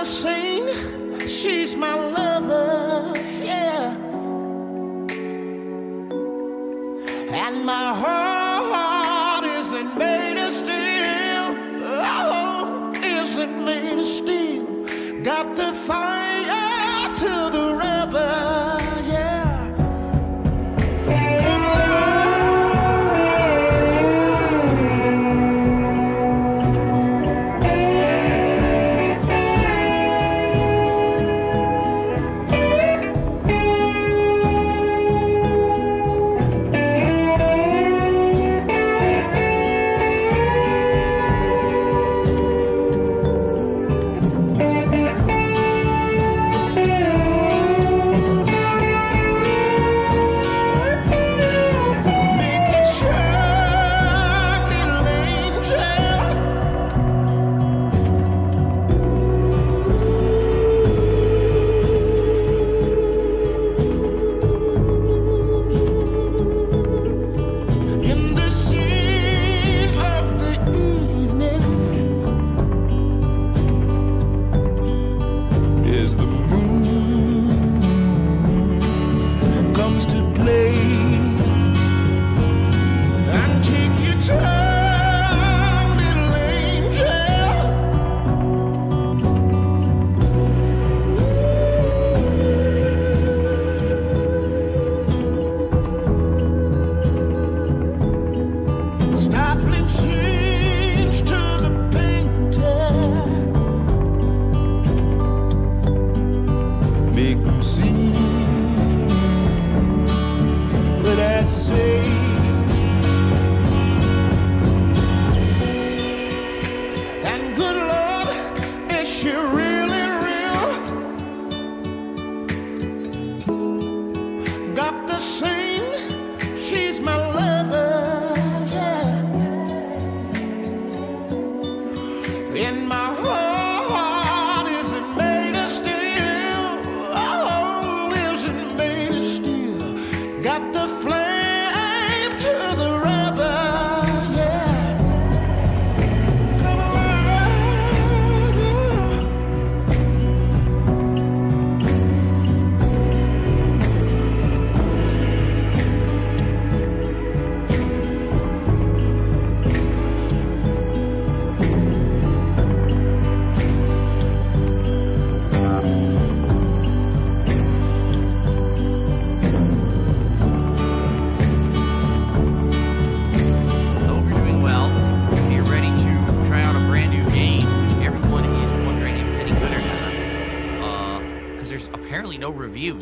scene, she's my lover, yeah. And my heart isn't made of steel, oh, isn't made of steel. Got the fire to the rubber, yeah.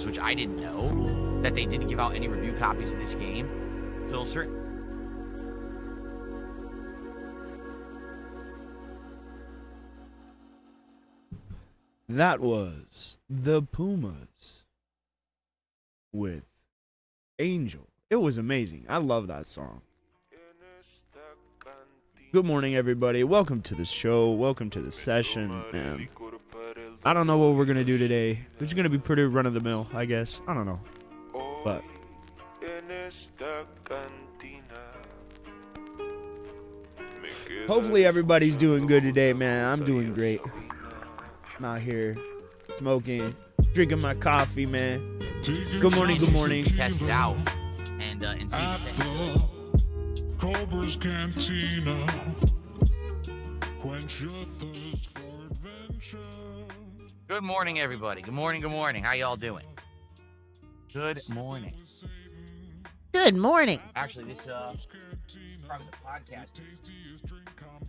Which I didn't know that they didn't give out any review copies of this game. So that was the Pumas with Angel. It was amazing. I love that song. Good morning, everybody. Welcome to the show. Welcome to the session. And I don't know what we're going to do today. It's going to be pretty run-of-the-mill, I guess. I don't know. But hopefully everybody's doing good today, man. I'm doing great. I'm out here smoking, drinking my coffee, man. Good morning, good morning. Test it out and see if it's Cobra's Cantina. Quench your thirst for adventure. Good morning, everybody. Good morning, good morning. How y'all doing? Good morning. Good morning. Actually, this probably the podcast.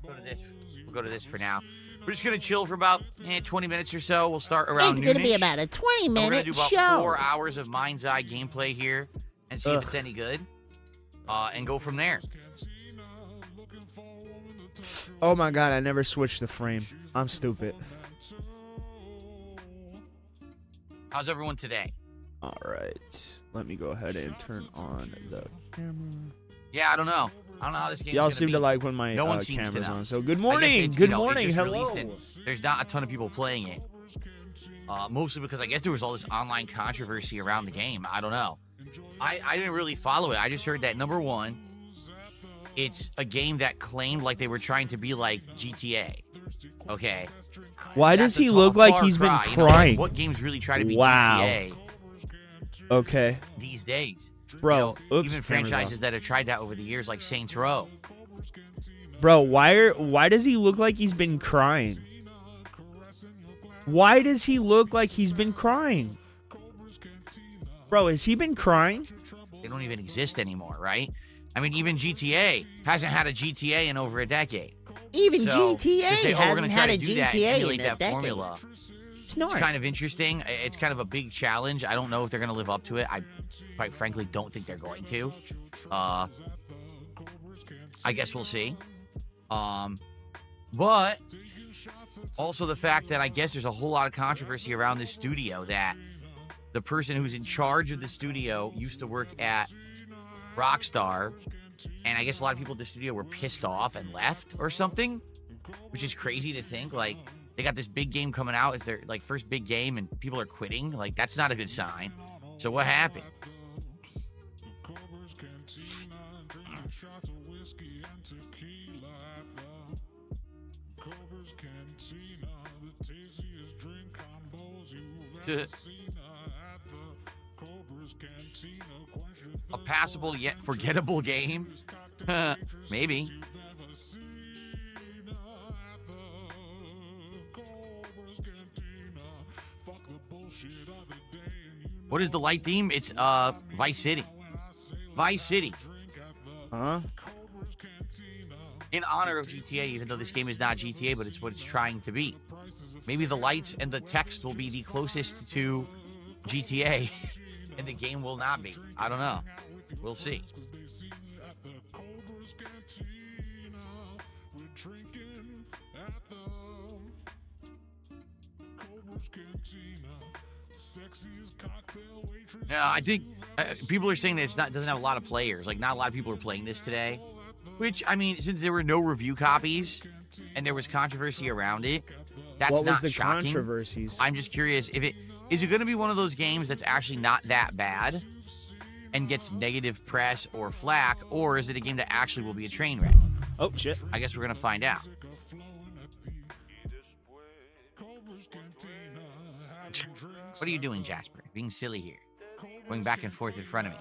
We'll go to this for now. We're just gonna chill for about 20 minutes or so. We'll start around. It's gonna be about a 20-minute we're gonna do about show. 4 hours of Mind's Eye gameplay here and see if it's any good. And go from there. Oh my god, I never switched the frame. I'm stupid. How's everyone today? Alright. Let me go ahead and turn on the camera. Yeah, I don't know. I don't know how this game. Y'all seem to like when my camera's on. So good morning. Good morning. Hello. There's not a ton of people playing it. Mostly because I guess there was all this online controversy around the game. I don't know. I didn't really follow it. I just heard that, number one, it's a game that claimed like they were trying to be like GTA. Okay. Why That's does he a look far like he's been cry. You know, like, crying? what games really try to be Wow. GTA Okay. these days? Bro, You know, oops, even camera's franchises off. that have tried that over the years, like Saints Row. Bro, why does he look like he's been crying? Why does he look like he's been crying? Bro, has he been crying? They don't even exist anymore, right? I mean, even GTA hasn't had a GTA in over a decade. Even So, GTA to say, oh, we're hasn't gonna try had to a do that and GTA emulate in a that decade. formula. Snort. It's kind of interesting. It's kind of a big challenge. I don't know if they're going to live up to it. I, quite frankly, don't think they're going to. I guess we'll see. But also the fact that I guess there's a whole lot of controversy around this studio, that the person who's in charge of the studio used to work at Rockstar, and I guess a lot of people at the studio were pissed off and left or something, which is crazy to think. Like, they got this big game coming out. It's their like first big game, and people are quitting. Like, that's not a good sign. So what happened? A passable yet forgettable game? Maybe. What is the light theme? It's Vice City. Vice City. Huh? In honor of GTA, even though this game is not GTA, but it's what it's trying to be. Maybe the lights and the text will be the closest to GTA, and the game will not be. I don't know. We'll see. Yeah, I think people are saying that it doesn't have a lot of players. Like, not a lot of people are playing this today. Which, I mean, since there were no review copies and there was controversy around it, that's What was not the shocking. controversies? I'm just curious if is it going to be one of those games that's actually not that bad and gets negative press or flack, or is it a game that actually will be a train wreck? Oh, shit. I guess we're going to find out. What are you doing, Jasper? Being silly here. Going back and forth in front of me.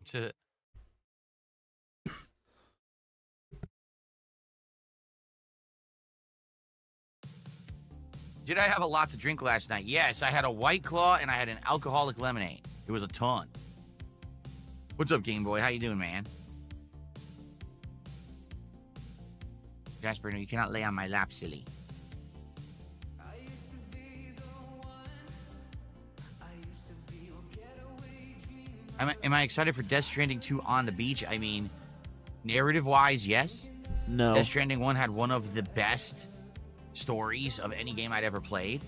To Did I have a lot to drink last night? Yes, I had a White Claw and I had an alcoholic lemonade. It was a ton. What's up, Game Boy? How you doing, man? Jasper, no, you cannot lay on my lap, silly. Am I excited for Death Stranding 2 on the beach? I mean, narrative-wise, yes. No. Death Stranding 1 had one of the best stories of any game I'd ever played,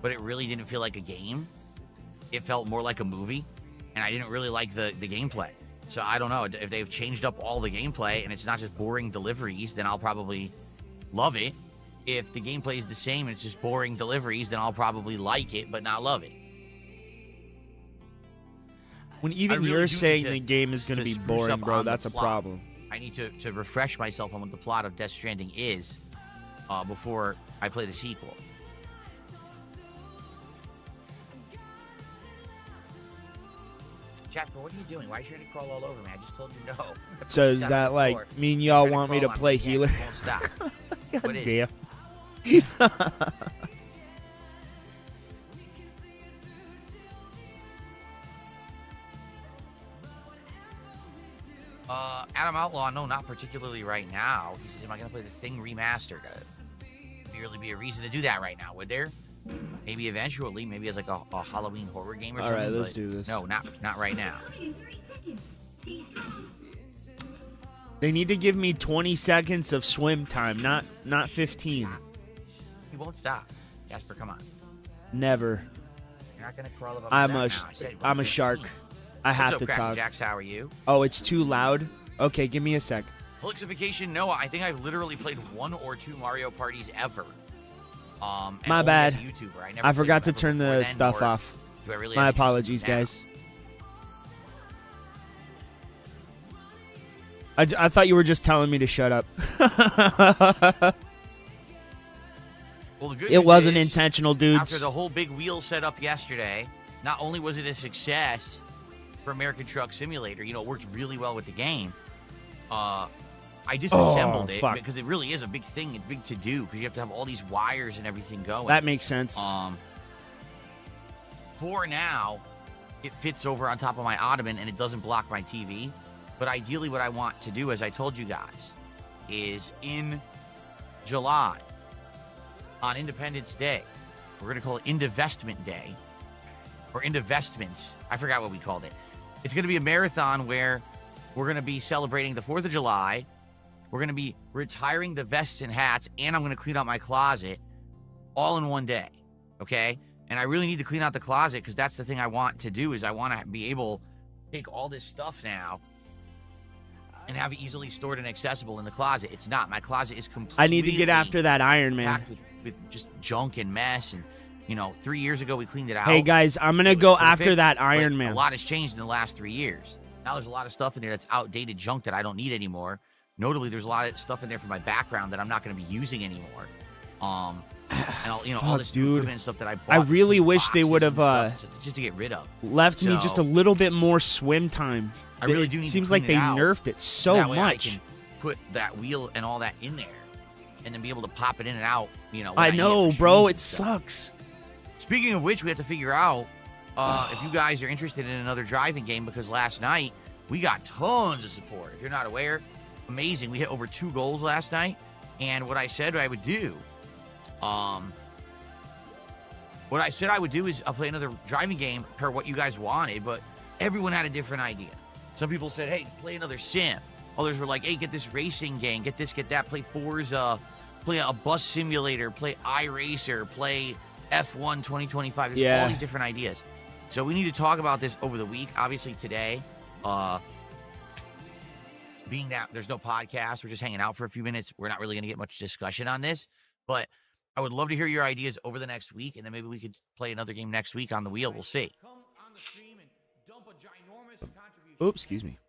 but it really didn't feel like a game. It felt more like a movie, and I didn't really like the gameplay. So I don't know. If they've changed up all the gameplay and it's not just boring deliveries, then I'll probably love it. If the gameplay is the same and it's just boring deliveries, then I'll probably like it, but not love it. When even really you're do saying need the game is going to be spruce boring, up bro, on the that's a plot. problem. I need to refresh myself on what the plot of Death Stranding is before I play the sequel. Jasper, what are you doing? Why are you trying to crawl all over me? I just told you no. So is Down that the like, floor. me and You're y'all trying want me to crawl on play Yeah, healer? you won't stop. What is it? Damn. Adam Outlaw, no, not particularly right now. He says, am I going to play the Thing Remastered? Would really be a reason to do that right now, would there? Maybe eventually, maybe as like a Halloween horror game or All something. right, let's but do this. No, not right now. They need to give me 20 seconds of swim time, not 15. He won't stop. Jasper, come on. Never. You're not going to crawl up I'm now. a I said, I'm a 15. shark. I have What's to up, Cracker talk. Jacks? How are you? Oh, it's too loud? Okay, give me a sec. Polixification, no. I think I've literally played 1 or 2 Mario parties ever. And My only bad. as a YouTuber. I never I played forgot to them ever turn before the then, stuff nor off. do I really My have interest apologies, in now. guys. I thought you were just telling me to shut up. Well, the good It news wasn't is, intentional, dudes. after the whole big wheel set up yesterday, not only was it a success for American Truck Simulator, you know, it worked really well with the game. I disassembled it fuck. because it really is a big thing, a big to do, because you have to have all these wires and everything going. That makes sense. For now, it fits over on top of my ottoman and it doesn't block my TV. But ideally, what I want to do, as I told you guys, is in July, on Independence Day, we're going to call it Indivestment Day, or Indivestments. I forgot what we called it. It's going to be a marathon where we're going to be celebrating the 4th of July. We're going to be retiring the vests and hats, and I'm going to clean out my closet all in one day, okay? And I really need to clean out the closet because that's the thing I want to do is I want to be able to take all this stuff now and have it easily stored and accessible in the closet. It's not. My closet is completely I need to get after that Iron Man. packed with just junk and mess. And, you know, 3 years ago we cleaned it out. Hey, guys, I'm going to go Perfect, after that but Iron Man. A lot has changed in the last 3 years. Now there's a lot of stuff in there that's outdated junk that I don't need anymore. Notably, there's a lot of stuff in there for my background that I'm not going to be using anymore. And all, you know, all this new equipment and stuff that I bought. I really wish they boxes would and have stuff, just to get rid of. left me just a little bit more swim time. I really It do need to seems clean like it they out, nerfed it so that way much. I can put that wheel and all that in there, and then be able to pop it in and out. You know, when I need it know, for bro. shoes It and stuff. sucks. Speaking of which, we have to figure out if you guys are interested in another driving game, because last night we got tons of support. If you're not aware, amazing. We hit over 2 goals last night, and what I said I would do, is I'll play another driving game per what you guys wanted, but everyone had a different idea. Some people said, hey, play another sim. Others were like, hey, get this racing game, get this, get that, play Forza, play a bus simulator, play iRacer, play F1 2025. There's all these different ideas. So we need to talk about this over the week. Obviously today, being that there's no podcast, we're just hanging out for a few minutes. We're not really going to get much discussion on this, but I would love to hear your ideas over the next week, and then maybe we could play another game next week on the wheel. We'll see. Oops, excuse me.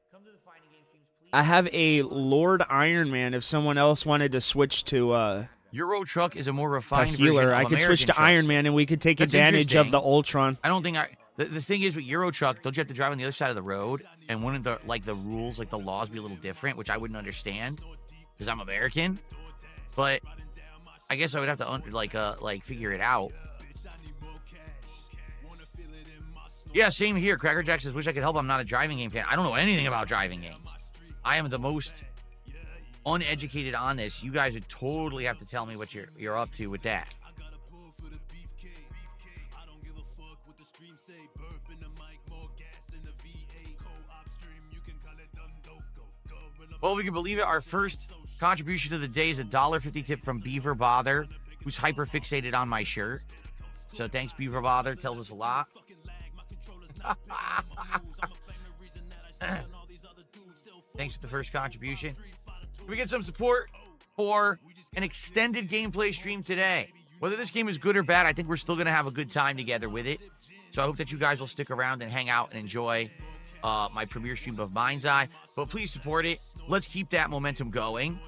I have a Lord Iron Man if someone else wanted to switch to Euro Truck is a more refined version healer. of I could switch American to trucks. Iron Man and we could take That's advantage of interesting. the Ultron. I don't think the thing is with Euro Truck, don't you have to drive on the other side of the road? And wouldn't the rules, like the laws, be a little different, which I wouldn't understand because I'm American. But I guess I would have to figure it out. Yeah, same here. Cracker Jack says, wish I could help. I'm not a driving game fan. I don't know anything about driving games. I am the most uneducated on this. You guys would totally have to tell me what you're up to with that. Well, we can believe it. Our first contribution of the day is a $1.50 tip from Beaver Bother, who's hyper fixated on my shirt. So thanks, Beaver Bother. Tells us a lot. Thanks for the first contribution. Can we get some support for an extended gameplay stream today? Whether this game is good or bad, I think we're still going to have a good time together with it. So I hope that you guys will stick around and hang out and enjoy my premiere stream of Mind's Eye. But please support it. Let's keep that momentum going.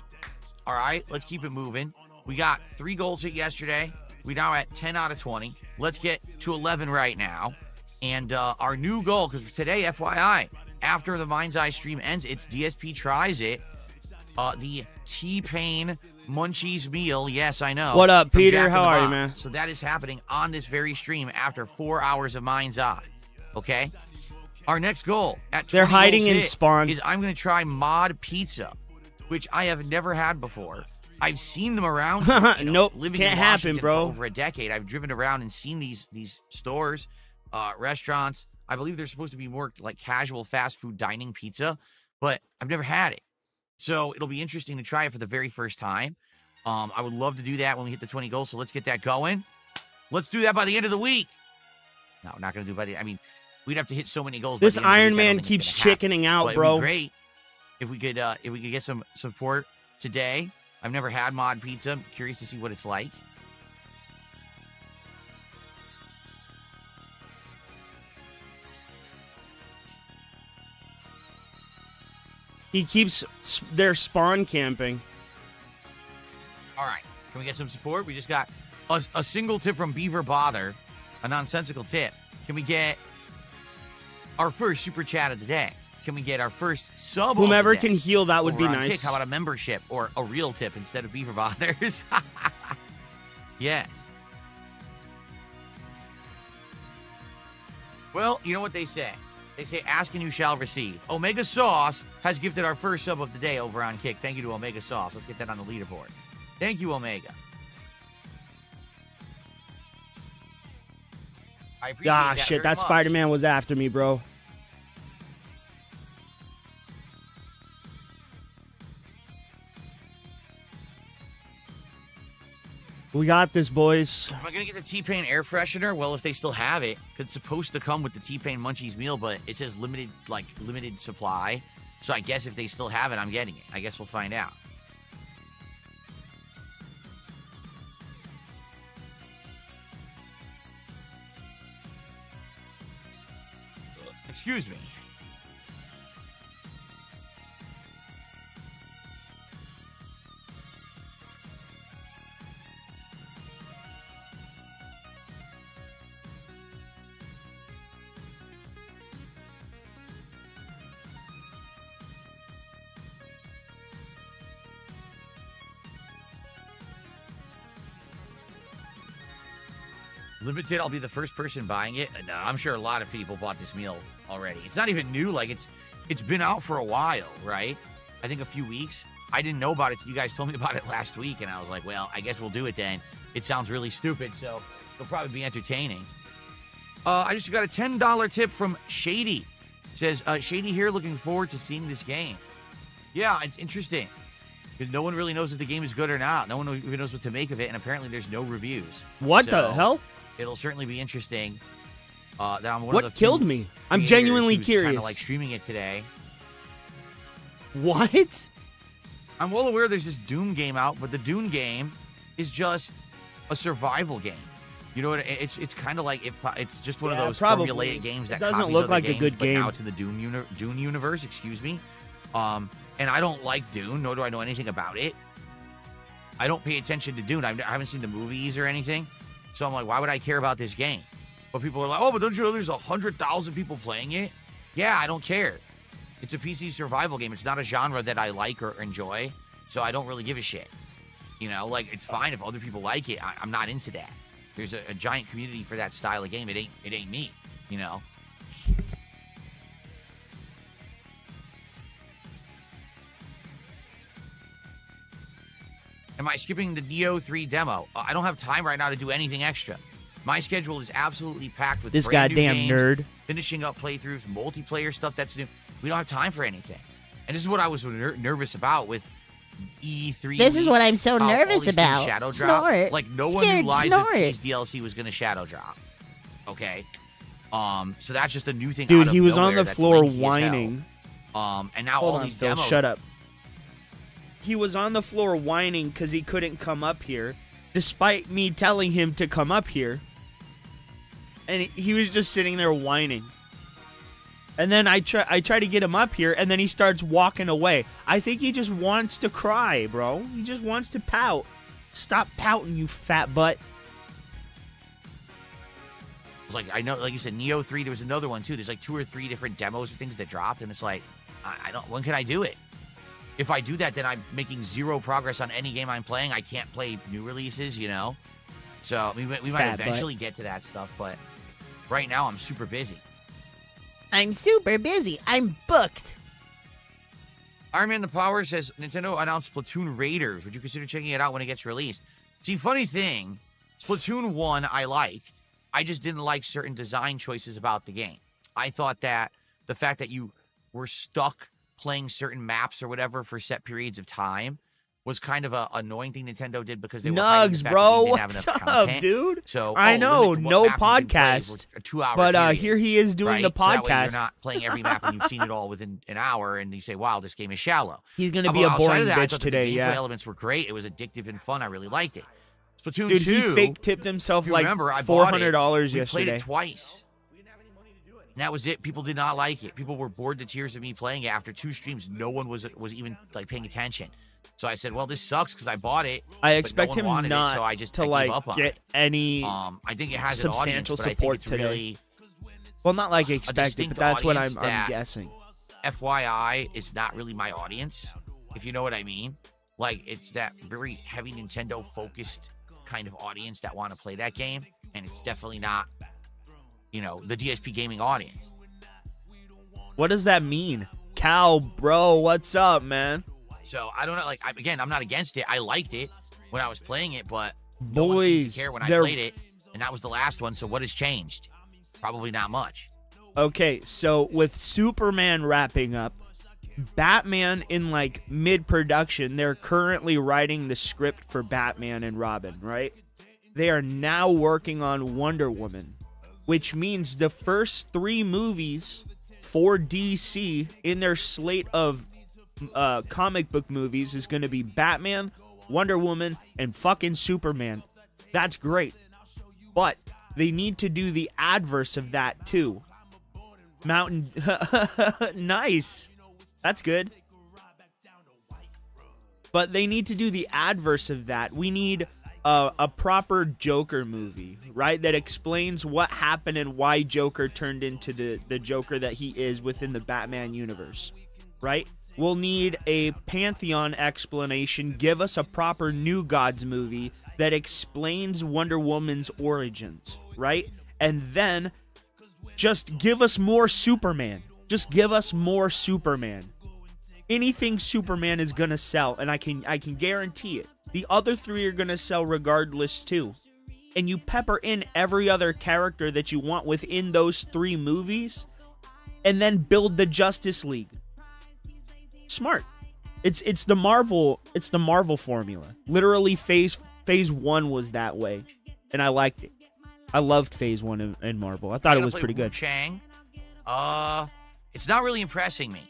All right, let's keep it moving. We got 3 goals hit yesterday. We're now at 10 out of 20. Let's get to 11 right now. And our new goal, because today, FYI, after the Mind's Eye stream ends, it's DSP Tries It. The T-Pain Munchies meal. Yes, I know. What up, from Peter? Jack in How the are you, Box. man? So that is happening on this very stream after 4 hours of Mind's Eye. Okay? Our next goal at 20 They're hiding goals in hit Spawn. is I'm going to try Mod Pizza, which I have never had before. I've seen them around. Nope, living can't in happen, Washington bro. For over a decade. I've driven around and seen these stores, restaurants. I believe they're supposed to be more like casual fast food dining pizza, but I've never had it. So it'll be interesting to try it for the very first time. I would love to do that when we hit the 20 goals. So let's get that going. Let's do that by the end of the week. No, we're not going to do it by the. I mean, we'd have to hit so many goals. This by the end of the Iron week, I don't Man think it's keeps gonna happen. chickening out, But bro. It'd be great if we could get some support today. I've never had Mod Pizza. I'm curious to see what it's like. He keeps their spawn camping. All right. Can we get some support? We just got a single tip from Beaver Bother, a nonsensical tip. Can we get our first super chat of the day? Can we get our first sub? Whomever of the day? can heal, that would Over be on nice. Kick? How about a membership or a real tip instead of Beaver Bothers? Yes. Well, you know what they say. They say, ask and you shall receive. Omega Sauce has gifted our first sub of the day over on Kick. Thank you to Omega Sauce. Let's get that on the leaderboard. Thank you, Omega. I appreciate that Shit, very that much. Spider-Man was after me, bro. We got this, boys. Am I going to get the T-Pain air freshener? Well, if they still have it, 'cause it's supposed to come with the T-Pain Munchies meal, but it says limited supply. So I guess if they still have it, I'm getting it. I guess we'll find out. Excuse me. Limited, I'll be the first person buying it. And I'm sure a lot of people bought this meal already. It's not even new. Like, it's been out for a while, right? I think a few weeks. I didn't know about it. You guys told me about it last week, and I was like, well, I guess we'll do it then. It sounds really stupid, so it'll probably be entertaining. I just got a $10 tip from Shady. It says, Shady here, looking forward to seeing this game. Yeah, it's interesting. Because no one really knows if the game is good or not. No one even knows what to make of it, and apparently there's no reviews. What So, the hell? It'll certainly be interesting. That I'm one What of the killed few me? I'm creators genuinely who's curious. Kind of like streaming it today. What? I'm well aware there's this Doom game out, but the Doom game is just a survival game. You know what? It's kind of like it's just one of those probably. formulaic games that It doesn't copies look other like a games, good but game. now it's in the Dune universe. Excuse me. And I don't like Dune, nor do I know anything about it. I don't pay attention to Dune. I haven't seen the movies or anything. So I'm like, why would I care about this game? But people are like, oh, but don't you know there's 100,000 people playing it? Yeah, I don't care. It's a PC survival game. It's not a genre that I like or enjoy. So I don't really give a shit. You know, like, it's fine if other people like it. I'm not into that. There's a giant community for that style of game. It ain't me, you know? Am I skipping the Neo 3 demo? I don't have time right now to do anything extra. My schedule is absolutely packed with This brand new goddamn games, nerd. finishing up playthroughs, multiplayer stuff that's new. We don't have time for anything. And this is what I was nervous about with E3. This is what I'm so how all nervous these things about. Shadow drop. Snort. Like, no one Scared knew Lies of snort. P's DLC was going to shadow drop. Okay? So that's just a new thing. Dude, out of he was on nowhere the that's floor lanky as hell. whining. And now Hold all on, these Phil, demos. shut up. He was on the floor whining because he couldn't come up here, despite me telling him to come up here. And he was just sitting there whining. And then I try to get him up here, and then he starts walking away. I think he just wants to cry, bro. He just wants to pout. Stop pouting, you fat butt. It's like, I know, like you said, Neo 3, there was another one too. There's like 2 or 3 different demos or things that dropped, and it's like, I don't, when can I do it? If I do that, then I'm making zero progress on any game I'm playing. I can't play new releases, you know? So we might Fat butt. eventually get to that stuff, but right now I'm super busy. I'm super busy. I'm booked. Iron Man the Power says, Nintendo announced Splatoon Raiders. Would you consider checking it out when it gets released? See, funny thing, Splatoon 1 I liked. I just didn't like certain design choices about the game. I thought that the fact that you were stuck playing certain maps or whatever for set periods of time was kind of a annoying thing Nintendo did because they were hiding the Nugs, fact bro. that you didn't have What's enough up, content. dude? So I know, limit what no map you can play podcast, for a 2-hour But period, here he is doing the right? So that way podcast. you're not playing every map and you've seen it all within an hour, and you say, "Wow, this game is shallow." He's gonna be a Outside boring of that, I bitch thought today, the gameplay yeah. elements were great. It was addictive and fun. I really liked it. Splatoon Dude, 2. he fake tipped himself if you like remember, I bought it. $400 We yesterday. played it twice. And that was it. People did not like it. People were bored to tears of me playing it. After 2 streams, no one was even like paying attention. So I said, well, this sucks because I bought it. I expect but no one him wanted not it, so I just to gave like up on get it. any I think it has substantial an audience, but support I think it's today. really, well, not like expected, but distinct that's what I'm audience that- guessing. FYI, is not really my audience, if you know what I mean. Like, it's that very heavy Nintendo-focused kind of audience that want to play that game, and it's definitely not, you know, the DSP gaming audience. What does that mean? Cal, bro, what's up, man? So, I don't know, like, again, I'm not against it. I liked it when I was playing it, but no one seemed Boys, to care when I they're- played it, and that was the last one, so what has changed? Probably not much. Okay, so with Superman wrapping up, Batman in like mid-production, they're currently writing the script for Batman and Robin, right? They are now working on Wonder Woman, which means the first 3 movies for DC in their slate of comic book movies is going to be Batman, Wonder Woman, and fucking Superman. That's great. But they need to do the adverse of that too. Mountain. Nice. That's good. But they need to do the adverse of that. We need a proper Joker movie, right? That explains what happened and why Joker turned into the Joker that he is within the Batman universe, right? We'll need a Pantheon explanation. Give us a proper New Gods movie that explains Wonder Woman's origins, right? And then just give us more Superman. Just give us more Superman. Anything Superman is gonna sell, and I can guarantee it. The other 3 are gonna sell regardless too. And you pepper in every other character that you want within those 3 movies, and then build the Justice League. Smart. It's the Marvel formula. Literally phase 1 was that way, and I liked it. I loved Phase 1 in Marvel. I thought it was pretty good. Chang. It's not really impressing me.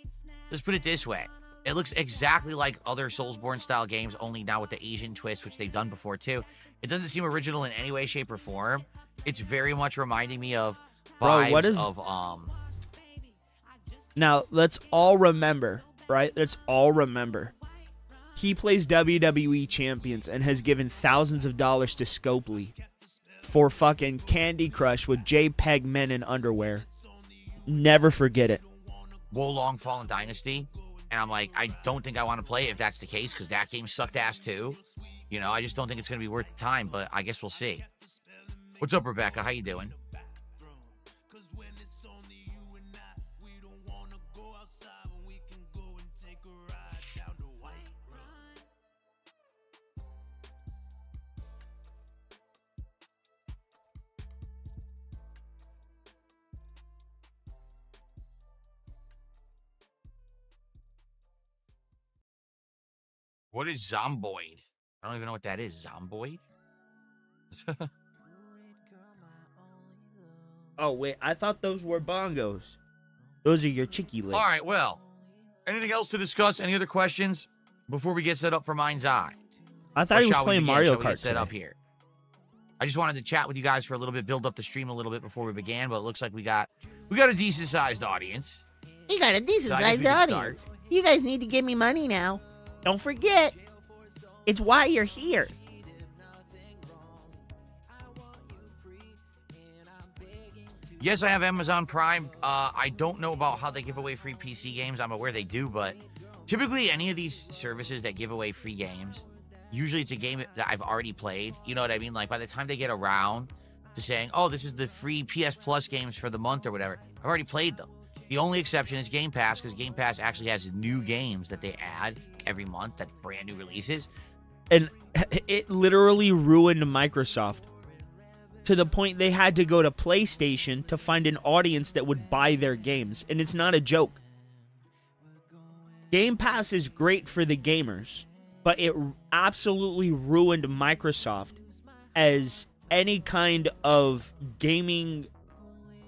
Let's put it this way. It looks exactly like other Soulsborne style games, only now with the Asian twist, which they've done before too. It doesn't seem original in any way, shape, or form. It's very much reminding me of vibes Bro, what is... of Now, let's all remember, right? Let's all remember. He plays WWE champions and has given thousands of dollars to Scopely for fucking Candy Crush with JPEG men in underwear. Never forget it. Wolong Fallen Dynasty, and I'm like, I don't think I want to play it if that's the case, because that game sucked ass too. You know, I just don't think it's going to be worth the time, but I guess we'll see. What's up, Rebecca? How you doing? What is Zomboid? I don't even know what that is. Zomboid? Oh, wait. I thought those were bongos. Those are your chicky legs. All right, well. Anything else to discuss? Any other questions before we get set up for Mind's Eye? I thought Or he was shall we playing begin? Mario Shall we get Kart set up today. here. I just wanted to chat with you guys for a little bit, build up the stream a little bit before we began, but it looks like we got a decent sized audience. You got a decent So I guess sized we can audience. You guys need to give me money now. Don't forget, it's why you're here. Yes, I have Amazon Prime. I don't know about how they give away free PC games. I'm aware they do, but typically any of these services that give away free games, usually it's a game that I've already played. You know what I mean? Like by the time they get around to saying, oh, this is the free PS Plus games for the month or whatever, I've already played them. The only exception is Game Pass, because Game Pass actually has new games that they add every month, that's brand new releases. And it literally ruined Microsoft to the point they had to go to PlayStation to find an audience that would buy their games. And it's not a joke. Game Pass is great for the gamers, but it absolutely ruined Microsoft as any kind of gaming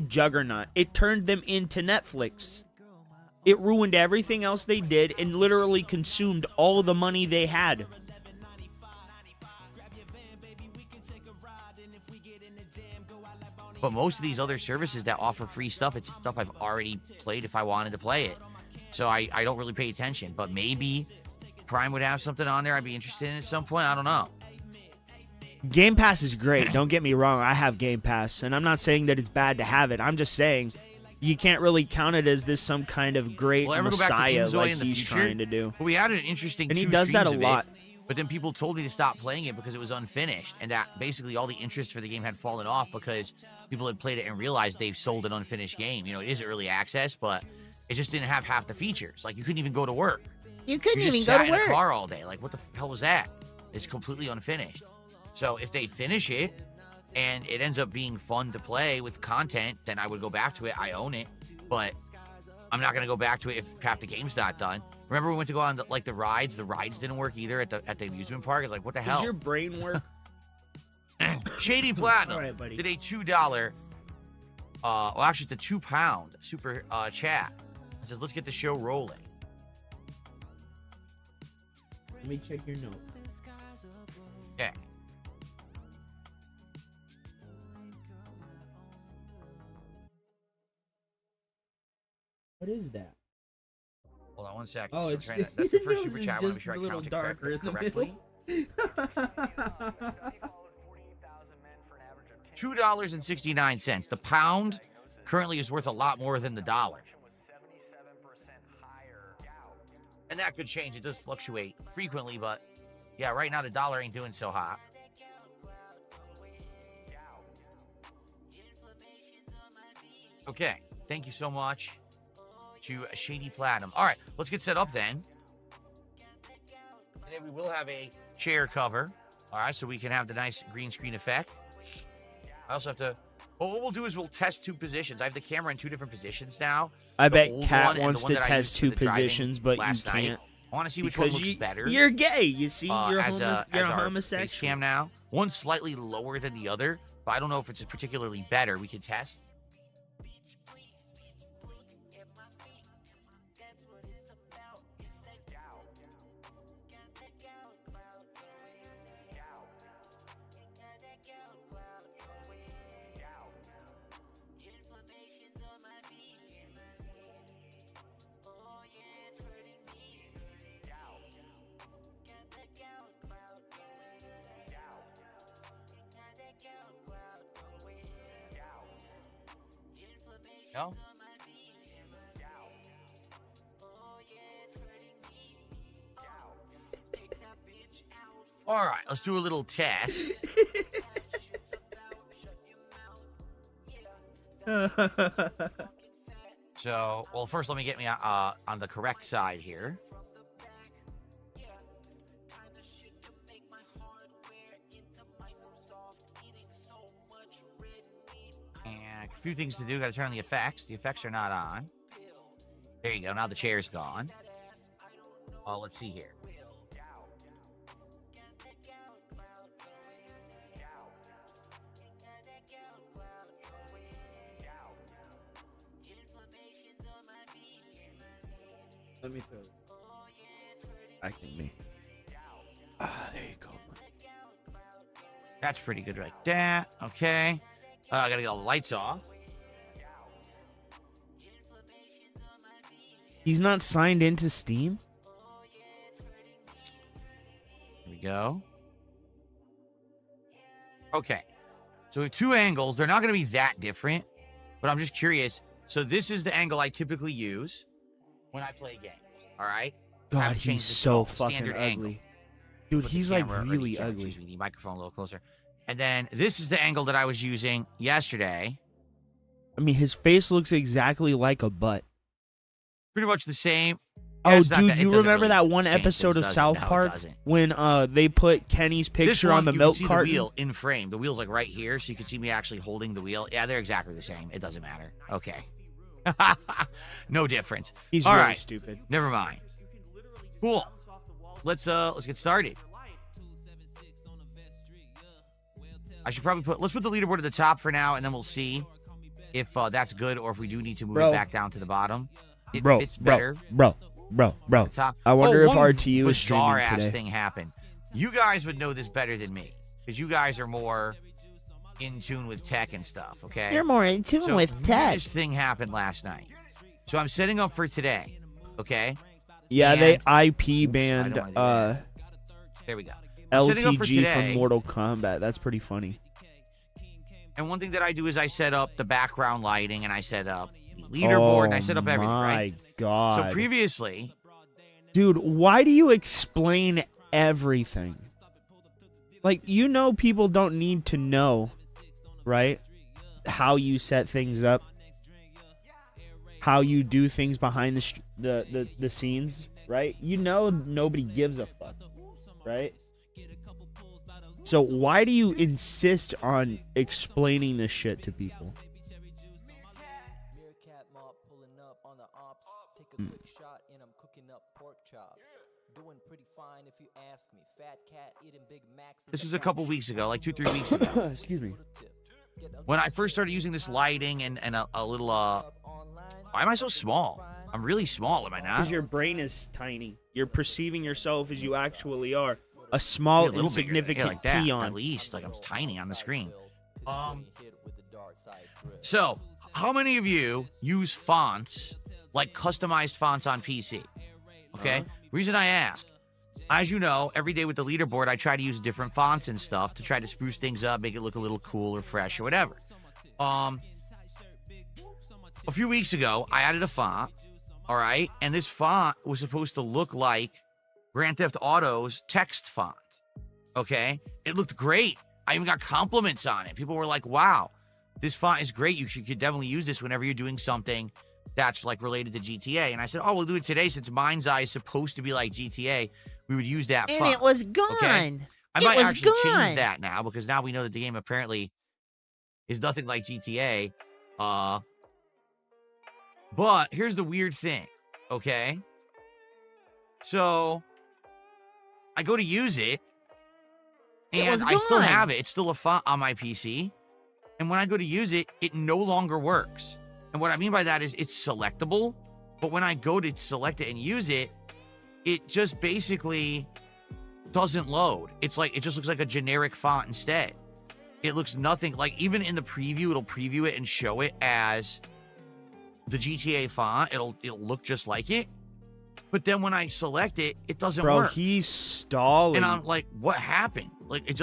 juggernaut. It turned them into Netflix. It ruined everything else they did and literally consumed all the money they had. But most of these other services that offer free stuff, it's stuff I've already played if I wanted to play it. So I don't really pay attention. But maybe Prime would have something on there I'd be interested in at some point. I don't know. Game Pass is great. Don't get me wrong. I have Game Pass, and I'm not saying that it's bad to have it. I'm just saying you can't really count it as this some kind of great messiah like he's trying to do. Well, we had an interesting and he does that a lot. But then people told me to stop playing it because it was unfinished, and that basically all the interest for the game had fallen off because people had played it and realized they've sold an unfinished game. You know, it is early access, but it just didn't have half the features. Like, you couldn't even go to work. You couldn't You just even go sat to in work. a car all day. Like, what the hell was that? It's completely unfinished. So if they finish it and it ends up being fun to play with content, then I would go back to it. I own it, but I'm not going to go back to it if half the game's not done. Remember we went to go on the rides? The rides didn't work either at the amusement park. It's like, what the hell? Does your brain work? Shady Platinum All right, buddy. did a $2, well, actually it's a £2 super chat. It says, let's get the show rolling. Let me check your note. Okay. What is that? Hold on one second. Oh, So it's that's the first yours super is chat. I want to just make sure a I little count it darker in the correctly. middle. $2.69. The pound currently is worth a lot more than the dollar. And that could change. It does fluctuate frequently, but yeah, right now the dollar ain't doing so hot. Okay, thank you so much to Shady Platinum. All right, let's get set up then. And then we will have a chair cover. All right, so we can have the nice green screen effect. I also have to... Well, what we'll do is we'll test two positions. I have the camera in two different positions now. I The bet old Cat one and the wants one to that I test used two for the driving positions, but you last night. can't. I want to see which Because one looks better. You're gay. You see, you're, as you're a our homosexual. face cam now. One's slightly lower than the other, but I don't know if it's particularly better. We can test. No? All right, let's do a little test. So, well, first let me get me on the correct side here. And a few things to do. Got to turn on the effects. The effects are not on. There you go. Now the chair's gone. Let's see here. Let me throw it. Back at me. Ah, there you go. That's pretty good right there. Okay. I got to get all the lights off. He's not signed into Steam? Here we go. Okay. So we have two angles. They're not going to be that different, but I'm just curious. So this is the angle I typically use when I play games. All right? I God, haven't changed he's this at so all. fucking Standard ugly. angle. Dude, Put the he's like camera- or the really camera, ugly. excuse me, the microphone a little closer. And then this is the angle that I was using yesterday. I mean, his face looks exactly like a butt. Pretty much the same. Oh, Yeah, it's not dude, that- it you doesn't remember really that one change episode things, of does it? South No, it Park doesn't. when they put Kenny's This picture one, on the you milk can see carton? the wheel in frame. The wheel's like right here, so you can see me actually holding the wheel. Yeah, they're exactly the same. It doesn't matter. Okay. No difference. He's All really right. stupid. Never mind. Cool. Let's get started. I should probably let's put the leaderboard at the top for now, and then we'll see if that's good or if we do need to move Bro. it back down to the bottom. It Bro, fits better. bro. at the top. I wonder if one RTU is bizarre streaming ass today. thing happened. You guys would know this better than me because you guys are more in tune with tech and stuff, okay? You're more in tune So with tech. this thing happened last night. So I'm setting up for today, okay? Yeah, And- they IP I banned don't wanna do There we go. I'm setting up for LTG today. from Mortal Kombat. That's pretty funny. And one thing that I do is I set up the background lighting and I set up the leaderboard and I set up everything, right? My God. So previously, Dude, why do you explain everything? Like, you know people don't need to know, right? How you set things up. How you do things behind the scenes, right? You know nobody gives a fuck, right? So why do you insist on explaining this shit to people? Meerkat mob pulling up on the ops. Take a quick shot and I'm cooking up pork chops. Doing pretty fine if you ask me. Fat cat eating Big Macs. this was a couple weeks ago, like 2-3 weeks ago, Excuse me. when I first started using this lighting and a little, why am I so small? I'm really small, am I not? Because your brain is tiny. You're perceiving yourself as you actually are. A small, Yeah, a little bigger. insignificant Yeah, like that, peon. at least. Like I'm tiny on the screen. So, how many of you use fonts, like customized fonts on PC? Okay? Reason I ask, as you know, every day with the leaderboard, I try to use different fonts and stuff to try to spruce things up, make it look a little cool or fresh or whatever. A few weeks ago, I added a font, all right? And this font was supposed to look like Grand Theft Auto's text font, okay? It looked great. I even got compliments on it. People were like, wow, this font is great. You could definitely use this whenever you're doing something that's like related to GTA. And I said, oh, we'll do it today since Mind's Eye is supposed to be like GTA. We would use that And font. it was gone. Okay? I It might was actually gone. change that now because now we know that the game apparently is nothing like GTA. But here's the weird thing, okay? So I go to use it, It and was I still gone. have it. It's still a font on my PC. And when I go to use it, it no longer works. And what I mean by that is it's selectable, but when I go to select it and use it, it just basically doesn't load. It's like, it just looks like a generic font instead. It looks nothing like, even in the preview, it'll preview it and show it as the GTA font. It'll look just like it. But then when I select it, it doesn't Bro, work. he's stalling. And I'm like, what happened? Like it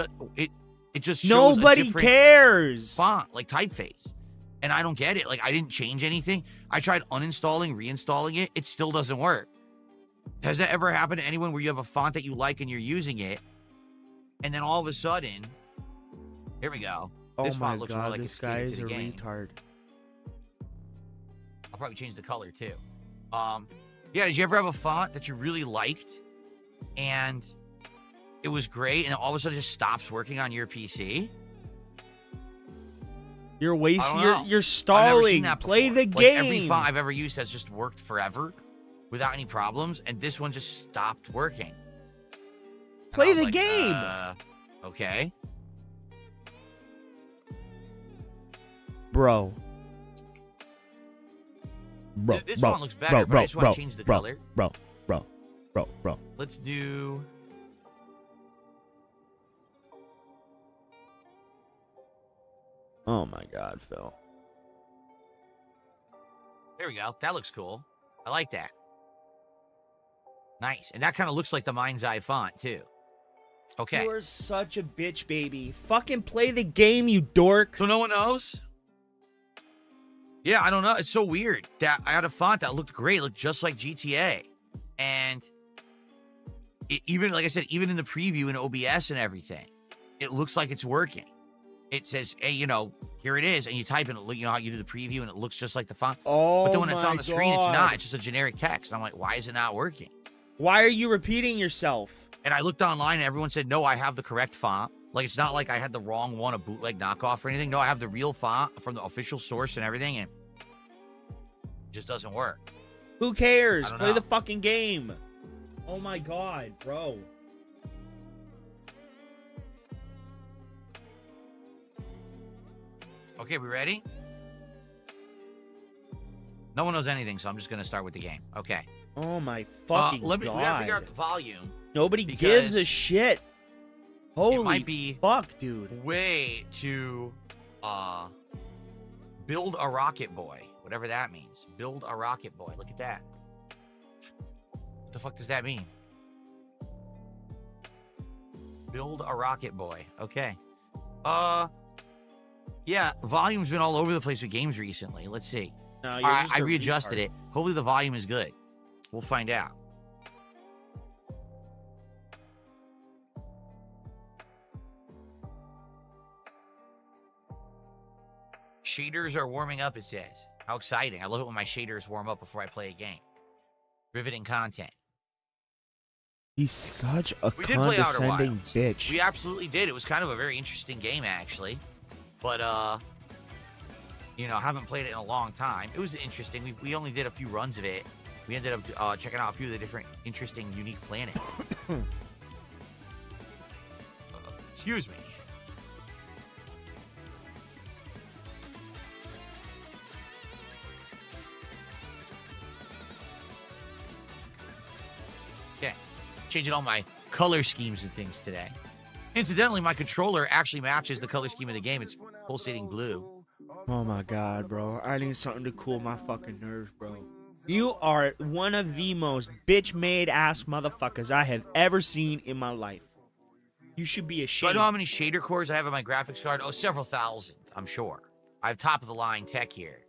just shows a Nobody different cares. font, like typeface. And I don't get it. Like I didn't change anything. I tried uninstalling, reinstalling it. It still doesn't work. Has that ever happened to anyone where you have a font that you like and you're using it, and then all of a sudden, here we go. Oh This my font looks more god, like this it's guy catered is to a the game. retard. I'll probably change the color too. Yeah, did you ever have a font that you really liked and it was great and all of a sudden it just stops working on your PC? You're I wasting. don't know. You're I've never stalling. seen that Play before. the Like, every game. font I've ever used has just worked forever without any problems, and this one just stopped working. And Play I was the like, game. Okay. Bro. Bro, This bro, one looks better, bro, but bro, I just want bro, to change the bro, color. Bro. Let's do... Oh my god, Phil. There we go. That looks cool. I like that. Nice. And that kind of looks like the Mind's Eye font, too. Okay. You are such a bitch, baby. Fucking play the game, you dork. So no one knows? Yeah, I don't know. It's so weird that I had a font that looked great, looked just like GTA. And even, like I said, even in the preview in OBS and everything, it looks like it's working. It says, hey, you know, here it is. And you type in it, you know how you do the preview and it looks just like the font. Oh, But then when it's my on the screen, it's God. not. It's just a generic text. And I'm like, why is it not working? Why are you repeating yourself? And I looked online and everyone said, no, I have the correct font. Like, it's not like I had the wrong one, a bootleg knockoff or anything. No, I have the real font from the official source and everything, and it just doesn't work. Who cares? I don't Play know. the fucking game. Oh my god, bro. Okay, we ready? No one knows anything, so I'm just going to start with the game. Okay. Oh my fucking We gotta figure out god. the volume. Nobody because gives a shit. Holy might be- fuck, dude. Way too Build a rocket boy. Whatever that means. Build a rocket boy. Look at that. What the fuck does that mean? Build a rocket boy. Okay. Yeah, volume's been all over the place with games recently. Let's see. No, All right, I readjusted it. Hopefully the volume is good. We'll find out. Shaders are warming up, it says. How exciting. I love it when my shaders warm up before I play a game. Riveting content. He's such a We did play Outer condescending Wilds. bitch. We absolutely did. It was kind of a very interesting game, actually. But, you know, I haven't played it in a long time. It was interesting. We only did a few runs of it. We ended up checking out a few of the different interesting, unique planets. Excuse me. Okay. Changing all my color schemes and things today. Incidentally, my controller actually matches the color scheme of the game. It's pulsating blue. Oh my god, bro. I need something to cool my fucking nerves, bro. You are one of the most bitch-made ass motherfuckers I have ever seen in my life. You should be So I ashamed. know how many shader cores I have on my graphics card. Oh, several thousand, I'm sure. I have top-of-the-line tech here.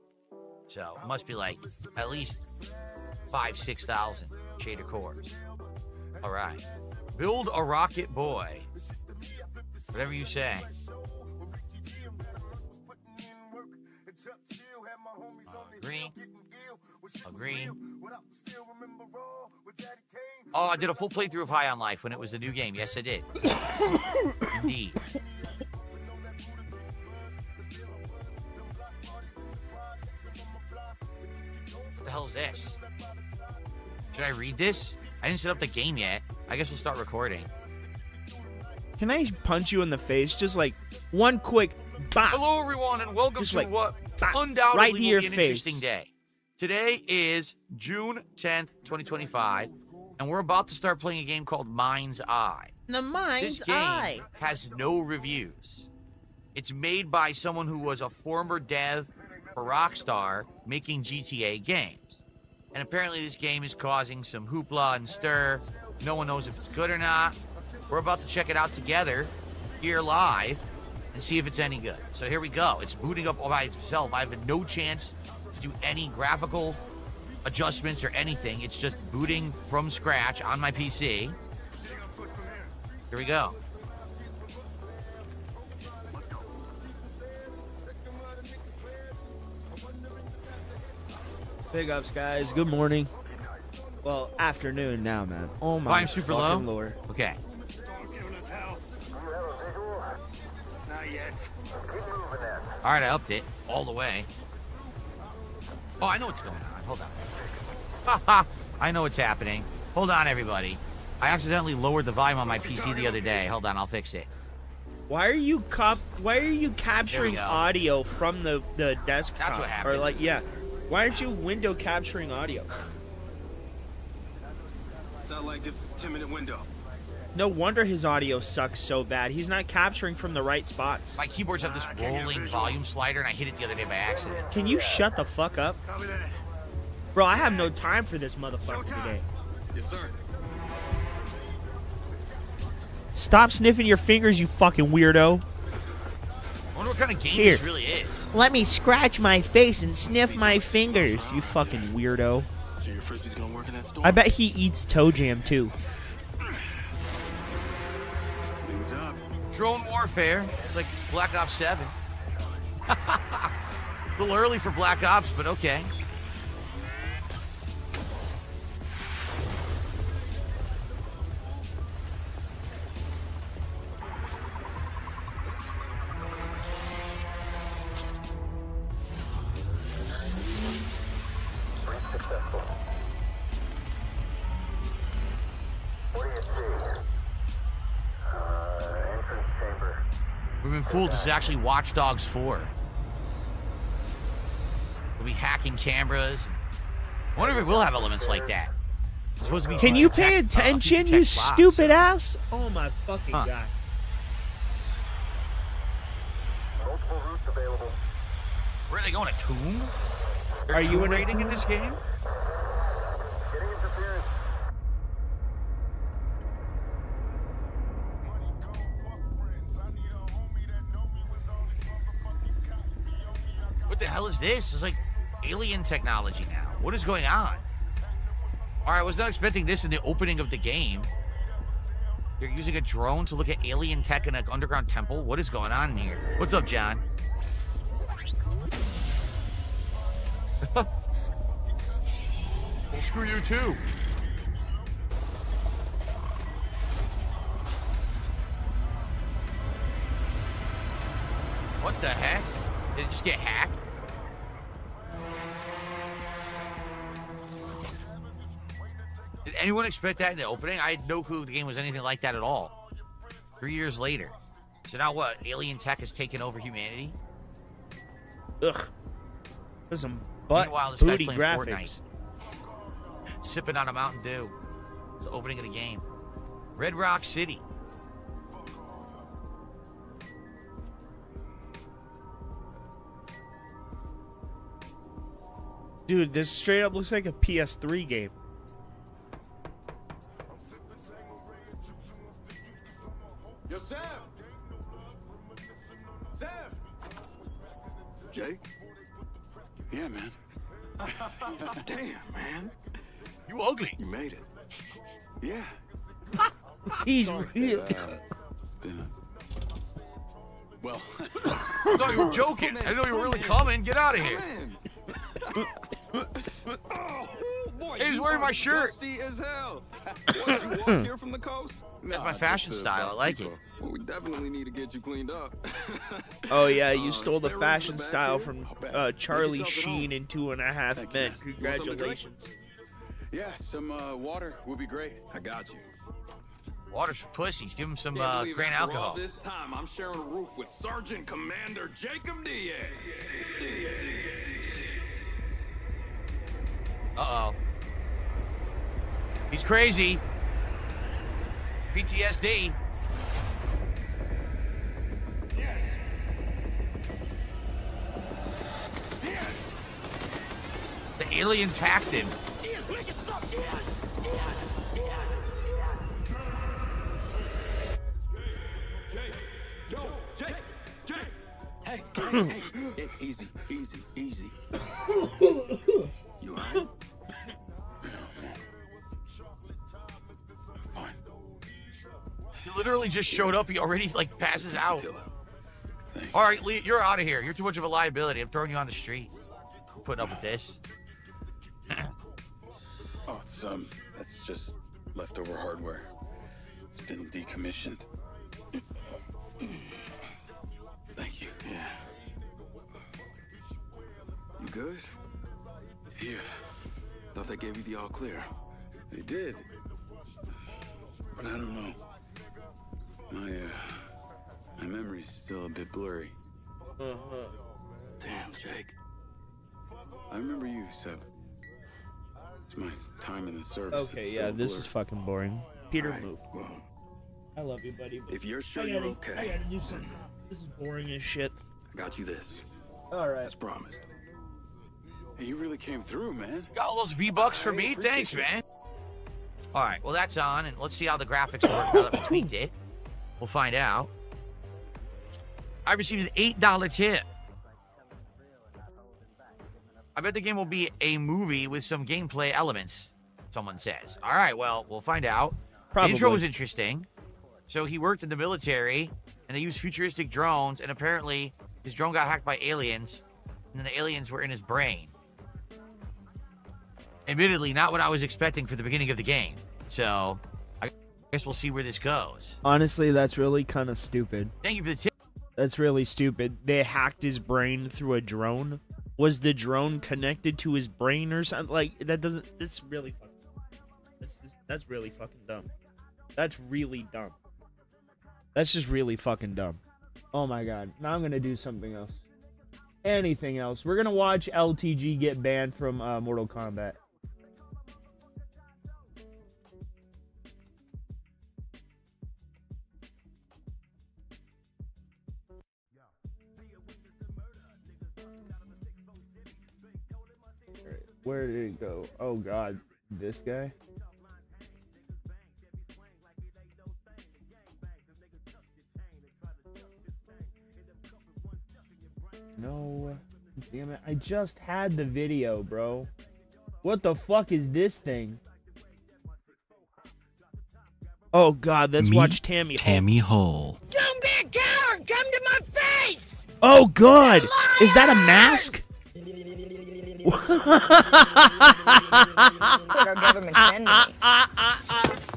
So it must be like at least 5,000-6,000 shader cores. All right. Build a rocket boy. Whatever you say. Agree. Agree. Oh, I did a full playthrough of High on Life when it was a new game. Yes, I did. Indeed. What the hell is this? Should I read this? I didn't set up the game yet. I guess we'll start recording. Can I punch you in the face? Just like one quick bop. Hello, everyone, and welcome Just to like, what bop, undoubtedly right to will your be an face. interesting day. Today is June 10th, 2025, and we're about to start playing a game called Mind's Eye. The mind's This game eye. has no reviews. It's made by someone who was a former dev for Rockstar making GTA games. And apparently this game is causing some hoopla and stir. No one knows if it's good or not. We're about to check it out together here live and see if it's any good. So here we go. It's booting up all by itself. I have no chance to do any graphical adjustments or anything. It's just booting from scratch on my PC. Here we go. Big ups, guys. Good morning. Well, afternoon now, man. Oh my Volume super low? fucking lord. Okay. All right, I upped it all the way. Oh, I know what's going on. Hold on. Haha, I know what's happening. Hold on, everybody. I accidentally lowered the volume on my PC the other day. Hold on, I'll fix it. Why are you capturing go. audio from the desktop? That's what Or happened. like, yeah. Why aren't you window capturing audio? Sound like it's a 10-minute window. No wonder his audio sucks so bad. He's not capturing from the right spots. My keyboards have this rolling volume slider, and I hit it the other day by accident. Can you shut the fuck up? Bro, I have no time for this motherfucker today. Yes, sir. Stop sniffing your fingers, you fucking weirdo. I wonder what kind of game Here. this really is. Let me scratch my face and sniff my fingers. You fucking weirdo. So your frisbee's gonna work in that store? I bet he eats toe jam too. Wings up. Drone warfare. It's like Black Ops 7. A little early for Black Ops, but okay. We've been fooled. This is actually Watch Dogs 4. We'll be hacking cameras. I wonder if it will have elements like that. It's supposed to be Can you feature pay text- attention, feature you text box. stupid ass? Oh my fucking Huh. god. Where are they going? A tomb? They're Are you tomb in a raiding in tomb? this game? What the hell is this? It's like alien technology now. What is going on? All right, I was not expecting this in the opening of the game. They're using a drone to look at alien tech in an underground temple. What is going on in here? What's up, John? Well, screw you too. What the heck? Did it just get hacked? Did anyone expect that in the opening? I had no clue the game was anything like that at all. 3 years later. So now what? Alien tech has taken over humanity? Ugh. There's some butt Meanwhile, this guy's booty playing graphics. Fortnite. Sipping on a Mountain Dew. It's the opening of the game. Red Rock City. Dude, this straight up looks like a PS3 game. Yo, Sam! Sam! Jake? Yeah, man. Damn, man. You ugly. You made it. Yeah. He's real. Been a... Well, I thought you were joking. I didn't know you were really coming. Get out of here. boy, Hey, he's wearing my shirt. Dusty as hell. What, you walk here from the coast? That's my fashion style. I like it. Well, we definitely need to get you cleaned up. Oh yeah, you stole the spare rooms in fashion the back style here? from I'll bet. Make Charlie yourself at Sheen home. in 2.5 Thank you, Men. man. You want something to drink? Congratulations. Yeah, some water would be great. I got you. Water's for pussies. Give him some Can't believe grain after all alcohol. this time, I'm sharing a roof with Sergeant Commander Jacob Diaz. Uh-oh. He's crazy. PTSD. Yes. Yes. The aliens hacked him. Jake. Yo, Jake. Jake. Hey, hey, easy, easy, easy. You alright? Fine. He literally just showed up. He already, like, passes out. Kill him. Thanks. All right, Lee, you're out of here. You're too much of a liability. I'm throwing you on the street. I'm putting up with this. Oh, it's that's just leftover hardware. It's been decommissioned. Thank you. Yeah. You good? Yeah. Thought they gave you the all clear. They did. But I don't know. My memory's still a bit blurry. Damn, Jake. I remember you, Seb. It's my time in the service. Okay, It's yeah, still a this blur. is fucking boring. Peter, All right, move. well, I love you, buddy. But if you're sure I you're gotta okay, do something. This is boring as shit. I got you this. All right. As promised. Hey, you really came through, man. Got all those V-Bucks for I me? appreciate Thanks, this. man. All right, well, that's on, and let's see how the graphics work now that we tweaked it. We'll find out. I received an $8 tip. I bet the game will be a movie with some gameplay elements, someone says. All right, well, we'll find out. Probably. The intro was interesting. So he worked in the military, and they used futuristic drones, and apparently his drone got hacked by aliens, and then the aliens were in his brain. Admittedly, not what I was expecting for the beginning of the game. So I guess we'll see where this goes. Honestly, that's really kind of stupid. Thank you for the tip. That's really stupid. They hacked his brain through a drone. Was the drone connected to his brain or something? Like, that doesn't... That's really fucking... That's really fucking dumb. That's really dumb. That's just really fucking dumb. Oh my god. Now I'm gonna do something else. Anything else. We're gonna watch LTG get banned from Mortal Kombat. Where did it go? Oh God, this guy. No, damn it! I just had the video, bro. What the fuck is this thing? Oh God, let's watch Tammy Hull. Tammy Hull. Don't be a coward! Come to my face! Oh God, is that a mask? Our government send me.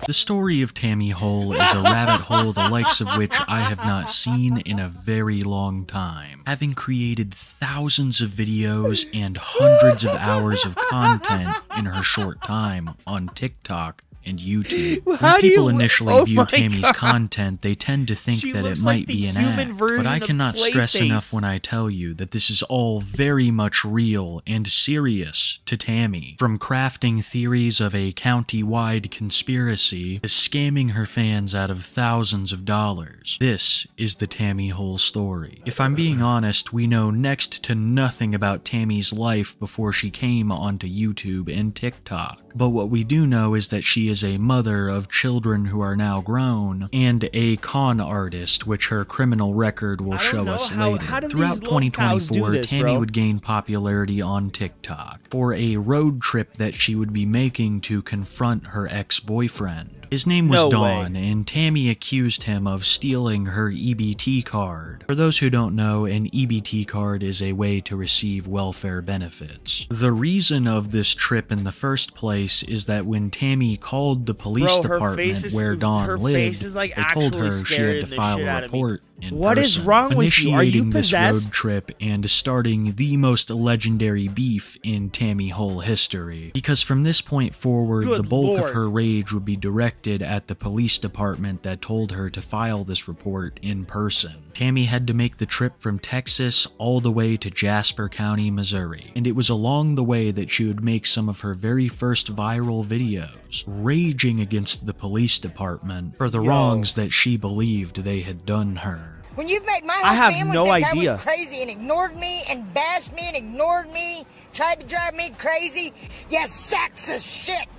The story of Tammy Hull is a rabbit hole the likes of which I have not seen in a very long time. Having created thousands of videos and hundreds of hours of content in her short time on TikTok and YouTube. When people initially view Tammy's content, they tend to think that it might be an act, but I cannot stress enough when I tell you that this is all very much real and serious to Tammy. From crafting theories of a county-wide conspiracy to scamming her fans out of thousands of dollars. This is the Tammy Hull story. If I'm being honest, we know next to nothing about Tammy's life before she came onto YouTube and TikTok. But what we do know is that she is a mother of children who are now grown, and a con artist, which her criminal record will show us later. Throughout 2024, Tammy would gain popularity on TikTok for a road trip that she would be making to confront her ex-boyfriend. His name was Don, and Tammy accused him of stealing her EBT card. For those who don't know, an EBT card is a way to receive welfare benefits. The reason of this trip in the first place is that when Tammy called the police department where Dawn lived, they told her she had to file a report in person. What is wrong with you? Are you possessed? Initiating this road trip and starting the most legendary beef in Tammy Hull history. Because from this point forward, the bulk of her rage would be directed at the police department that told her to file this report in person. Tammy had to make the trip from Texas all the way to Jasper County, Missouri, and it was along the way that she would make some of her very first viral videos, raging against the police department for the wrongs that she believed they had done her. When you've made my whole family think I was crazy and ignored me and bashed me and ignored me, tried to drive me crazy, you sexist shit.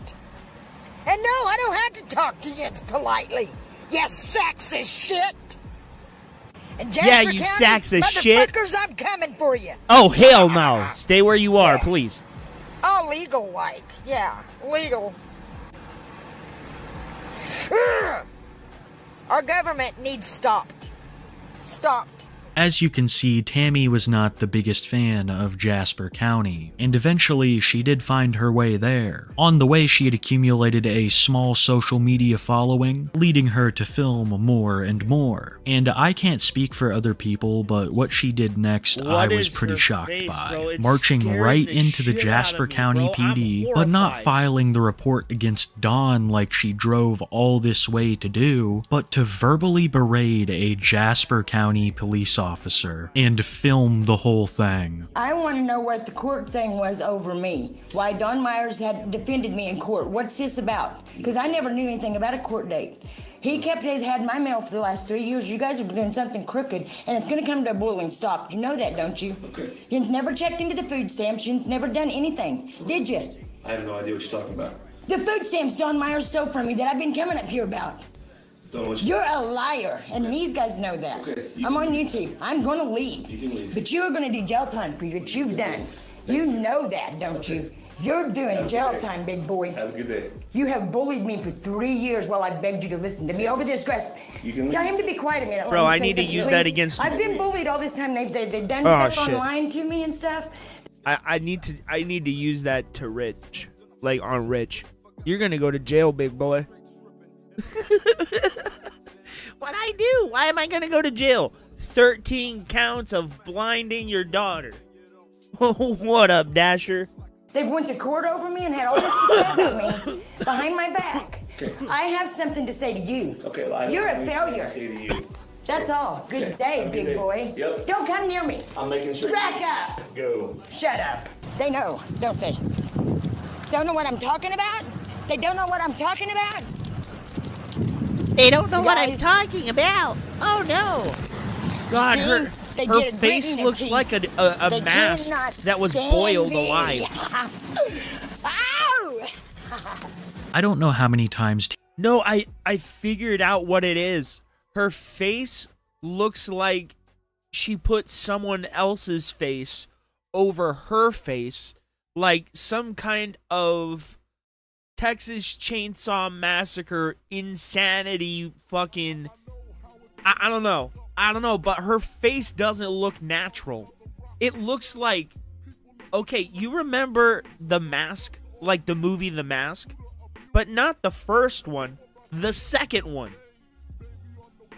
And no, I don't have to talk to you politely. You sexist shit. And Jasper you County, sexist shit. Motherfuckers, I'm coming for you. Oh, hell no. Stay where you are, please. Oh, legal like. Yeah, legal. Our government needs stopped. Stopped. As you can see, Tammy was not the biggest fan of Jasper County, and eventually she did find her way there. On the way, she had accumulated a small social media following, leading her to film more and more. And I can't speak for other people, but what she did next I was pretty shocked by. Marching right into the Jasper County PD, but not filing the report against Dawn like she drove all this way to do, but to verbally berate a Jasper County police officer and film the whole thing. I want to know what the court thing was over me. Why Don Myers had defended me in court. What's this about? Because I never knew anything about a court date. He had my mail for the last 3 years. You guys are doing something crooked, and it's going to come to a boiling stop. You know that, don't you? Okay. You've never checked into the food stamps. You've never done anything, did you? I have no idea what you're talking about. The food stamps Don Myers stole from me that I've been coming up here about. You're a liar, and these guys know that. Okay, I'm on YouTube. I'm going to leave. You can leave. But you are going to do jail time for what you've done. You know that, don't you? You're doing jail time, big boy. Have a good day. You have bullied me for 3 years while I begged you to listen to me over this grass. Tell him to be quiet a minute. Bro, I need to use that against you. I've been bullied all this time. They've done stuff online to me and stuff. I need to use that to Rich. Like on Rich. You're gonna go to jail, big boy. What'd I do? Why am I gonna go to jail? 13 counts of blinding your daughter. What up, Dasher? They've went to court over me and had all this to say about me behind my back. Okay. I have something to say to you. Okay, well, you're a failure. Say to you. That's all. Good day, big boy. Yep. Don't come near me. I'm making sure. Back up. Go. Shut up. They know, don't they? Don't know what I'm talking about? They don't know what I'm talking about? They don't know what I'm talking about. Oh no. God, They Her get it face grit in looks their like teeth. a They mask cannot that was stand boiled me. alive. Ow! I don't know how many times No, I figured out what it is. Her face looks like she put someone else's face over her face, like some kind of Texas Chainsaw Massacre insanity fucking... I don't know. I don't know, but her face doesn't look natural. It looks like... Okay, you remember The Mask? Like the movie The Mask? But not the first one. The second one.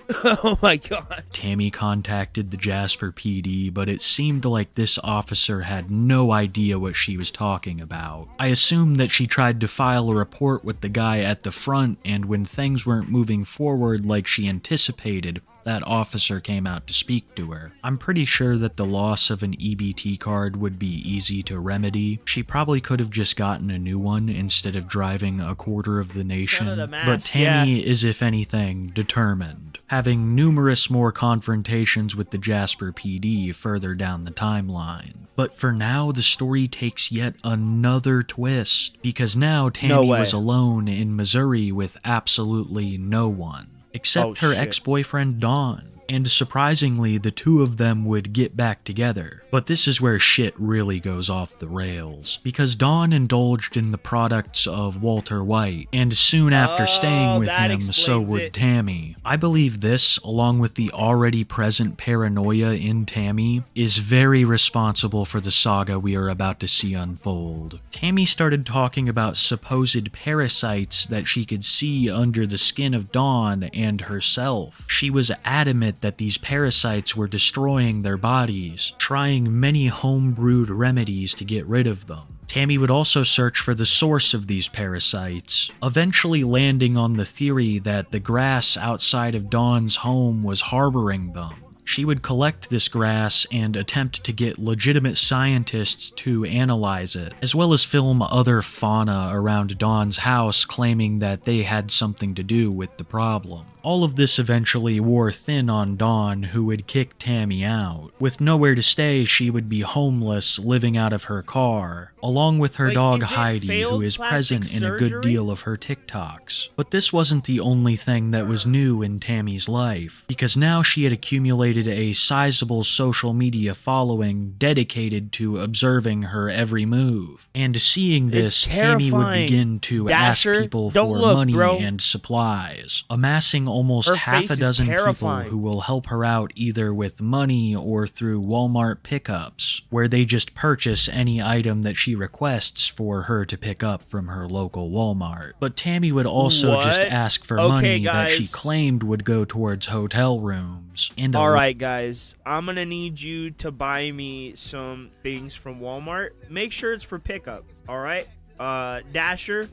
Oh my god. Tammy contacted the Jasper PD, but it seemed like this officer had no idea what she was talking about. I assumed that she tried to file a report with the guy at the front, and when things weren't moving forward like she anticipated, that officer came out to speak to her. I'm pretty sure that the loss of an EBT card would be easy to remedy. She probably could have just gotten a new one instead of driving a quarter of the nation. Son of the mask, But Tammy is, if anything, determined, having numerous more confrontations with the Jasper PD further down the timeline. But for now, the story takes yet another twist, because now Tammy was alone in Missouri with absolutely no one. Except her ex-boyfriend, Dawn. And surprisingly, the two of them would get back together. But this is where shit really goes off the rails, because Dawn indulged in the products of Walter White, and soon after staying with him, so would Tammy. I believe this, along with the already present paranoia in Tammy, is very responsible for the saga we are about to see unfold. Tammy started talking about supposed parasites that she could see under the skin of Dawn and herself. She was adamant that these parasites were destroying their bodies, trying many home-brewed remedies to get rid of them. Tammy would also search for the source of these parasites, eventually landing on the theory that the grass outside of Dawn's home was harboring them. She would collect this grass and attempt to get legitimate scientists to analyze it, as well as film other fauna around Dawn's house claiming that they had something to do with the problem. All of this eventually wore thin on Dawn, who would kick Tammy out. With nowhere to stay, she would be homeless, living out of her car, along with her dog Heidi, who is present in a good deal of her TikToks. But this wasn't the only thing that was new in Tammy's life, because now she had accumulated a sizable social media following dedicated to observing her every move. And seeing this, Tammy would begin to ask people for money and supplies, amassing almost half a dozen people who will help her out either with money or through Walmart pickups, where they just purchase any item that she requests for her to pick up from her local Walmart. But Tammy would also just ask for money that she claimed would go towards hotel rooms. And alright guys, I'm gonna need you to buy me some things from Walmart. Make sure it's for pickup, alright? Dasher,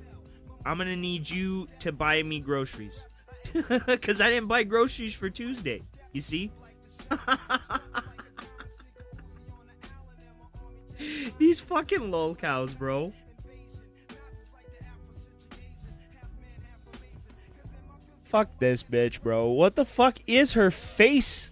I'm gonna need you to buy me groceries. Because I didn't buy groceries for Tuesday. You see? These fucking lol cows, bro. Fuck this bitch, bro. What the fuck is her face?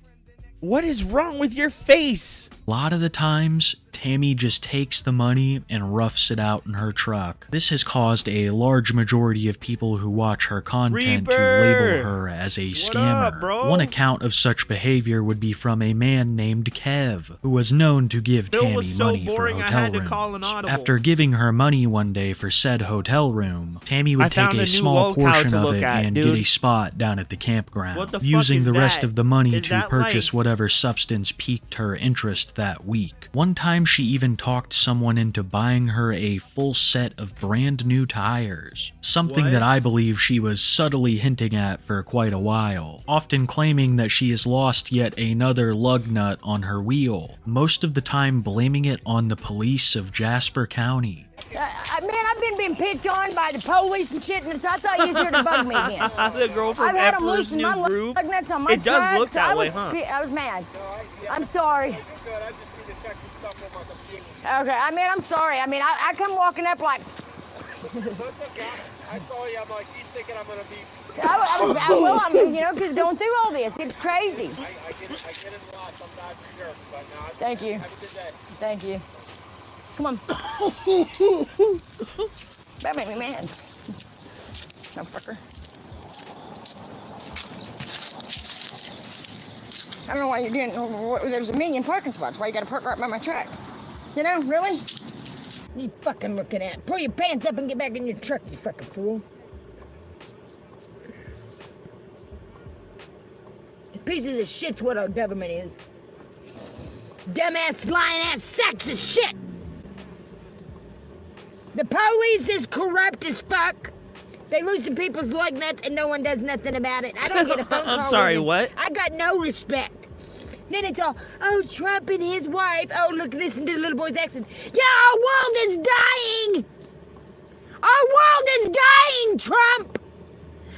What is wrong with your face? A lot of the times, Tammy just takes the money and roughs it out in her truck. This has caused a large majority of people who watch her content to label her as a scammer. One account of such behavior would be from a man named Kev, who was known to give Tammy money for hotel rooms. After giving her money one day for said hotel room, Tammy would take a small portion of it and get a spot down at the campground, using the rest of the money to purchase whatever substance piqued her interest that week. One time she even talked someone into buying her a full set of brand new tires, something that I believe she was subtly hinting at for quite a while, often claiming that she has lost yet another lug nut on her wheel, most of the time blaming it on the police of Jasper County. Man, I've been being picked on by the police and shit, and so I thought you was here to bug me again. The girl from I've had them Efler's loosen New my Groove. lug nuts on my It does truck, look so that way, huh? I was mad. I'm sorry. Okay, I mean, I'm sorry. I mean, I come walking up like, I saw you. I'm like, he's thinking I'm gonna be. Because going through all this, it's crazy. I get it a lot sometimes, for sure. But no, Thank you. Have a good day. Thank you. Come on. That made me mad. Motherfucker. I don't know why you're doing. There's a million parking spots. Why you gotta park right by my truck? You know, really? What are you fucking looking at? Pull your pants up and get back in your truck, you fucking fool. Pieces of shit's what our government is. Dumbass, lying ass sacks of shit. The police is corrupt as fuck. They loosen people's lug nuts and no one does nothing about it. I don't get a phone call. I'm sorry, what? I got no respect. Then it's all, oh, Trump and his wife. Oh, look, listen to the little boy's accent. Yeah, our world is dying. Our world is dying, Trump.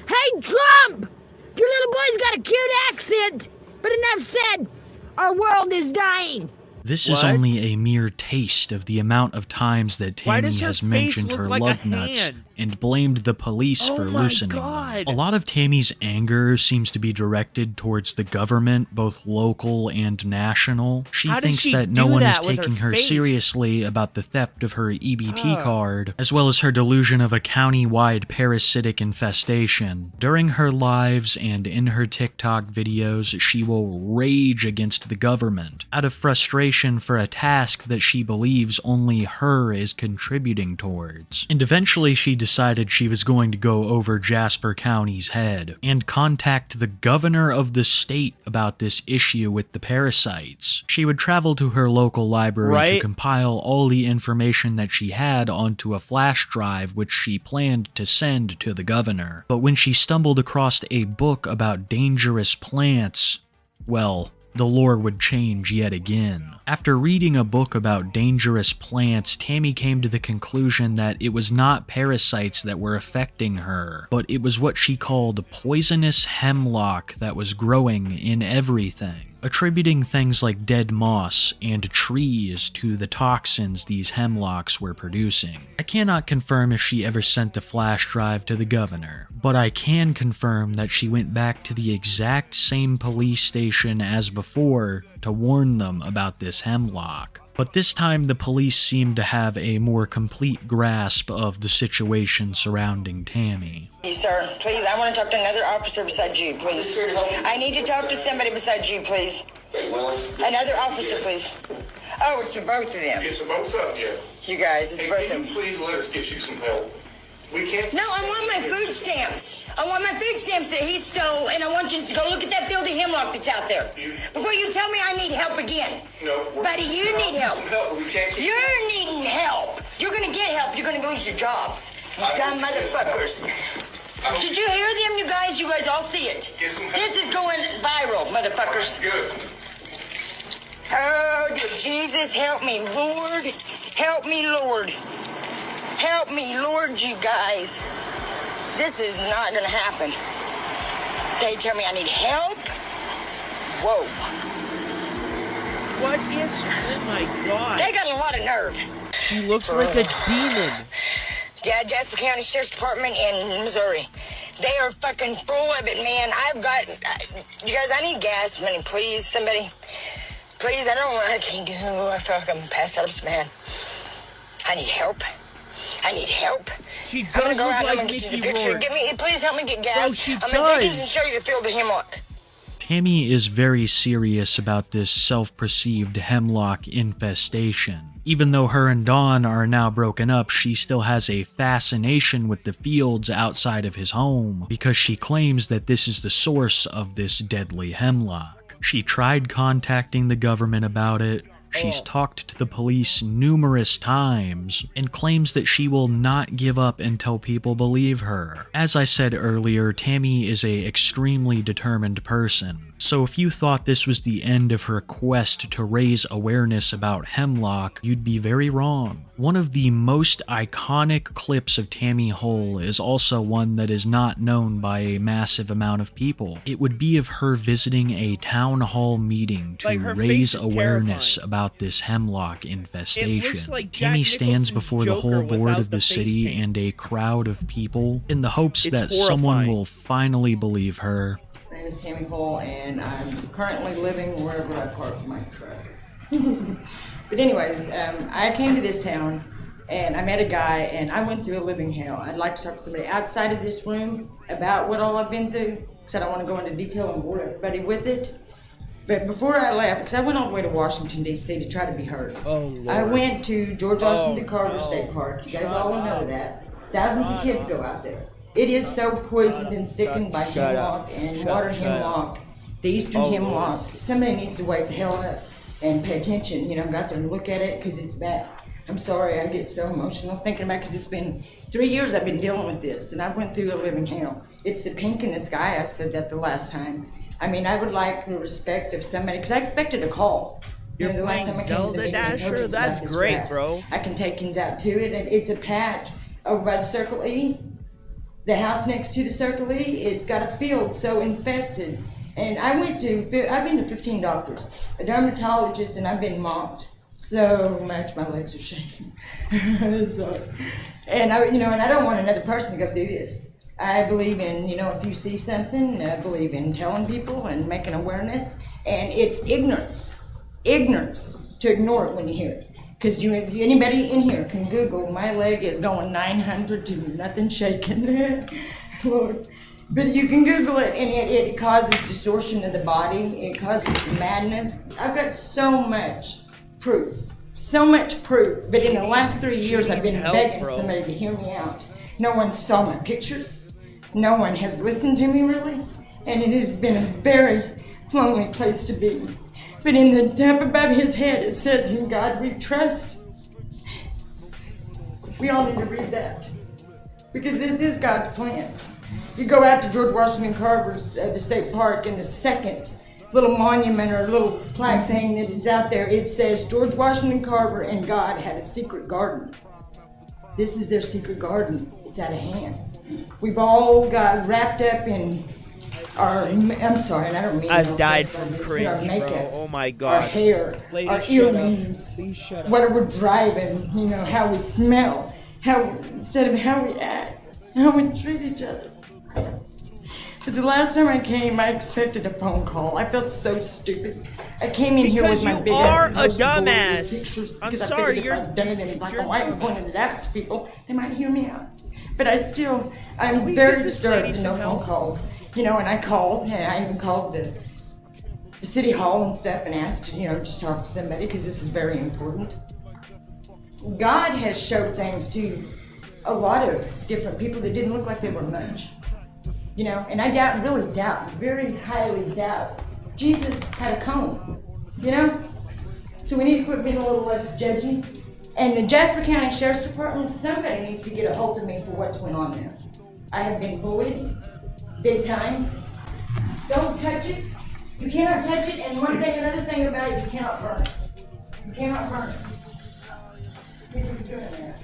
Hey, Trump. Your little boy's got a cute accent. But enough said. Our world is dying. This is only a mere taste of the amount of times that Tammy has mentioned her lug nuts and blamed the police for loosening them. A lot of Tammy's anger seems to be directed towards the government, both local and national. She thinks that no one is taking her seriously about the theft of her EBT card, as well as her delusion of a county-wide parasitic infestation. During her lives and in her TikTok videos, she will rage against the government out of frustration for a task that she believes only her is contributing towards. And eventually she decided she was going to go over Jasper County's head and contact the governor of the state about this issue with the parasites. She would travel to her local library to compile all the information that she had onto a flash drive which she planned to send to the governor. But when she stumbled across a book about dangerous plants, well, the lore would change yet again. After reading a book about dangerous plants, Tammy came to the conclusion that it was not parasites that were affecting her, but it was what she called poisonous hemlock that was growing in everything, attributing things like dead moss and trees to the toxins these hemlocks were producing. I cannot confirm if she ever sent the flash drive to the governor, but I can confirm that she went back to the exact same police station as before to warn them about this hemlock. But this time the police seemed to have a more complete grasp of the situation surrounding Tammy. Hey, sir, please, I want to talk to another officer besides you, please. I need to talk to somebody besides you, please. Another officer, please. Oh, it's for both of them. It's for both of you. You guys, it's both of them. Please let us get you some help. We can't. No, I want my food stamps. I want my food stamps that he stole, and I want you to go look at that filthy hemlock that's out there. Before you tell me I need help again. No. Buddy, you need help. Some help, but we can't. You're needing help. You're going to get help. You're going to lose your jobs. You dumb motherfuckers. Did you hear them, you guys? You guys all see it. This is going viral, motherfuckers. Good. Oh, Jesus, help me, Lord. Help me, Lord. Help me, Lord, you guys. This is not going to happen. They tell me I need help. Whoa. What is... Oh, my God. They got a lot of nerve. She looks like a demon. Yeah, Jasper County Sheriff's Department in Missouri. They are fucking full of it, man. I've got... you guys, I need gas money, please. Somebody... Please, I don't know what I can do. I feel like I'm passed out of some man. I need help. I need help. She I'm gonna does go look out and I'm like gonna get you Mickey the picture. Rourke. Give me, please help me get gas. Bro, she I'm gonna take these and does. show you the field of hemlock. Tammy is very serious about this self-perceived hemlock infestation. Even though her and Don are now broken up, she still has a fascination with the fields outside of his home because she claims that this is the source of this deadly hemlock. She tried contacting the government about it. She's talked to the police numerous times and claims that she will not give up until people believe her. As I said earlier, Tammy is an extremely determined person. So if you thought this was the end of her quest to raise awareness about hemlock, you'd be very wrong. One of the most iconic clips of Tammy Hole is also one that is not known by a massive amount of people. It would be of her visiting a town hall meeting to raise awareness about about this hemlock infestation. like Tammy Jack stands Nicholson's before the Joker whole board without of the the face city paint. and a crowd of people in the hopes It's that someone horrifying. will finally believe her. My name is Tammy Hole, and I'm currently living wherever I park my truck. But anyways, I came to this town, and I met a guy, and I went through a living hell. I'd like to talk to somebody outside of this room about what all I've been through, because I don't want to go into detail and bore everybody with it. But before I left, because I went all the way to Washington, D.C. to try to be heard. Oh, Lord. I went to George Washington Carver State Park. You guys all will know that. Thousands of kids go out there. It is so poisoned and thickened by hemlock and water hemlock, the eastern hemlock. Somebody needs to wake the hell up and pay attention. You know, go out there and look at it, because it's bad. I'm sorry, I get so emotional thinking about it, because it's been 3 years I've been dealing with this, and I went through a living hell. It's the pink in the sky. I said that the last time. I mean, I would like the respect of somebody, because I expected a call. You're the last time I came to the Zelda meeting, Dasher? coaches about That's this great, grass. bro. I can take kids out to it, and it's a patch over by the Circle E. The house next to the Circle E, it's got a field so infested. And I've been to 15 doctors, a dermatologist, and I've been mocked so much my legs are shaking. So, and I don't want another person to go through this. I believe in, if you see something, I believe in telling people and making awareness. And it's ignorance to ignore it when you hear it. Because anybody in here can Google, my leg is going 900 to nothing shaking. Lord. But you can Google it, and it causes distortion of the body. It causes madness. I've got so much proof. But in the last 3 years, I've been begging somebody to hear me out. No one saw my pictures. No one has listened to me, really. And it has been a very lonely place to be. But in the top above his head, it says, "In God we trust." We all need to read that, because this is God's plan. You go out to George Washington Carver's the state park, and the second little monument or little plaque thing that is out there, it says, "George Washington Carver and God had a secret garden." This is their secret garden. It's out of hand. We've all got wrapped up in our, I'm sorry, and I don't mean I've died offense from like this, but cringe, our makeup, bro. Oh my God. our hair, Lady, our shut earrings, up. Please shut up. what we're driving, how we smell, instead of how we act, how we treat each other. But the last time I came, I expected a phone call. I felt so stupid. I came in here with my big ass poster board with pictures, I'm because sorry, I figured if I'd done it in black and white and pointed it out to people, they might hear me out. But I'm very disturbed with no phone calls. And I called, and I even called the city hall and stuff and asked, to talk to somebody, because this is very important. God has showed things to a lot of different people that didn't look like they were much. And I very highly doubt Jesus had a comb, So we need to quit being a little less judgy. And the Jasper County Sheriff's Department, somebody needs to get a hold of me for what's going on there. I have been bullied, big time. Don't touch it. You cannot touch it, and another thing about it, you cannot burn it. You cannot burn it. Who's doing that?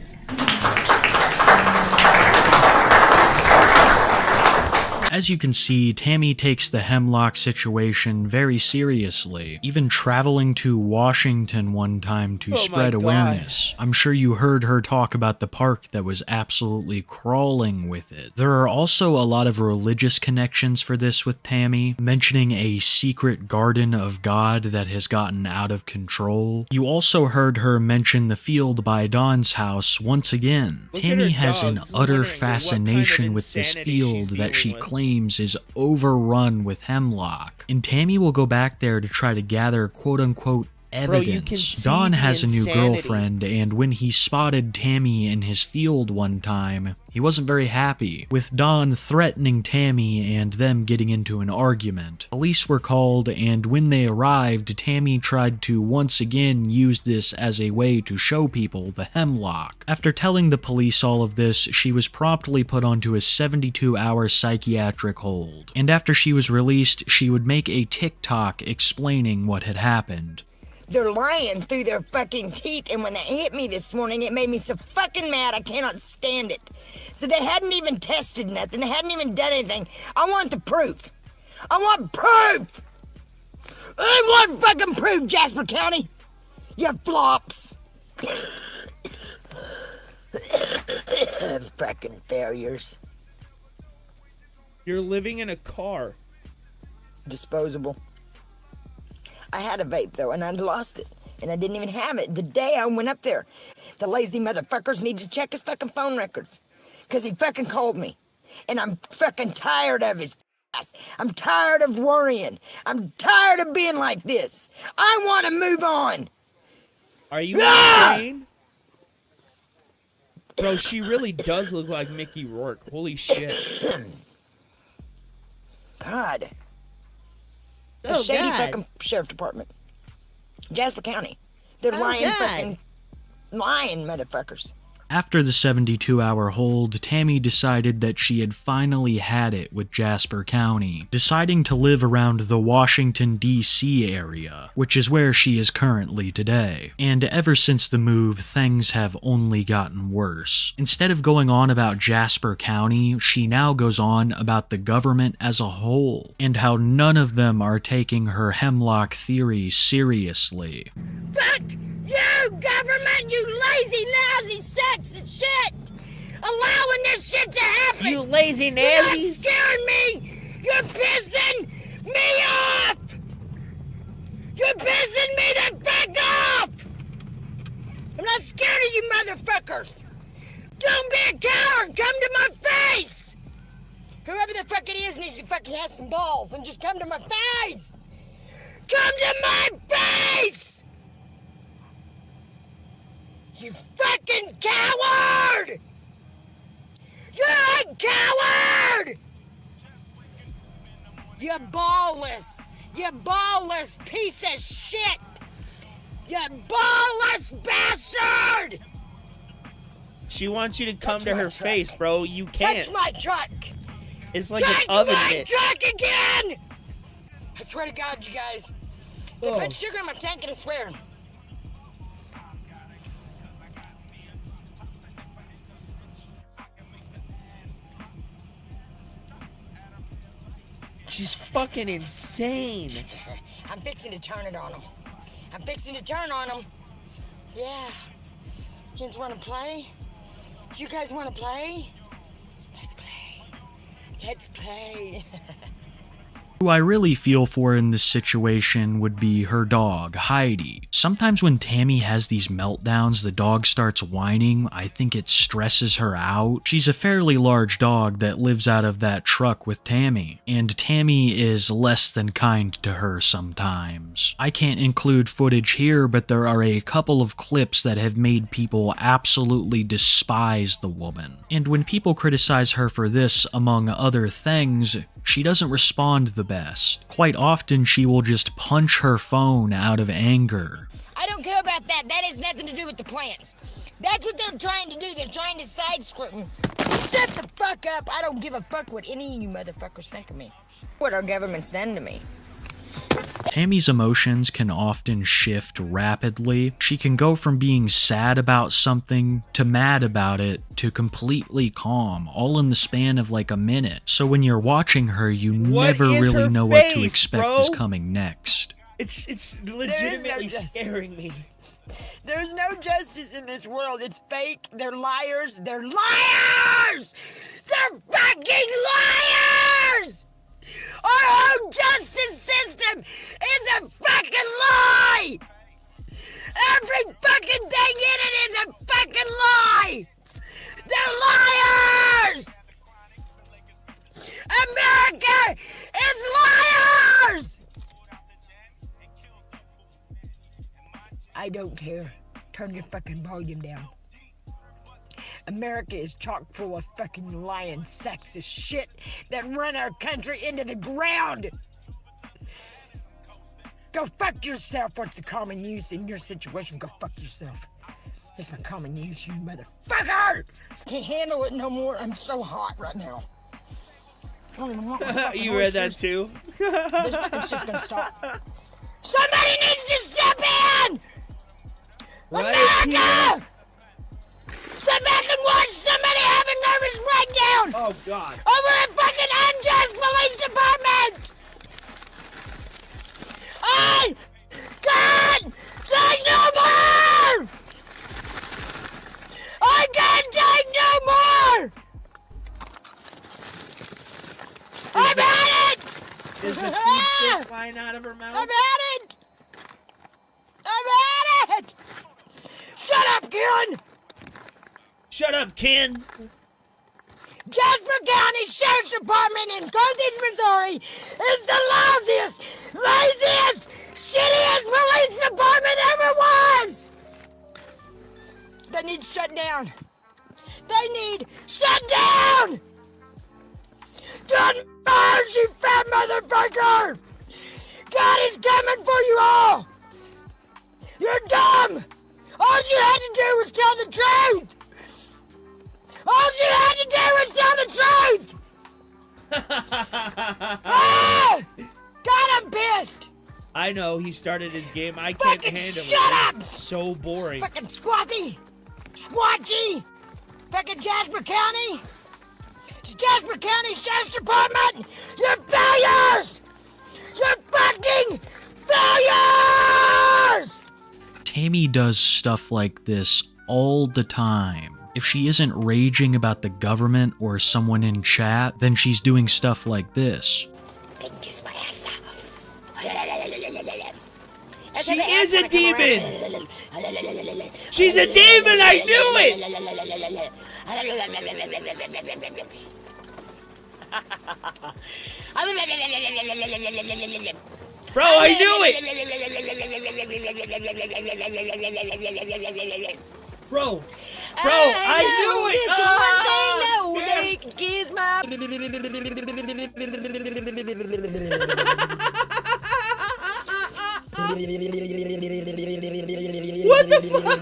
As you can see, Tammy takes the hemlock situation very seriously, even traveling to Washington one time to spread awareness. I'm sure you heard her talk about the park that was absolutely crawling with it. There are also a lot of religious connections for this with Tammy, mentioning a secret garden of God that has gotten out of control. You also heard her mention the field by Dawn's house once again. Tammy has an utter fascination with this field that she claims is overrun with hemlock, and Tammy will go back there to try to gather quote-unquote evidence. Dawn has a new girlfriend, and when he spotted Tammy in his field one time, he wasn't very happy, with Dawn threatening Tammy and them getting into an argument. Police were called, and when they arrived, Tammy tried to once again use this as a way to show people the hemlock. After telling the police all of this, she was promptly put onto a 72-hour psychiatric hold, and after she was released, she would make a TikTok explaining what had happened. They're lying through their fucking teeth, and when they hit me this morning, it made me so fucking mad I cannot stand it. So they hadn't even tested nothing. They hadn't even done anything. I want the proof. I want proof! I want fucking proof, Jasper County! You flops! Frickin' failures. You're living in a car. Disposable. I had a vape, though, and I lost it. And I didn't even have it the day I went up there. The lazy motherfuckers need to check his fucking phone records. Because he fucking called me. And I'm fucking tired of his ass. I'm tired of worrying. I'm tired of being like this. I want to move on. Are you insane? Bro, she really does look like Mickey Rourke. Holy shit. God. The Oh, shady God. fucking sheriff department. Jasper County. They're Oh, lying God. fucking lying motherfuckers. After the 72-hour hold, Tammy decided that she had finally had it with Jasper County, deciding to live around the Washington, D.C. area, which is where she is currently today. And ever since the move, things have only gotten worse. Instead of going on about Jasper County, she now goes on about the government as a whole, and how none of them are taking her hemlock theory seriously. Fuck you, government, you lazy, lousy sacks of shit! Allowing this shit to happen! You lazy You're Nazis! not scaring me! You're pissing me off! You're pissing me the fuck off! I'm not scared of you motherfuckers! Don't be a coward! Come to my face! Whoever the fuck it is needs to fucking have some balls and just come to my face! Come to my face! You fucking coward! You're a coward! You ballless piece of shit! You ballless bastard! She wants you to come to her face, bro. You can't. Touch my truck! It's like Touch an oven my mitt. truck again! I swear to God, you guys. They Oh. put sugar in my tank and I swear. She's fucking insane. I'm fixing to turn it on them. I'm fixing to turn on them. Yeah. You guys want to play? You guys want to play? Let's play. Let's play. Who I really feel for in this situation would be her dog, Heidi. Sometimes when Tammy has these meltdowns, the dog starts whining. I think it stresses her out. She's a fairly large dog that lives out of that truck with Tammy, and Tammy is less than kind to her sometimes. I can't include footage here, but there are a couple of clips that have made people absolutely despise the woman. And when people criticize her for this, among other things, she doesn't respond the best. Quite often, she will just punch her phone out of anger. I don't care about that. That has nothing to do with the plans. That's what they're trying to do. They're trying to side squirt me. Shut the fuck up. I don't give a fuck what any of you motherfuckers think of me. What our government's done to me. Tammy's emotions can often shift rapidly. She can go from being sad about something to mad about it to completely calm, all in the span of like a minute. So when you're watching her, you never is really her know what to face, expect bro? is coming next. It's legitimately scaring me. There's no justice in this world. It's fake. They're liars. They're liars! They're fucking liars! Our whole justice system is a fucking lie! Every fucking thing in it is a fucking lie! They're liars! America is liars! I don't care. Turn your fucking volume down. America is chock full of fucking lying sexist shit that run our country into the ground. Go fuck yourself. What's the common use in your situation? Go fuck yourself. That's my common use, you motherfucker! Can't handle it no more. I'm so hot right now. I don't even want my fucking You read that oysters. too? This fucking shit's gonna stop. Somebody needs to step in! America! Sit back and watch somebody have a nervous breakdown! Oh, God. Over a fucking unjust police department! I can't take no more! Is the food still flying out of her mouth? I've had it! I've had it! Shut up, Ken! Shut up, Ken! Jasper County Sheriff's Department in Carthage, Missouri is the lousiest, laziest, shittiest police department ever was! They need shut down. They need shut down! John Myers, you fat motherfucker! God is coming for you all! You're dumb! All you had to do was tell the truth! All you had to do was tell the truth! Ah! God, I'm pissed! I know, he started his game. I can't Fucking handle it. shut up! It's so boring. Fucking squatty! Squatchy! Fucking Jasper County! It's Jasper County Sheriff's Department! You're failures! You're fucking failures! Tammy does stuff like this all the time. If she isn't raging about the government or someone in chat, then she's doing stuff like this. Kiss my ass. She is a demon! She's a demon, I knew it! Bro, I knew it! Bro, I knew it! This one thing, no, they can kiss my... What the fuck?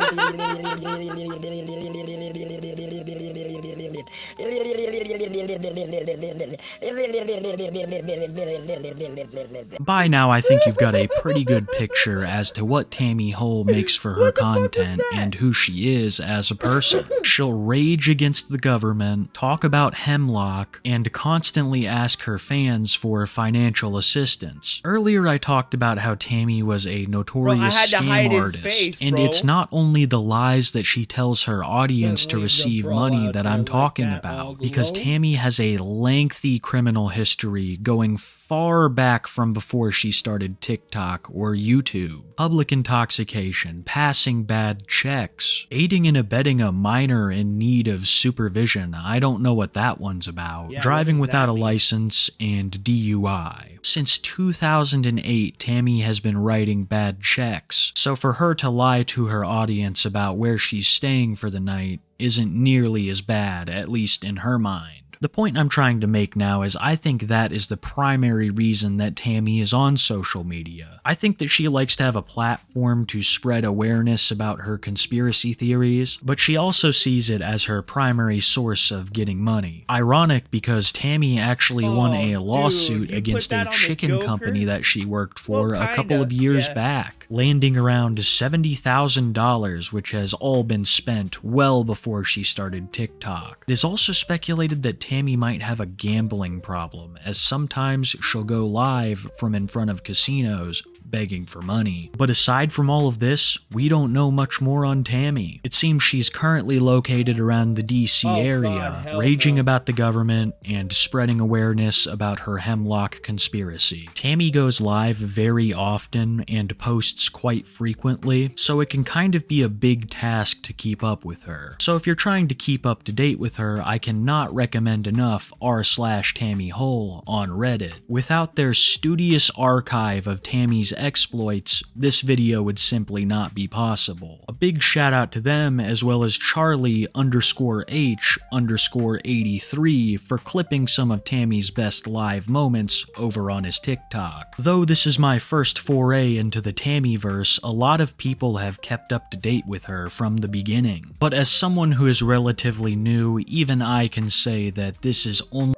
By now, I think you've got a pretty good picture as to what Tammy Hole makes for her content and who she is as a person. She'll rage against the government, talk about hemlock, and constantly ask her fans for financial assistance. Earlier, I talked about how Tammy was a notorious scam artist, and it's not only the lies that she tells her audience to receive money that I'm talking about, because Tammy has a lengthy criminal history going far back from before she started TikTok or YouTube. Public intoxication, passing bad checks, aiding and abetting a minor in need of supervision. I don't know what that one's about. Yeah, driving without a license, and DUI. Since 2008, Tammy has been writing bad checks, so for her to lie to her audience about where she's staying for the night isn't nearly as bad, at least in her mind. The point I'm trying to make now is I think that is the primary reason that Tammy is on social media. I think that she likes to have a platform to spread awareness about her conspiracy theories, but she also sees it as her primary source of getting money. Ironic because Tammy actually won a lawsuit against a chicken company that she worked for a couple of years back, landing around $70,000, which has all been spent well before she started TikTok. It is also speculated that Tammy might have a gambling problem, as sometimes she'll go live from in front of casinos begging for money. But aside from all of this, we don't know much more on Tammy. It seems she's currently located around the DC area, raging about the government and spreading awareness about her hemlock conspiracy. Tammy goes live very often and posts quite frequently, so it can kind of be a big task to keep up with her. So if you're trying to keep up to date with her, I cannot recommend enough r/Tammy Hole on Reddit. Without their studious archive of Tammy's exploits, this video would simply not be possible. A big shout out to them, as well as Charlie_H_83 for clipping some of Tammy's best live moments over on his TikTok. Though this is my first foray into the Tammyverse, a lot of people have kept up to date with her from the beginning. But as someone who is relatively new, even I can say that this is only—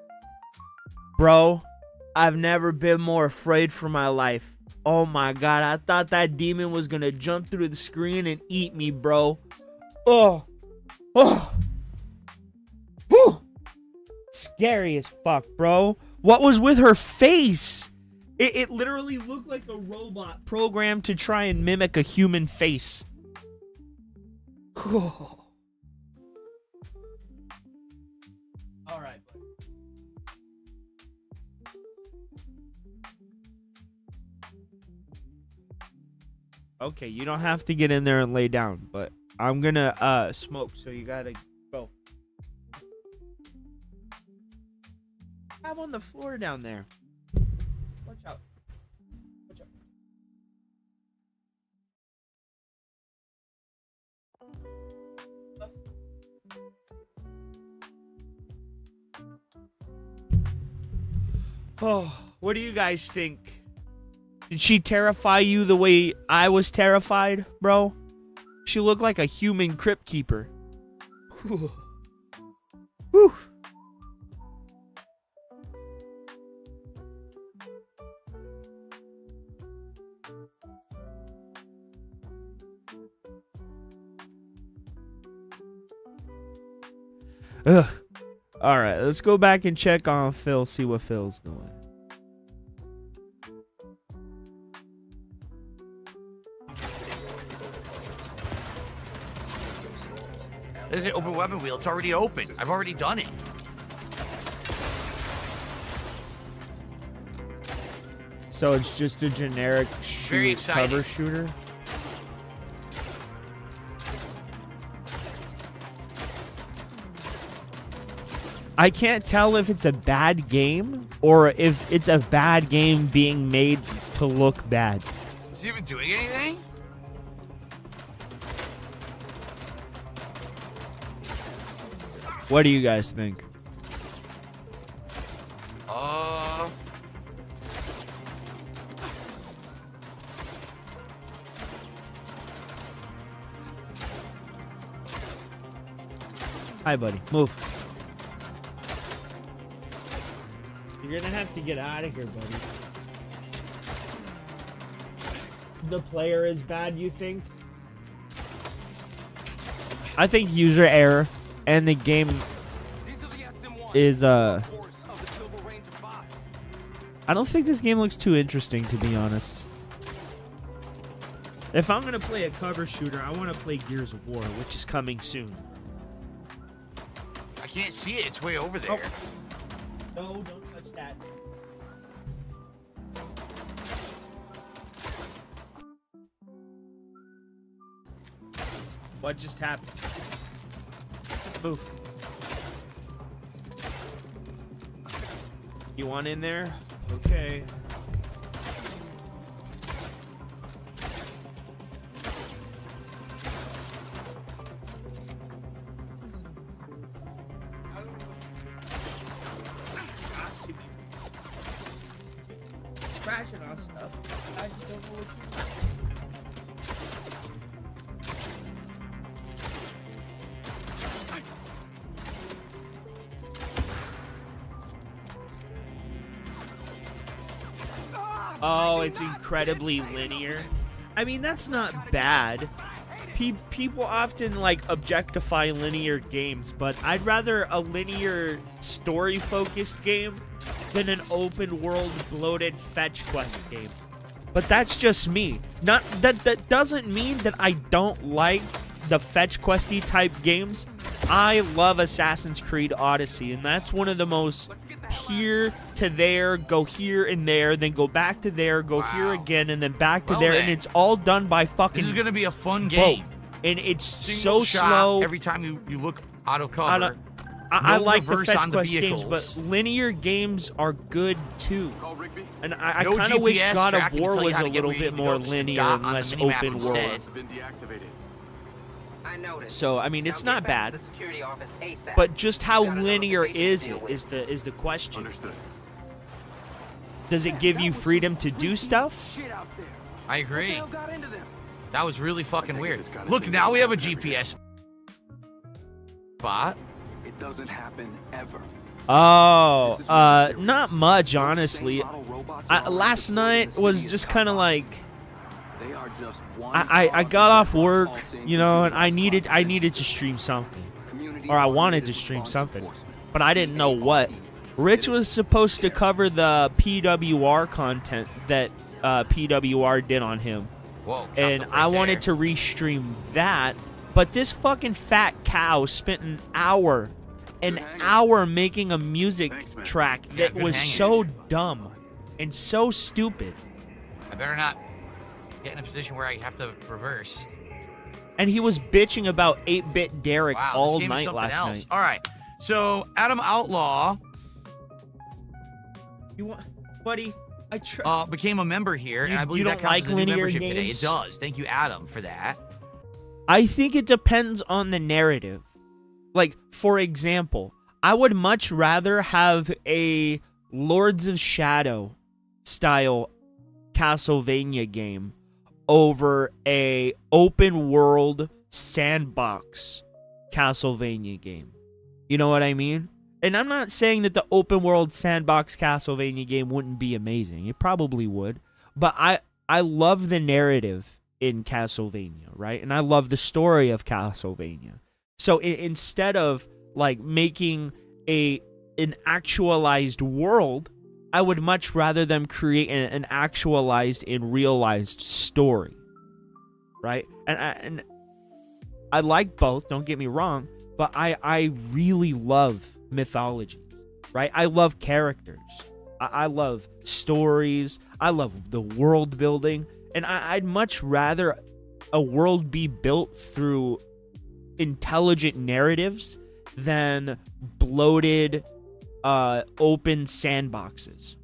Bro, I've never been more afraid for my life. Oh my god, I thought that demon was gonna jump through the screen and eat me, bro. Oh. Whew. Scary as fuck, bro. What was with her face? It literally looked like a robot programmed to try and mimic a human face. All right. Okay, you don't have to get in there and lay down, but I'm gonna smoke, so you gotta go. Have on the floor down there. Watch out. Watch out. Oh, what do you guys think? Did she terrify you the way I was terrified, bro? She looked like a human crypt keeper. Whew. Whew. Ugh. Alright, let's go back and check on Phil, see what Phil's doing. There's an open weapon wheel. It's already open. I've already done it. So it's just a generic cover shooter? I can't tell if it's a bad game or if it's a bad game being made to look bad. Is he even doing anything? What do you guys think? Hi, buddy. Move. You're gonna have to get out of here, buddy. The player is bad, you think? I think user error. And the game is, I don't think this game looks too interesting, to be honest. If I'm going to play a cover shooter, I want to play Gears of War, which is coming soon. I can't see it. It's way over there. Oh. No, don't touch that. What just happened? Move. You want in there? Okay. Crashing on stuff. I just don't know what you want. Oh, it's incredibly linear. I mean, that's not bad. People often, like, objectify linear games, but I'd rather a linear story-focused game than an open-world, bloated fetch quest game. But that's just me. That doesn't mean that I don't like the fetch questy type games. I love Assassin's Creed Odyssey, and that's one of the most here to there, go here and there, then go back to there, go here again, and then back to there, and it's all done by fucking. This is gonna be a fun game, and it's Single so shot slow. Every time you look out of cover. I No like the reverse fetch on the quest games, vehicles. but linear games are good too. And I No kind of wish GPS God of tracking War to tell you was how a to get little where you bit need to more go, just a linear dot and on the less minimap open world. instead. So I mean, it's not bad, but just how linear is it is the question. Does it give you freedom to do stuff? I agree. That was really fucking weird. Look, now we have a GPS spot. It doesn't happen ever. Oh, not much, honestly. Last night was just kind of like I got off work, you know, and I needed to stream something, or I wanted to stream something, but I didn't know what. Rich was supposed to cover the PWR content that PWR did on him. Whoa, and I wanted to restream that, but this fucking fat cow spent an hour making a music track that was so dumb and so stupid. I better not get in a position where I have to reverse. And he was bitching about 8-Bit Derek Wow, all this game is night something last else. night. All right. So, Adam Outlaw You want, buddy? became a member here, and I believe you that don't counts like as a new linear membership today. It games? does. Thank you, Adam, for that. I think it depends on the narrative. Like, for example, I would much rather have a Lords of Shadow style Castlevania game over a open world sandbox Castlevania game. You know what I mean? And I'm not saying that the open world sandbox Castlevania game wouldn't be amazing. It probably would. But I love the narrative in Castlevania, right? And I love the story of Castlevania. So instead of like making an actualized world, I would much rather them create an actualized and realized story, right? And I like both, don't get me wrong, but I really love mythology, right? I love characters. I love stories. I love the world building. And I'd much rather a world be built through intelligent narratives than bloated, open sandboxes.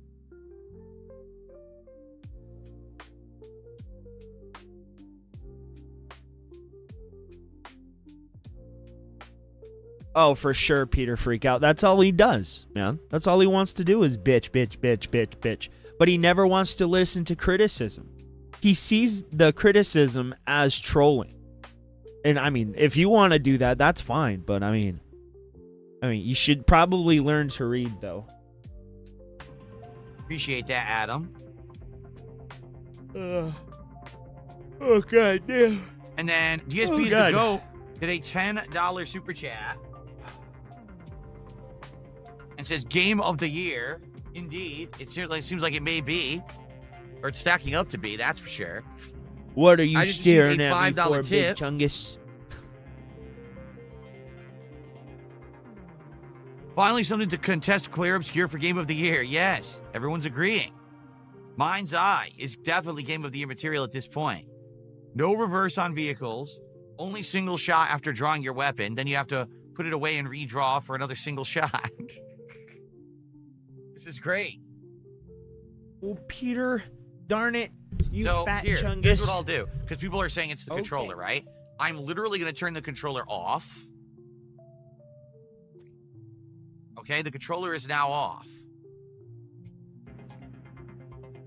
Oh, for sure, Peter Freakout. That's all he does, man. That's all he wants to do is bitch, bitch, bitch, bitch, bitch. But he never wants to listen to criticism. He sees the criticism as trolling. And I mean, if you want to do that, that's fine. But I mean, you should probably learn to read, though. Appreciate that, Adam. Oh, God damn. And then DSP is the GOAT did a $10 super chat and says Game of the Year. Indeed, it seems like it may be, or it's stacking up to be. That's for sure. What are you I just staring received a at me for, $5 Big tip. Chungus? Finally, something to contest Clear Obscure for Game of the Year. Yes, everyone's agreeing. Mind's Eye is definitely Game of the Year material at this point. No reverse on vehicles. Only single shot after drawing your weapon. Then you have to put it away and redraw for another single shot. This is great. Well, Peter, darn it, you fat here's chungus. what I'll do. Because people are saying it's the controller, right? I'm literally going to turn the controller off. Okay, the controller is now off.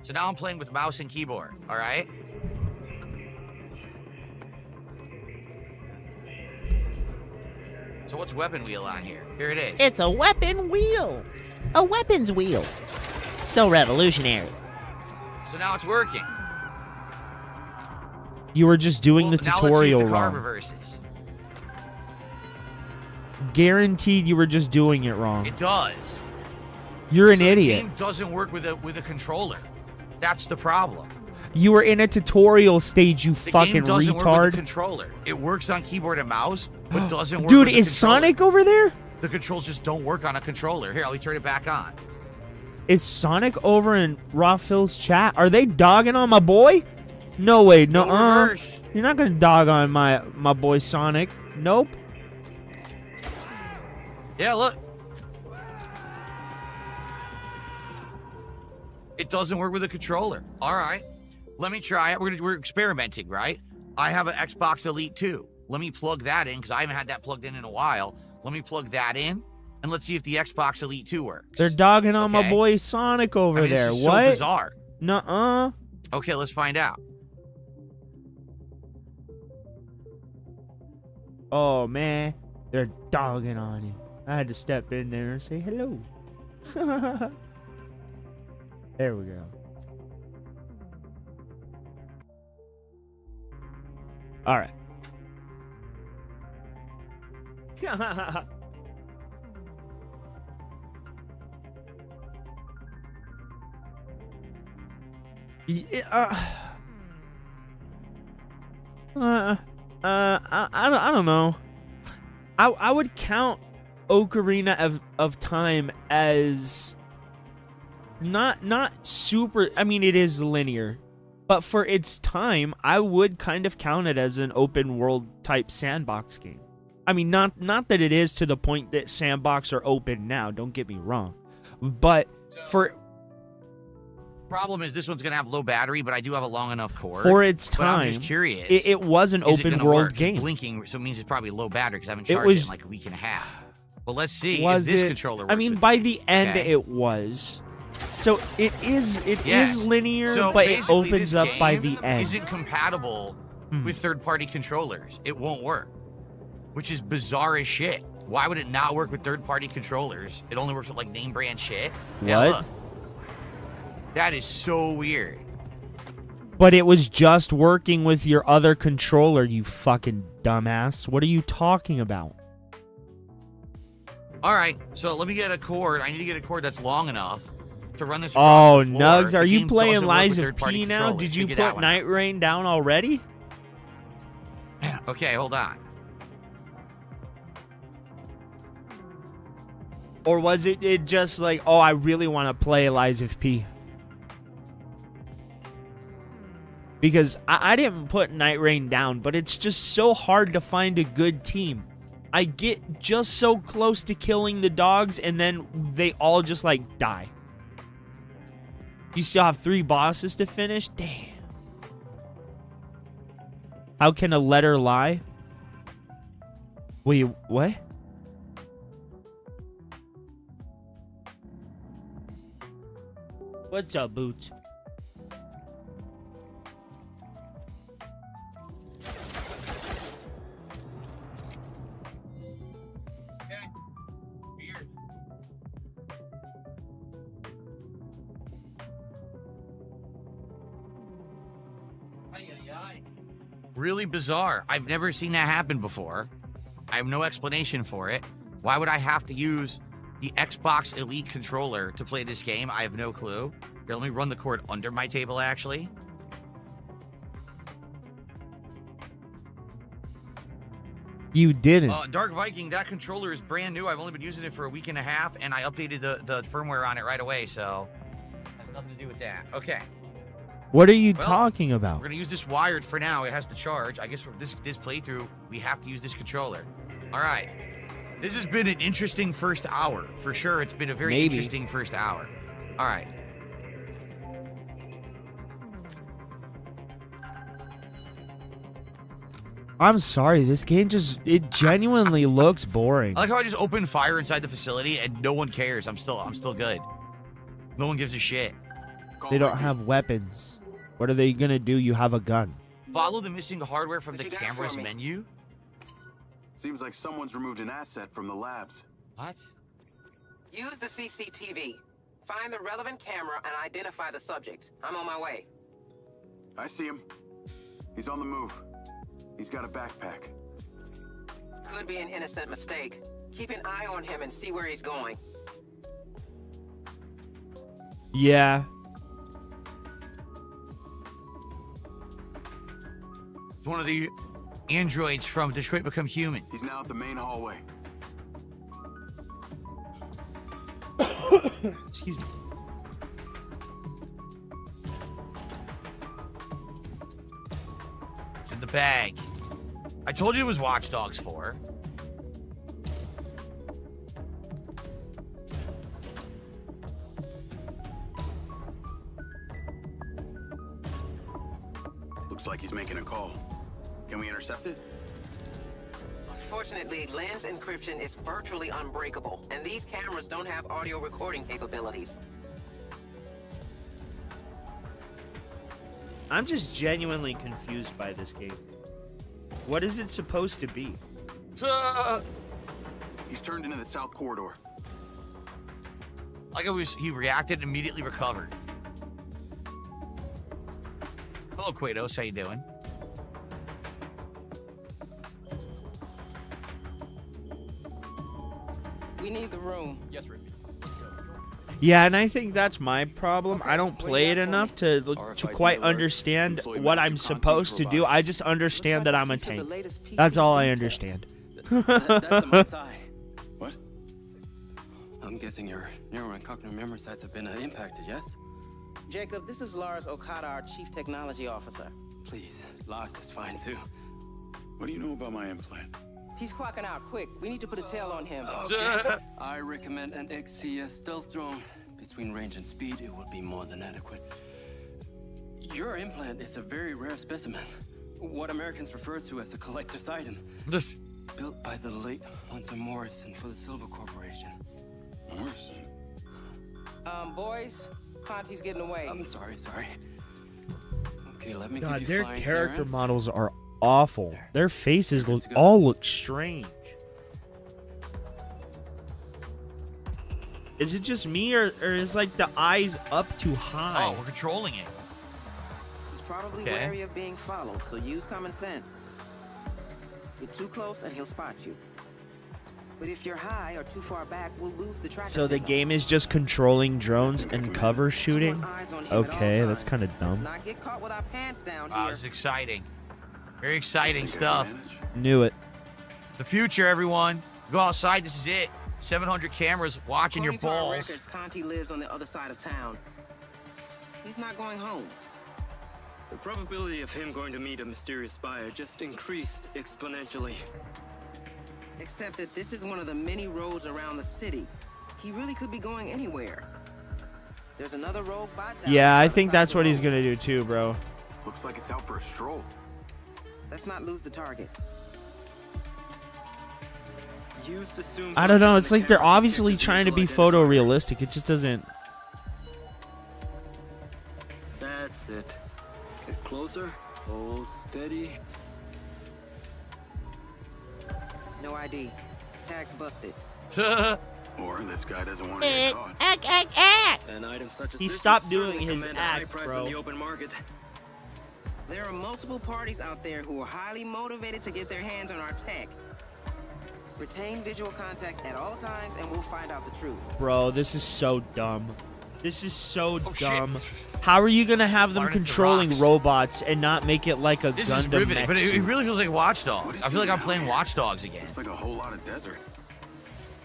So now I'm playing with mouse and keyboard, all right? So what's weapon wheel on here? Here it is. It's a weapon wheel. A weapons wheel. So revolutionary. So now it's working. You were just doing the Now let's see tutorial if the car wrong. reverses. Guaranteed you were just doing it wrong. It does. You're an So idiot. The game doesn't work with a controller. That's the problem. You were in a tutorial stage, you The fucking game doesn't work with retard. the controller. It works on keyboard and mouse, but doesn't work Dude, with the is controller. Sonic over there? The controls just don't work on a controller. Here, let me turn it back on. Is Sonic over in Raphil's chat? Are they dogging on my boy? No way. No, reverse. You're not gonna dog on my boy Sonic. Nope. Yeah, look. It doesn't work with a controller. All right. Let me try it. We're experimenting, right? I have an Xbox Elite 2. Let me plug that in because I haven't had that plugged in a while. Let me plug that in, and let's see if the Xbox Elite 2 works. They're dogging on my Okay. boy Sonic over there. This is What? so bizarre. Nuh-uh. Okay, let's find out. Oh, man. They're dogging on you. I had to step in there and say hello. There we go. All right. I don't know. I would count Ocarina of Time as not super. I mean, it is linear, But for its time, I would kind of count it as an open world type sandbox game. I mean, not that it is to the point that sandbox are open now, don't get me wrong. But for... Problem is, this one's going to have low battery, but I do have a long enough cord. For its But time, I'm just curious. it was an open world game. It's blinking, so it means it's probably low battery because I haven't charged it in like a week and a half. Well, let's see if this controller works. I mean, by the end, it was. So it is linear, So but it basically, opens this up by game the end. Isn't compatible with third-party controllers. It won't work, which is bizarre as shit. Why would it not work with third-party controllers? It only works with like name brand shit. Yeah, What? look. That is so weird. But it was just working with your other controller, you fucking dumbass. What are you talking about? All right, so let me get a cord. I need to get a cord that's long enough to run this Oh, across the floor. Nugs, The are you game playing doesn't work with Lies of third-party P now? controllers. Did you Figure that put one Night Rain down already? out. Okay, hold on. Or was it just like, oh, I really want to play Lies of P? Because I didn't put Night Rain down, but it's just so hard to find a good team. I get just so close to killing the dogs, and then they all just, like, die. You still have 3 bosses to finish? Damn. How can a letter lie? Wait, what? What's up, Boots? Really bizarre. I've never seen that happen before. I have no explanation for it. Why would I have to use the Xbox Elite controller to play this game? I have no clue. Here, let me run the cord under my table, actually. You didn't. Dark Viking, that controller is brand new. I've only been using it for a week and a half, and I updated the firmware on it right away, so has nothing to do with that. Okay. What are you talking about? We're going to use this wired for now. It has to charge. I guess for this playthrough, we have to use this controller. All right. This has been an interesting first hour. For sure, it's been a very interesting first hour. All right. I'm sorry, this game it genuinely looks boring. I like how I just opened fire inside the facility and no one cares. I'm still good. No one gives a shit. They don't have weapons. What are they gonna do? You have a gun. Follow the missing hardware from the camera's menu. Seems like someone's removed an asset from the labs. What? Use the CCTV. Find the relevant camera and identify the subject. I'm on my way. I see him. He's on the move. He's got a backpack. Could be an innocent mistake. Keep an eye on him and see where he's going. Yeah. It's one of the androids from Detroit Become Human. He's now at the main hallway. Excuse me. It's in the bag. I told you it was Watch Dogs 4. Looks like he's making a call. Can we intercept it? Unfortunately, lens encryption is virtually unbreakable, and these cameras don't have audio recording capabilities. I'm just genuinely confused by this game. What is it supposed to be? He's turned into the south corridor. Like he reacted and immediately recovered. Hello, Kratos. How you doing? We need the room. Yes, Rippy. Yeah, and I think that's my problem. I don't play it enough to quite understand what I'm supposed to do. I just understand that I'm a tank. That's all I understand. That's a Matai. What? I'm guessing your neural and cognitive memory sites have been impacted, yes? Jacob, this is Lars Okada, our Chief Technology Officer. Please, Lars is fine too. What do you know about my implant? He's clocking out quick. We need to put a tail on him. Okay. I recommend an XCS stealth drone. Between range and speed, it would be more than adequate. Your implant is a very rare specimen. What Americans refer to as a collector's item. Built by the late Hunter Morrison for the Silver Corporation. Morrison? Boys, Conti's getting away. I'm sorry. Okay, let me God, give you their flying character clearance. models are awful. Their faces all look strange. Is it just me, or is like the eyes up too high? Oh, we're controlling it. He's probably Okay. wary of being followed, so use common sense. Get too close and he'll spot you. But if you're high or too far back, we'll lose the tracker So the signal. game is just controlling drones and cover shooting? Okay, that's kind of Let's dumb. not get caught with our pants down Wow, here. this is exciting. Very exciting stuff. Knew it. The future, everyone. Go outside. This is it. 700 cameras watching your According to our balls. records, Conti lives on the other side of town. He's not going home. The probability of him going to meet a mysterious buyer just increased exponentially. Except that this is one of the many roads around the city. He really could be going anywhere. There's another road bot down Yeah, the I other think side that's of the what he's road. gonna do too, bro. Looks like it's out for a stroll. Let's not lose the target. Use the zoom I don't know. function on It's the like they're camera to check obviously the trying to be vehicle identifier. photorealistic. It just doesn't. That's it. Get closer. Hold steady. No ID. Tag's busted. Or this guy doesn't want to get caught. An item such as He this stopped would certainly doing his command a high act, price bro. on the open market. There are multiple parties out there who are highly motivated to get their hands on our tech. Retain visual contact at all times and we'll find out the truth. Bro, this is so dumb. This is so shit. dumb. How are you gonna have them Learn the controlling rocks. robots and not make it like a This is Gundam riveting, mech but it suit? really feels like Watch What Dogs. is I feel like he I'm playing doing? Watch Dogs again. It's like a whole lot of desert.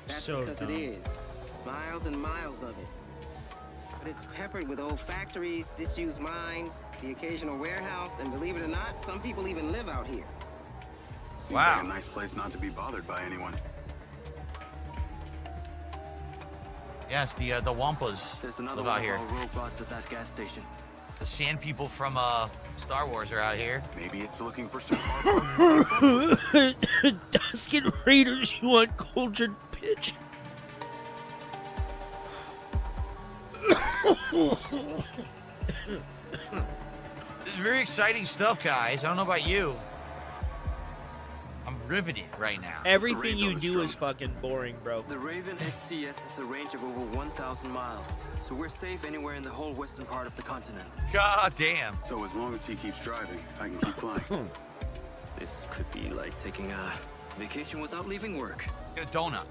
That's So because dumb. it is. Miles and miles of it. But it's peppered with old factories, disused mines, the occasional warehouse, and believe it or not, some people even live out here. Seems Wow. like a nice place not to be bothered by anyone. Yes, the Wampas There's another live one out of here. our robots at that gas station. The sand people from Star Wars are out here. Maybe it's looking for some Duskin Raiders, you uncultured bitch. This is very exciting stuff, guys. I don't know about you. I'm riveted right now. Everything you do is fucking boring, bro. The Raven XCS has a range of over 1,000 miles, so we're safe anywhere in the whole western part of the continent. God damn. So as long as he keeps driving, I can keep flying. This could be like taking a vacation without leaving work. Get a donut.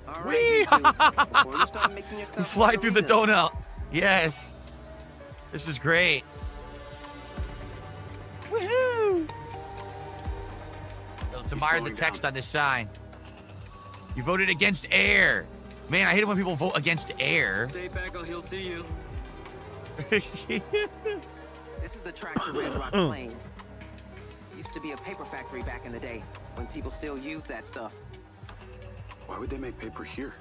All Whee! right, you two, before you start mixing yourself You fly with through the arena. donut. Yes. This is great. Woohoo! Let's admire the slowing text down. on this sign. You voted against air. Man, I hate it when people vote against air. Stay back or he'll see you. This is the track to Red Rock Plains. Used to be a paper factory back in the day, when people still use that stuff. Why would they make paper here?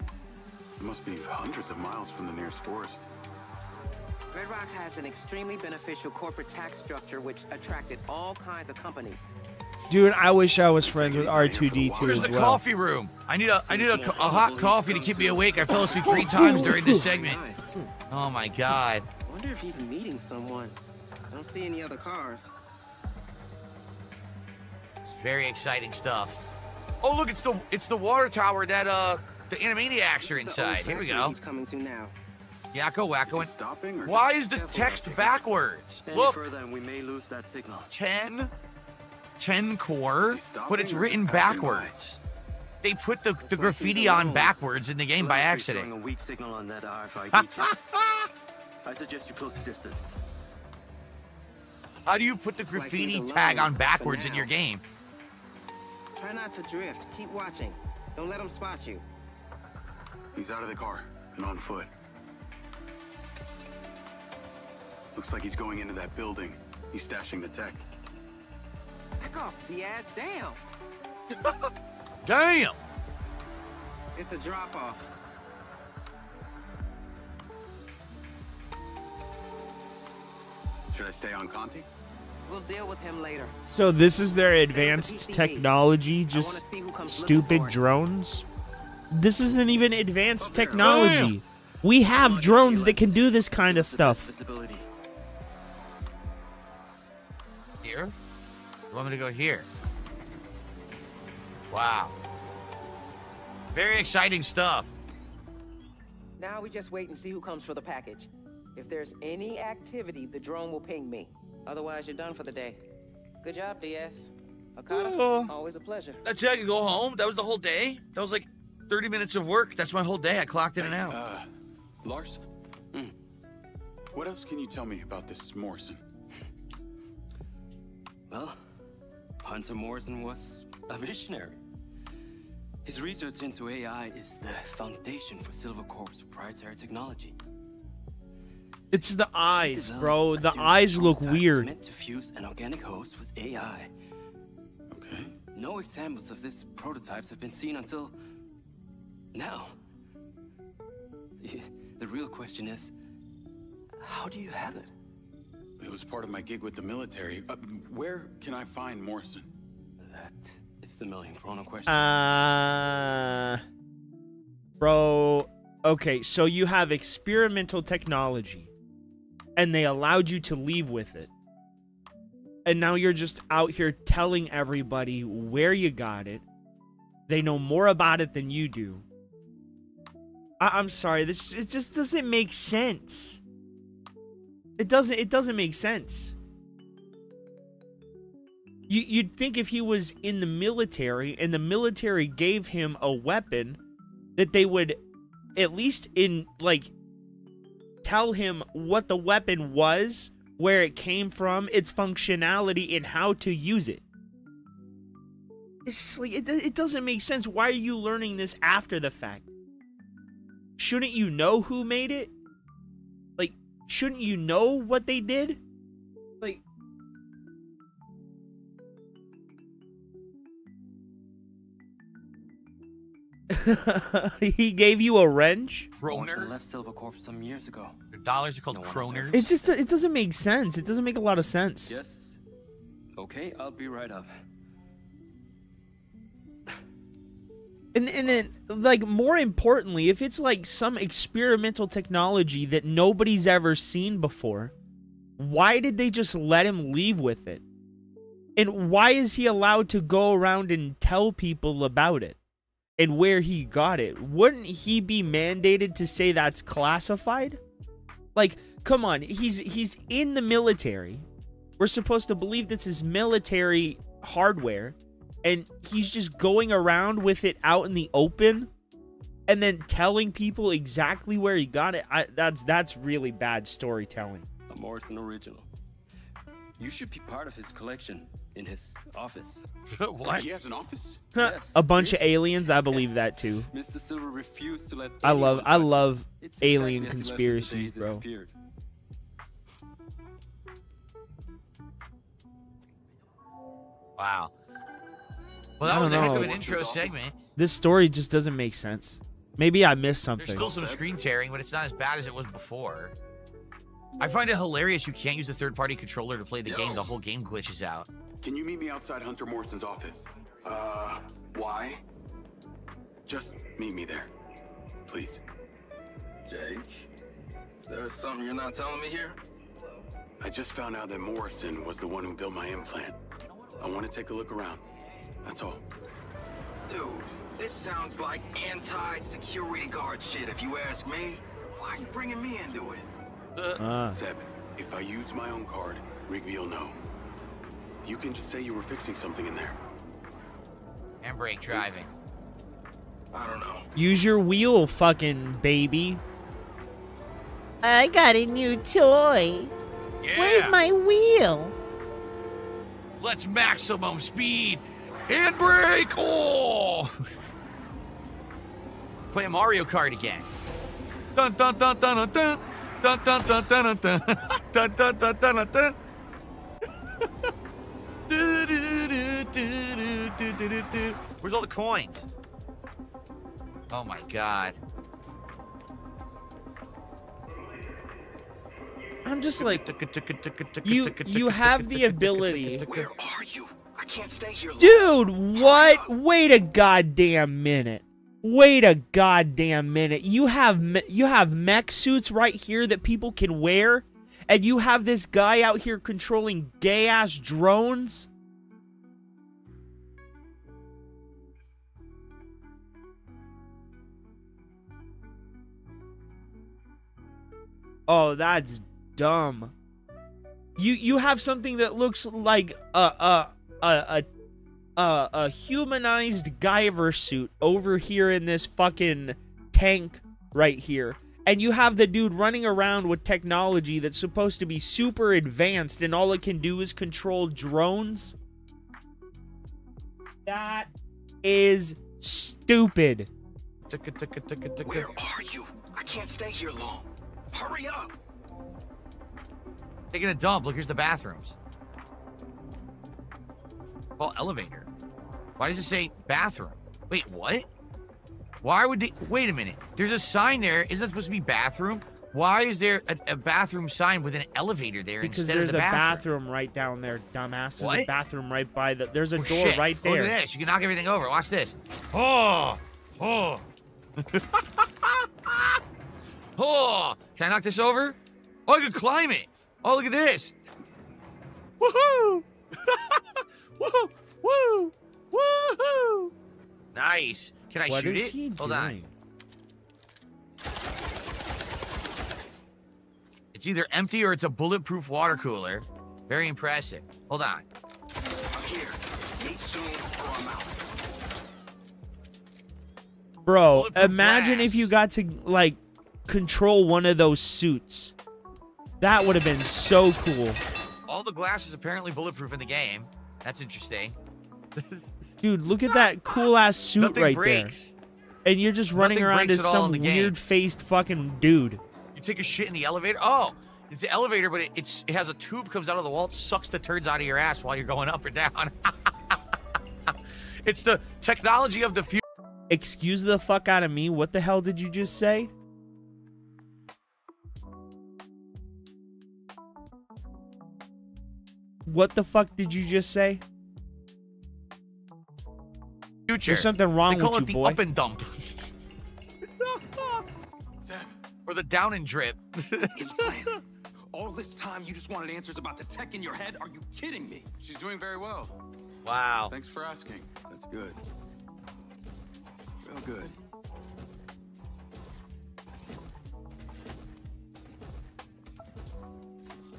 It must be hundreds of miles from the nearest forest. Red Rock has an extremely beneficial corporate tax structure which attracted all kinds of companies. Dude, I wish I was friends with R2D2 Where's as the well. coffee room? I need a hot coffee to keep me awake. I fell asleep 3 times during this segment. Oh my god. I wonder if he's meeting someone. I don't see any other cars. It's very exciting stuff. Oh look, it's the water tower that the Animaniacs are inside. Here we go. He's coming to now. Yakko Wacko. Stopping or Why is the text backwards? Any Look, further and we may lose that signal. 10 core, but it's written backwards. They put the graffiti on backwards in the game by Well, if you're accident. throwing a weak signal on that RFID chip, I suggest you close the distance. How do you put the graffiti tag on backwards in your game? Try not to drift. Keep watching. Don't let him spot you. He's out of the car and on foot. Looks like he's going into that building. He's stashing the tech. Back off, Diaz. Damn. Damn. It's a drop-off. Should I stay on Conti? We'll deal with him later. So this is their advanced technology, just stupid drones? This isn't even advanced technology. We have drones that can do this kind of stuff. Here? You want me to go here? Wow. Very exciting stuff. Now we just wait and see who comes for the package. If there's any activity, the drone will ping me. Otherwise, you're done for the day. Good job, DS. Okada, always a pleasure. That's it, I can go home. That was the whole day. That was like 30 minutes of work. That's my whole day. I clocked in and out. Lars? What else can you tell me about this Morrison? Well, Hunter Morrison was a visionary. His research into AI is the foundation for Silvercorp's proprietary technology. It's the eyes, bro. The eyes look weird. Meant to fuse an organic host with AI. Okay. No examples of this prototypes have been seen until now. The real question is, how do you have it? It was part of my gig with the military. Where can I find Morrison? That is the million-kroner question. Bro. Okay, so you have experimental technology, and they allowed you to leave with it. And now you're just out here telling everybody where you got it. They know more about it than you do. I'm sorry, it just doesn't make sense. It doesn't make sense. You'd think if he was in the military and the military gave him a weapon, that they would at least tell him what the weapon was, where it came from, its functionality, and how to use it. It's just like, it doesn't make sense. Why are you learning this after the fact? Shouldn't you know who made it? Like, shouldn't you know what they did? Like, he gave you a wrench? Morrison left Silvercorp some years ago. Their dollars are called kroners. It doesn't make sense. It doesn't make a lot of sense. Yes. Okay, I'll be right up. And then, like, more importantly, if it's like some experimental technology that nobody's ever seen before, why did they just let him leave with it? And why is he allowed to go around and tell people about it and where he got it? Wouldn't he be mandated to say that's classified? Like, come on, he's in the military. We're supposed to believe this is military hardware. And he's just going around with it out in the open and then telling people exactly where he got it. That's really bad storytelling. A Morrison original. You should be part of his collection in his office. What? He has an office? Yes. A bunch of aliens, I believe that too. Mr. Silver refused to let I love It's alien exactly as he left it the day conspiracies, he bro. disappeared. Wow. Well, I that was a don't heck of know. an intro segment. This story just doesn't make sense. Maybe I missed There's something. still some screen tearing, but it's not as bad as it was before. I find it hilarious you can't use a third-party controller to play the game. The whole game glitches out. Can you meet me outside Hunter Morrison's office? Why? Just meet me there. Please. Jake, is there something you're not telling me here? I just found out that Morrison was the one who built my implant. I want to take a look around. That's all. Dude, this sounds like anti-security guard shit, if you ask me. Why are you bringing me into it? Zeb, if I use my own card, Rigby will know. You can just say you were fixing something in there. Handbrake driving. I don't know. Use your wheel, fucking baby. I got a new toy. Yeah. Where's my wheel? Let's maximum speed. Handbrake! Oh! Play Mario Kart again. Dun dun dun dun dun dun. Dun dun dun dun dun dun dun dun dun dun. Where's all the coins? Oh my god. I'm just like, you have the ability. Where are you? I can't stay here long. Dude, what? Wait a goddamn minute. Wait a goddamn minute. You have mech suits right here that people can wear, and you have this guy out here controlling gay-ass drones? Oh, that's dumb. You have something that looks like a humanized Guyver suit over here in this fucking tank right here. And you have the dude running around with technology that's supposed to be super advanced, and all it can do is control drones. That is stupid. Where are you? I can't stay here long. Hurry up. Taking a dump. Look, here's the bathrooms. Well, elevator. Why does it say bathroom? Wait, what? Why would they... Wait a minute. There's a sign there. Isn't that supposed to be bathroom? Why is there a bathroom sign with an elevator there because instead of the there's a bathroom? bathroom right down there, dumbass. There's What? a bathroom right by the... There's a door Shit. right there. Look at this. You can knock everything over. Watch this. Oh! Oh! Oh! Can I knock this over? Oh, I can climb it. Oh, look at this. Woohoo! Woo! Woo! Woohoo! Nice. Can I What shoot is it? he Hold on. doing? It's either empty or it's a bulletproof water cooler. Very impressive. Hold on. I'm here. Meet soon or I'm out. Bro, Bulletproof imagine glass. if you got to, like, control one of those suits. That would have been so cool. All the glass is apparently bulletproof in the game. That's interesting. Dude, look at that cool-ass suit Nothing right breaks. there. And you're just running Nothing around breaks as at all some in the game. weird-faced fucking dude. You take a shit in the elevator? Oh, it's the elevator, but it has a tube comes out of the wall. It sucks the turds out of your ass while you're going up or down. It's the technology of the future. Excuse the fuck out of me. What the hell did you just say? What the fuck did you just say? There's something wrong They call with it you, the boy. up and dump. Or the down and drip. Implant. All this time you just wanted answers about the tech in your head? Are you kidding me? She's doing very well. Wow. Thanks for asking. That's good. Real good.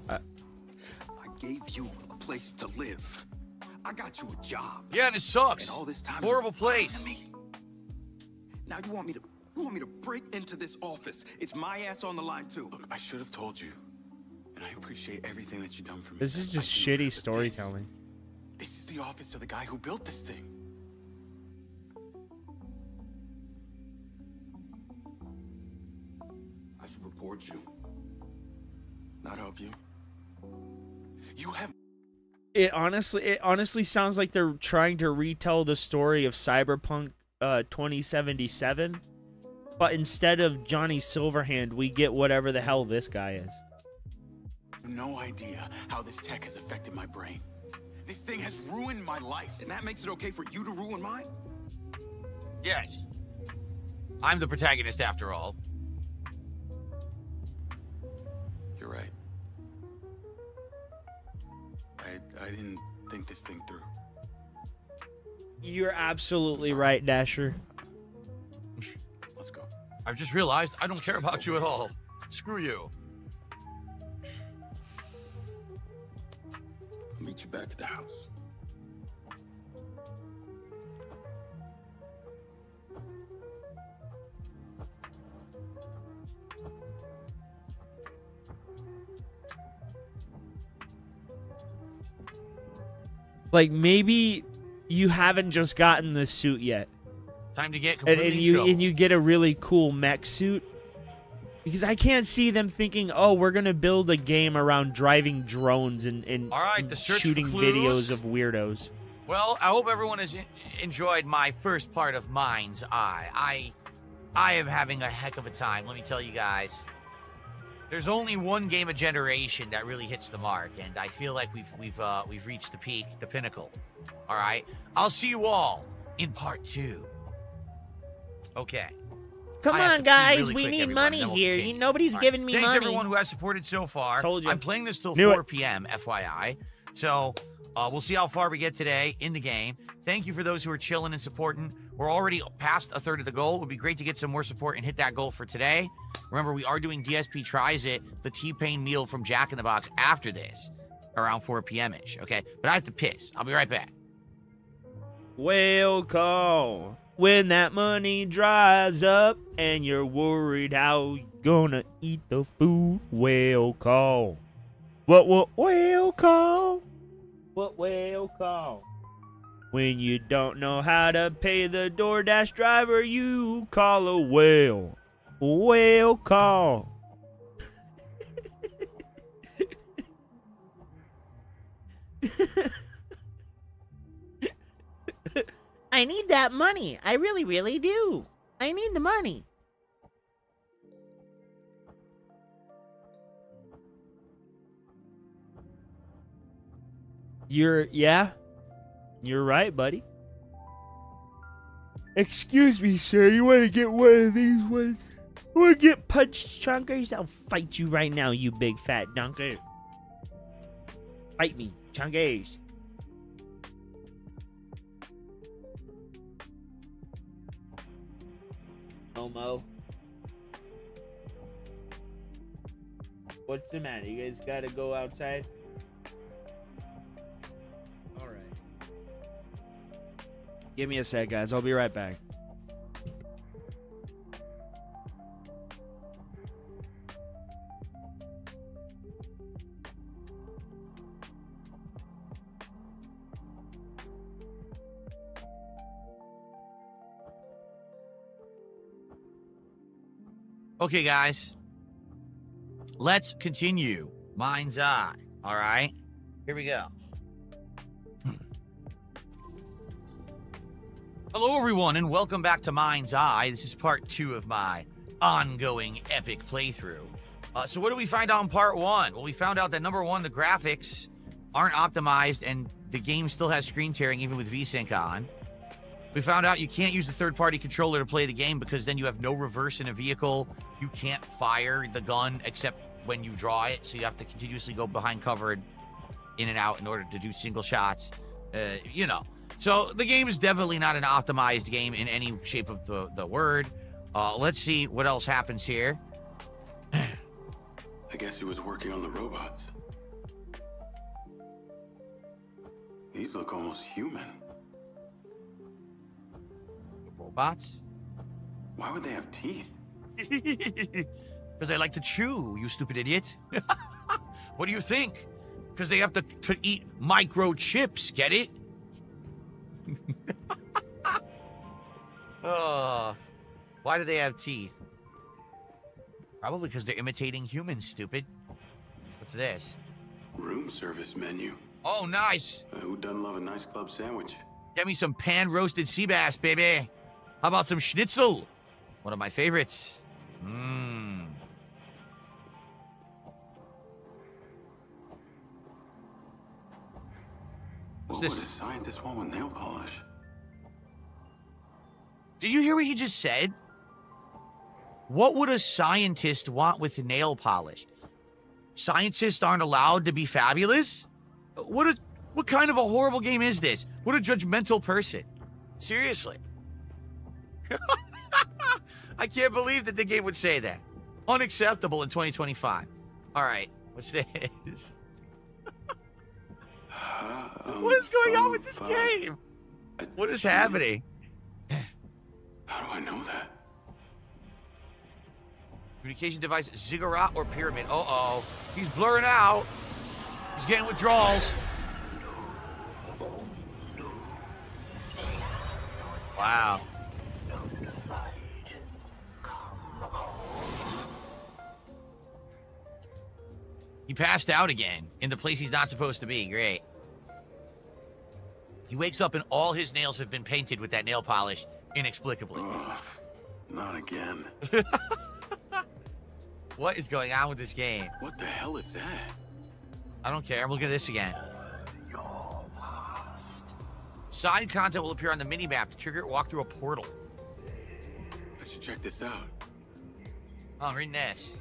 I gave you a place to live. I got you a job. Yeah, and it sucks. And all this time Horrible you're lying place. to me. Now you want me to break into this office? It's my ass on the line too. Look, I should have told you. And I appreciate everything that you've done for me. This is just I do, shitty but storytelling. This is the office of the guy who built this thing. I should report you. Not help you. You have It honestly sounds like they're trying to retell the story of Cyberpunk 2077, but instead of Johnny Silverhand, we get whatever the hell this guy is. no idea how this tech has affected my brain. This thing has ruined my life. And that makes it okay for you to ruin mine? Yes. I'm the protagonist after all. You're right. I didn't think this thing through. You're absolutely right, Dasher. Let's go. I've just realized I don't care about you at all. Screw you. I'll meet you back at the house. Like, maybe you haven't just gotten the suit yet. Time to get And completely in trouble. you get a really cool mech suit. Because I can't see them thinking, oh, we're going to build a game around driving drones and All right, the search shooting for clues. videos of weirdos. Well, I hope everyone has enjoyed my first part of Mind's Eye. I am having a heck of a time, let me tell you guys. There's only one game a generation that really hits the mark, and I feel like we've reached the peak, the pinnacle. All right, I'll see you all in part 2. Okay. Come on, guys. We need money here. Nobody's giving me money. Thanks everyone who has supported so far. Told you. I'm playing this till Knew 4 it. p.m. FYI. So we'll see how far we get today in the game. Thank you for those who are chilling and supporting. We're already past a third of the goal. It would be great to get some more support and hit that goal for today. Remember, we are doing DSP Tries It, the T-Pain meal from Jack in the Box after this, around 4 p.m.-ish, okay? But I have to piss. I'll be right back. Whale call. When that money dries up and you're worried how you gonna eat the food, whale call. What whale call? What whale call? When you don't know how to pay the DoorDash driver, you call a whale. Whale call. I need that money. I really, really do. I need the money. Yeah? You're right, buddy. Excuse me, sir. You want to get one of these ones? You want to get punched, Chunkers? I'll fight you right now, you big fat dunker. Fight me, Chunkers. Momo. What's the matter? You guys gotta go outside? Alright. Give me a sec, guys. I'll be right back. Okay, guys. Let's continue. Mind's Eye. All right. Here we go. Hello, everyone, and welcome back to Mind's Eye. This is part 2 of my ongoing epic playthrough. So what did we find out in part 1? Well, we found out that number 1, the graphics aren't optimized, and the game still has screen tearing even with VSync on. We found out you can't use the third-party controller to play the game because then you have no reverse in a vehicle. You can't fire the gun except when you draw it, so you have to continuously go behind cover and in and out in order to do single shots. You know. So the game is definitely not an optimized game in any shape of the word. Let's see what else happens here. I guess he was working on the robots. These look almost human. Robots? Why would they have teeth? Because they like to chew, you stupid idiot. What do you think? Because they have to eat microchips, get it? Oh, why do they have teeth? Probably because they're imitating humans, stupid. What's this? Room service menu. Oh, nice. Who doesn't love a nice club sandwich? Get me some pan-roasted sea bass, baby. How about some schnitzel? One of my favorites. Mmm. What would a scientist want with nail polish? Did you hear what he just said? What would a scientist want with nail polish? Scientists aren't allowed to be fabulous? What kind of a horrible game is this? What a judgmental person. Seriously. I can't believe that the game would say that. Unacceptable in 2025. All right, what's this? What is going on with this game? What is happening? How do I know that? Communication device, ziggurat or pyramid. Uh-oh. He's blurring out. He's getting withdrawals. Wow. He passed out again in the place he's not supposed to be. Great. He wakes up and all his nails have been painted with that nail polish inexplicably. Ugh, not again. What is going on with this game? What the hell is that? I don't care. Look at this again. Side content will appear on the minimap to trigger it. Walk through a portal. I should check this out. Oh, I'm reading this.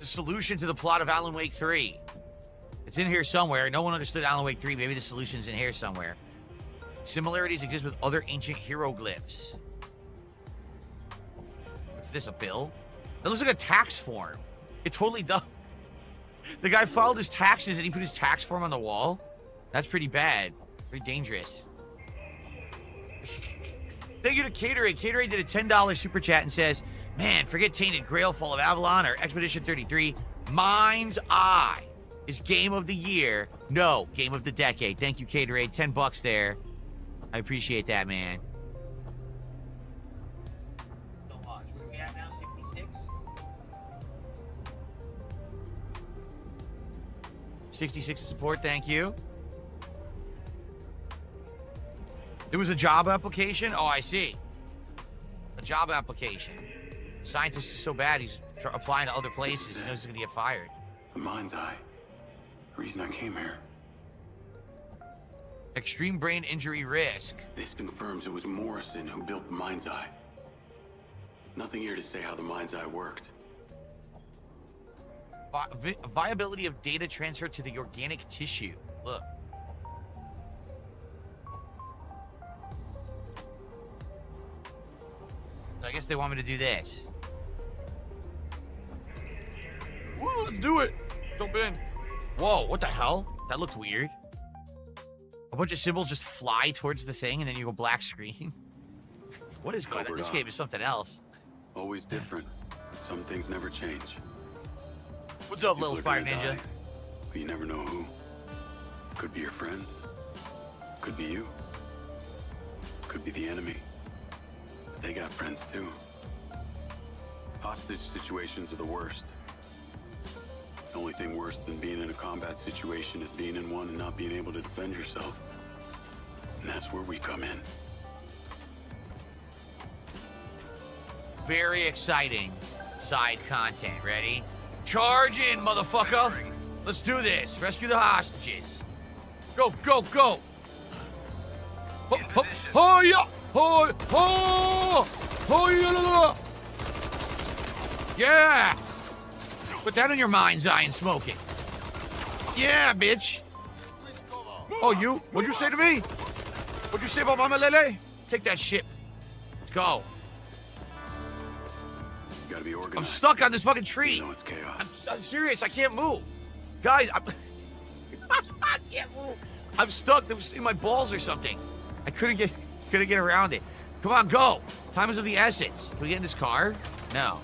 The solution to the plot of Alan Wake 3. It's in here somewhere. No one understood Alan Wake 3. Maybe the solution's in here somewhere. Similarities exist with other ancient hieroglyphs. Is this a bill? That looks like a tax form. It totally does. The guy filed his taxes and he put his tax form on the wall? That's pretty bad. Very dangerous. Thank you to Caterade. Caterade did a $10 super chat and says, man, forget Tainted Grail, Fall of Avalon, or Expedition 33. Mind's Eye is game of the year. No, game of the decade. Thank you, Caterade. 10 bucks there. I appreciate that, man. So much. Where are we at now? 66? 66 support, thank you. There was a job application? Oh, I see. A job application. Scientist is so bad, he's applying to other places. He knows he's going to get fired. The Mind's Eye. The reason I came here. Extreme brain injury risk. This confirms it was Morrison who built the Mind's Eye. Nothing here to say how the Mind's Eye worked. Viability of data transfer to the organic tissue. Look. So I guess they want me to do this. Woo, let's do it. Jump in. Whoa, what the hell? That looked weird. A bunch of symbols just fly towards the thing and then you go black screen. What is going on? This game is something else. Always different. Some things never change. What's up, People little are Fire gonna Ninja? die, but you never know who. Could be your friends. Could be you. Could be the enemy. But they got friends too. Hostage situations are the worst. The only thing worse than being in a combat situation is being in one and not being able to defend yourself. And that's where we come in. Very exciting side content. Ready? Charge in, motherfucker! Let's do this. Rescue the hostages. Go, go, go! Oh, yeah! Oh, yeah! Yeah! Put that in your mind's eye and smoke it. Yeah, bitch. Oh, you? What'd you say to me? What'd you say about Mama Lele? Take that shit. Let's go. You gotta be organized. I'm stuck on this fucking tree. You know it's chaos. I'm serious. I can't move. Guys, I can't move. I'm stuck. It was in my balls or something. I couldn't get around it. Come on, go. Time is of the essence. Can we get in this car? No.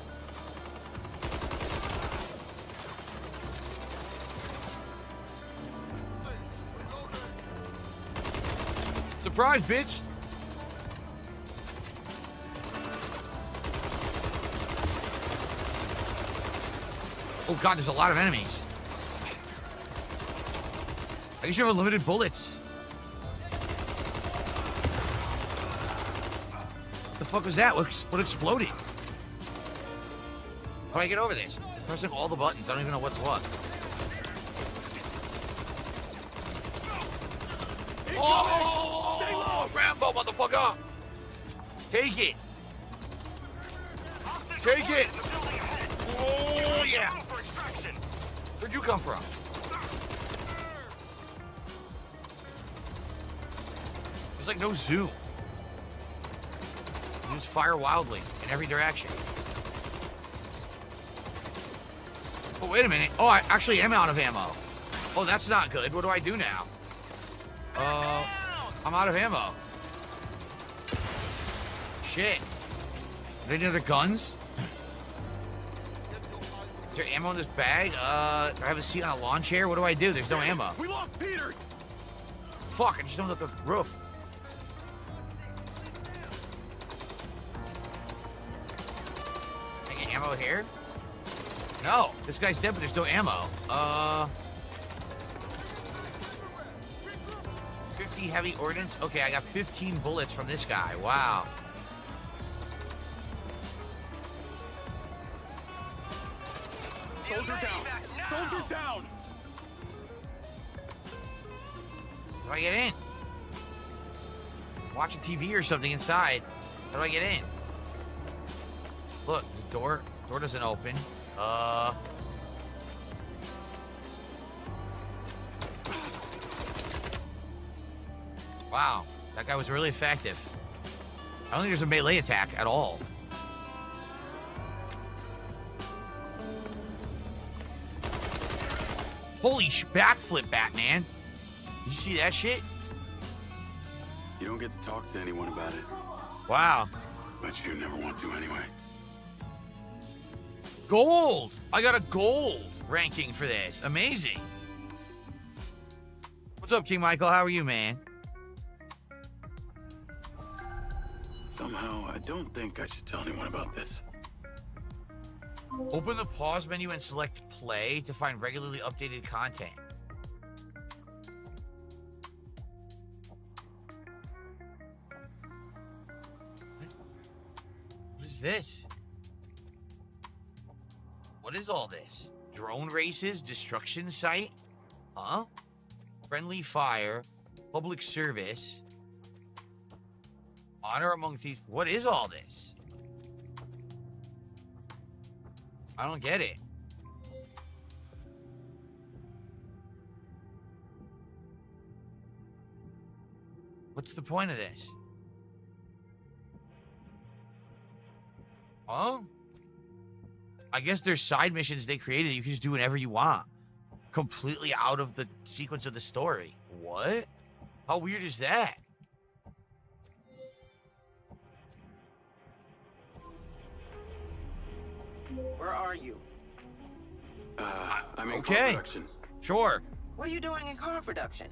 Surprise, bitch. Oh god, there's a lot of enemies. I guess you have unlimited bullets. What the fuck was that? What exploded? How do I get over this? I'm pressing all the buttons. I don't even know what's what. Oh, Rambo, motherfucker! Take it. Take it. Oh, yeah. Where'd you come from? There's like no zoom. You just fire wildly in every direction. Oh, wait a minute. Oh, I actually am out of ammo. Oh, that's not good. What do I do now? I'm out of ammo. Shit. Are there any other guns? Is there ammo in this bag? Do I have a seat on a lawn chair? What do I do? There's no ammo. We lost Peters! Fuck, I just don't have the roof. Can I get ammo here? No, this guy's dead, but there's no ammo. 50 heavy ordnance. Okay, I got 15 bullets from this guy. Wow. Soldier down. Soldier down. How do I get in? Watching TV or something inside. How do I get in? Look, the door doesn't open. Wow, that guy was really effective. I don't think there's a melee attack at all. Holy backflip, Batman. Did you see that shit? You don't get to talk to anyone about it. Wow. But you never want to anyway. Gold! I got a gold ranking for this. Amazing. What's up, King Michael? How are you, man? Somehow, I don't think I should tell anyone about this. Open the pause menu and select play to find regularly updated content. What is this? What is all this? Drone races, destruction site? Huh? Friendly fire, public service, honor among thieves. What is all this? I don't get it. What's the point of this? Huh? I guess there's side missions they created. You can just do whatever you want. Completely out of the sequence of the story. What? How weird is that? Where are you? I'm in Okay. car production. Sure. What are you doing in car production?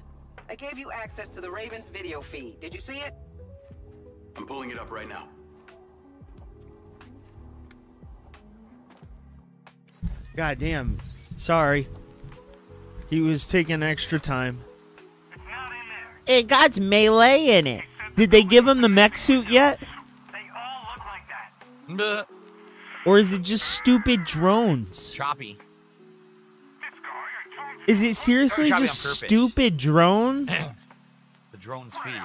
I gave you access to the Ravens video feed. Did you see it? I'm pulling it up right now. God damn. Sorry. He was taking extra time. It got melee in it. Did they give him the mech suit yet? Bleh. Or is it just stupid drones? Choppy. Is it seriously Choppy just on purpose. stupid drones? The drone's feed.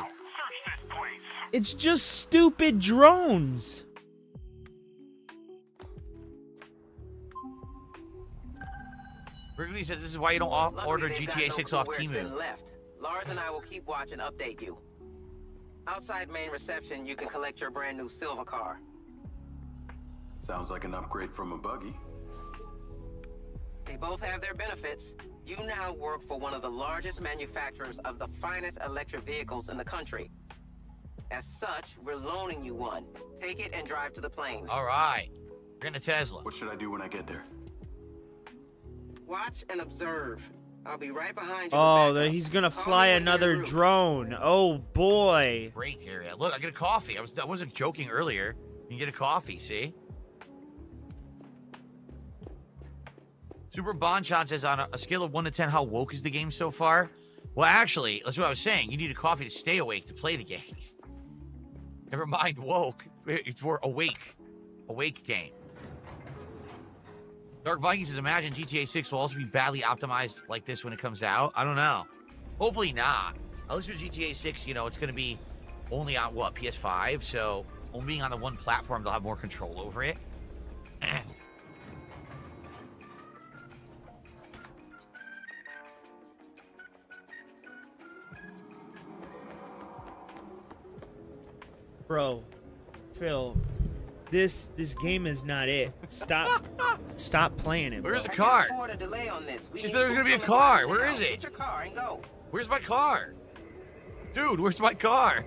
It's just stupid drones. Wrigley says this is why you don't order Luckily, they've GTA got 6 no off clue where it's been Temu. left. Lars and I will keep watch and update you. Outside main reception, you can collect your brand new silver car. Sounds like an upgrade from a buggy. They both have their benefits. You now work for one of the largest manufacturers of the finest electric vehicles in the country. As such, we're loaning you one. Take it and drive to the plains. All right. You're in a Tesla. What should I do when I get there? Watch and observe. I'll be right behind you. Oh, he's gonna fly another drone. Oh boy. Break area. Look, I get a coffee. I wasn't joking earlier. You can get a coffee, see? Super Bonchon says, on a scale of 1 to 10, how woke is the game so far? Well, actually, that's what I was saying. You need a coffee to stay awake to play the game. Never mind woke. It's more awake. Awake game. Dark Viking says, imagine GTA 6 will also be badly optimized like this when it comes out. I don't know. Hopefully not. At least with GTA 6, you know, it's going to be only on, what, PS5? So, only being on the one platform, they'll have more control over it. Bro, Phil, this game is not it. Stop playing it, bro. Where's the car? She said there was gonna be a car. Where is it? Get your car and go. Where's my car? Dude, where's my car?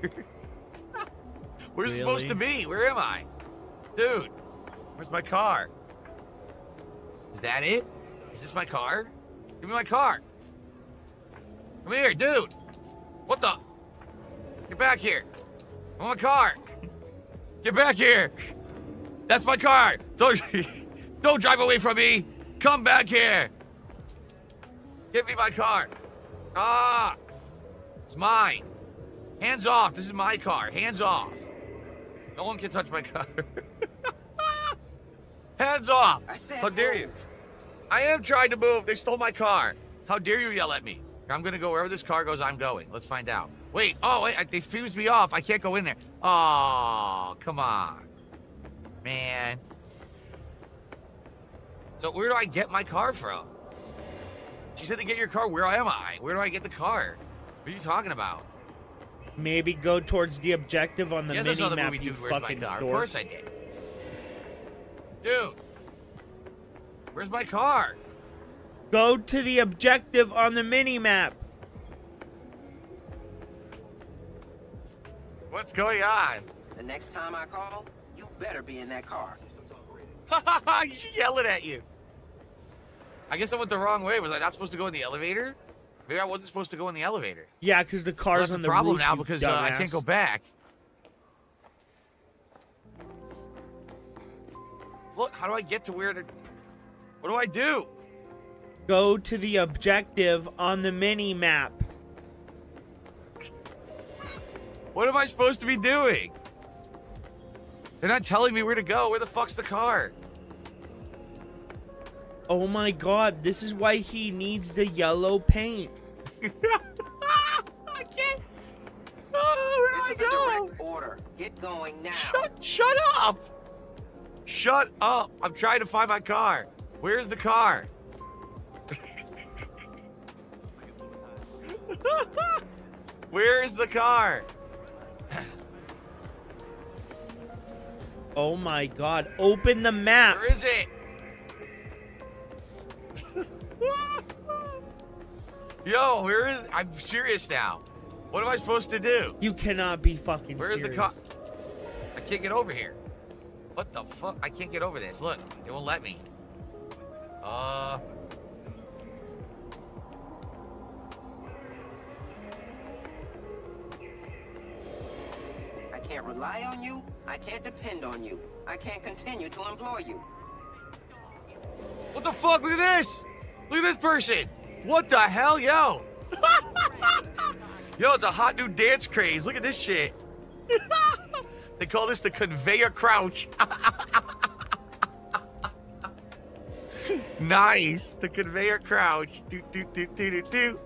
Where's it supposed to be? Where am I? Dude, where's my car? Is that it? Is this my car? Give me my car. Come here, dude. What the? Get back here. I want my car. Get back here. That's my car. Don't drive away from me. Come back here. Give me my car. Ah. It's mine. Hands off. This is my car. Hands off. No one can touch my car. Hands off. How dare you? I am trying to move. They stole my car. How dare you yell at me? I'm going to go wherever this car goes, I'm going. Let's find out. Wait. Oh, wait. They fused me off. I can't go in there. Oh, come on. Man. So where do I get my car from? She said to get your car. Where am I? Where do I get the car? What are you talking about? Maybe go towards the objective on the yes, I saw the mini-map, movie, you Dude, Where's My fucking Car? dork. Of course I did. Dude. Where's my car? Go to the objective on the mini-map. What's going on? The next time I call, you better be in that car. She's yelling at you. I guess I went the wrong way. Was I not supposed to go in the elevator? Maybe I wasn't supposed to go in the elevator. Yeah, because the car's Well, that's on a the problem roof, now you because I can't dumbass. go back. Look, how do I get to where to... What do I do? Go to the objective on the mini-map. What am I supposed to be doing? They're not telling me where to go. Where the fuck's the car? Oh my god, this is why he needs the yellow paint. I can't. Oh, This is a direct order. Get going now. Shut up! Shut up! I'm trying to find my car. Where's the car? Where is the car? Oh my god, open the map. Where is it? Yo, where is... I'm serious now. What am I supposed to do? You cannot be fucking Where's serious. the car? I can't get over here. What the fuck? I can't get over this. Look, it won't let me. I can't rely on you. I can't depend on you. I can't continue to employ you. What the fuck? Look at this! Look at this person! What the hell, yo? Yo, it's a hot new dance craze. Look at this shit. They call this the conveyor crouch. Nice. The conveyor crouch. Do, do, do, do, do, do.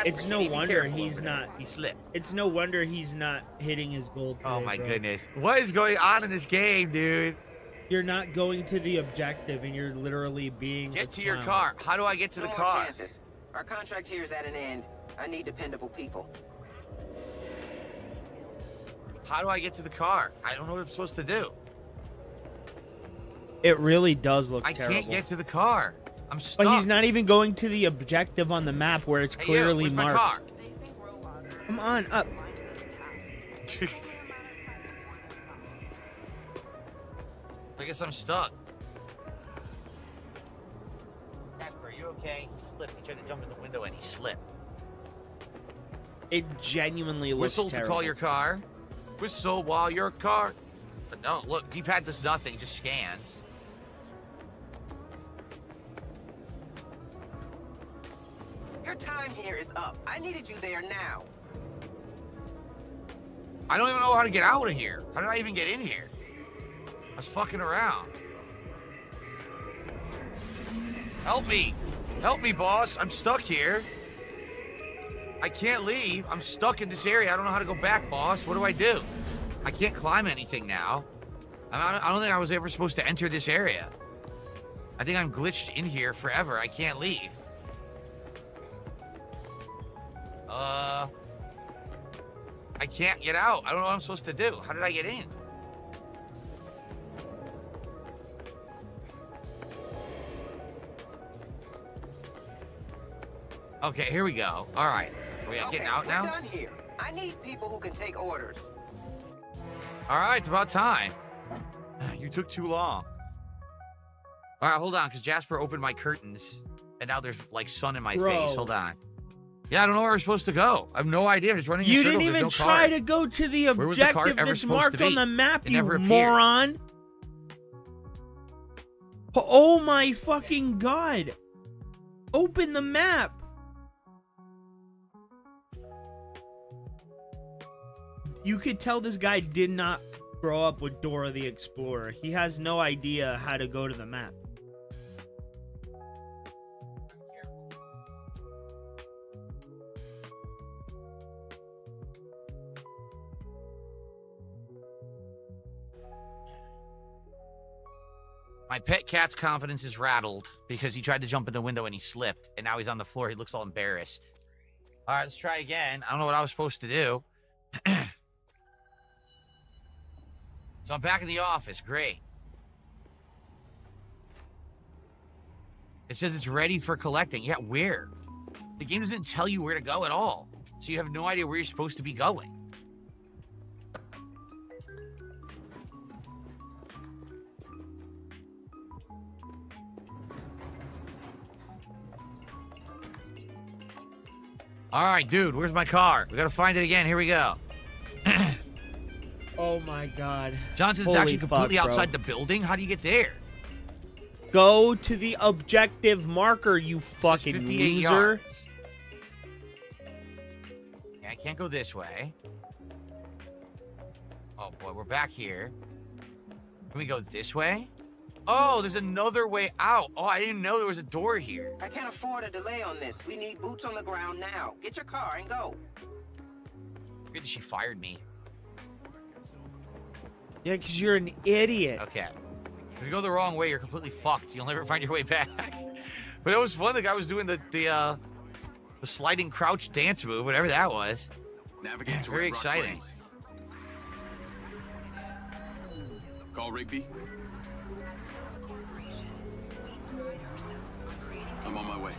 It's no wonder he's not. He slipped. It's no wonder he's not hitting his goal today, Oh my bro. goodness. What is going on in this game, dude? You're not going to the objective and you're literally being Get a to your clown. car. How do I get to No the more car? chances. Our contract here is at an end. I need dependable people. How do I get to the car? I don't know what I'm supposed to do. It really does look I terrible. can't get to the car. I'm stuck. But he's not even going to the objective on the map where it's Hey, clearly where's my marked. car? Come on, up. I guess I'm stuck. Jasper, are you okay? He slipped. He tried to jump in the window and he slipped. It genuinely looks Whistle terrible. to call your car. Whistle while your car. But no, look, D-pad does nothing. Just scans. Your time here is up. I needed you there now. I don't even know how to get out of here. How did I even get in here? I was fucking around. Help me. Help me, boss. I'm stuck here. I can't leave. I'm stuck in this area. I don't know how to go back, boss. What do I do? I can't climb anything now. I don't think I was ever supposed to enter this area. I think I'm glitched in here forever. I can't leave. I can't get out. I don't know what I'm supposed to do. How did I get in? Okay, here we go. All right. Are we getting out now? We're done here. I need people who can take orders. All right, it's about time. You took too long. All right, hold on, because Jasper opened my curtains, and now there's, like, sun in my face. Hold on. Yeah, I don't know where we're supposed to go. I have no idea. I'm just running in You circles. didn't even There's no try car. to go to the Where was the car objective ever that's supposed to marked on be? the map, It you never appeared. moron. Oh my fucking god! Open the map! You could tell this guy did not grow up with Dora the Explorer. He has no idea how to go to the map. My pet cat's confidence is rattled because he tried to jump in the window and he slipped, and now he's on the floor. He looks all embarrassed. All right, let's try again. I don't know what I was supposed to do. So I'm back in the office. Great. It says it's ready for collecting. Yeah, where? The game doesn't tell you where to go at all. So you have no idea where you're supposed to be going. All right, dude, where's my car? We gotta find it again. Here we go. Oh my god. Johnson's Holy actually completely fuck, outside the building. How do you get there? Go to the objective marker, you fucking 58 loser. yards. Yeah, I can't go this way. Oh boy, we're back here. Can we go this way? Oh, there's another way out. Oh, I didn't know there was a door here. I can't afford a delay on this. We need boots on the ground now. Get your car and go. Good that she fired me. Yeah, because you're an idiot. Okay. If you go the wrong way, you're completely fucked. You'll never find your way back. But it was fun. The guy was doing the sliding crouch dance move, whatever that was. Navigate to Very Red Rock exciting. Plains. Call Rigby. I'm on my way.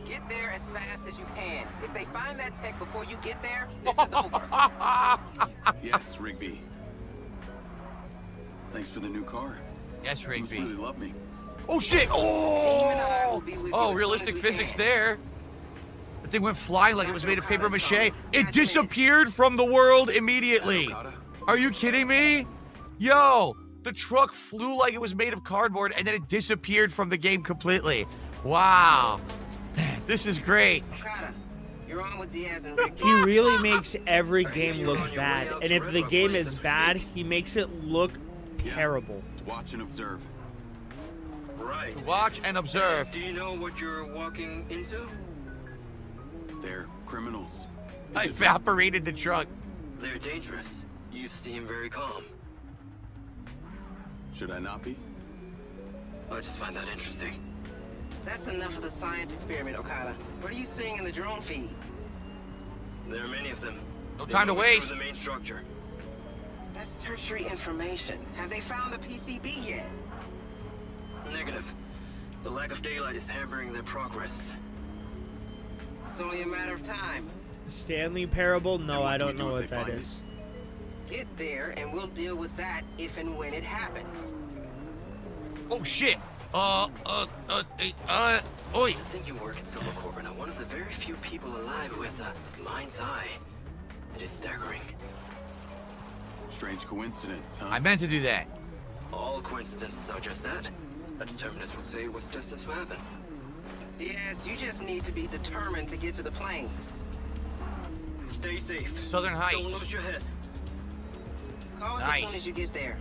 Get there as fast as you can. If they find that tech before you get there, this is over. Yes, Rigby. Thanks for the new car. Yes, You must Rigby. really love me. Oh shit! Team and I will be with you Oh, as realistic soon as we physics can. there. The thing went flying like it was made of paper mache. It disappeared from the world immediately. Are you kidding me? Yo, the truck flew like it was made of cardboard and then it disappeared from the game completely. Wow. This is great. You're on with Diaz and Rick. He really makes every game look bad. And if the game is bad, he makes it look terrible. Watch and observe. Right. Watch and observe. Do you know what you're walking into? They're criminals. I evaporated the truck. They're dangerous. You seem very calm. Should I not be? I just find that interesting. That's enough of the science experiment, Okada. What are you seeing in the drone feed? There are many of them. No They're time to moving through waste. The main structure. That's tertiary information. Have they found the PCB yet? Negative. The lack of daylight is hampering their progress. It's only a matter of time. Stanley Parable? No, I don't know what that find is. Get there, and we'll deal with that if and when it happens. Oh shit. Oi. To think you work at Silver Corp and are one of the very few people alive who has a mind's eye. It is staggering. Strange coincidence, huh? I meant to do that. All coincidences are just that. A determinist would say it was destined to happen. Yes, you just need to be determined to get to the plains. Stay safe. Southern Heights. Don't lose your head. Call us as soon as you get there.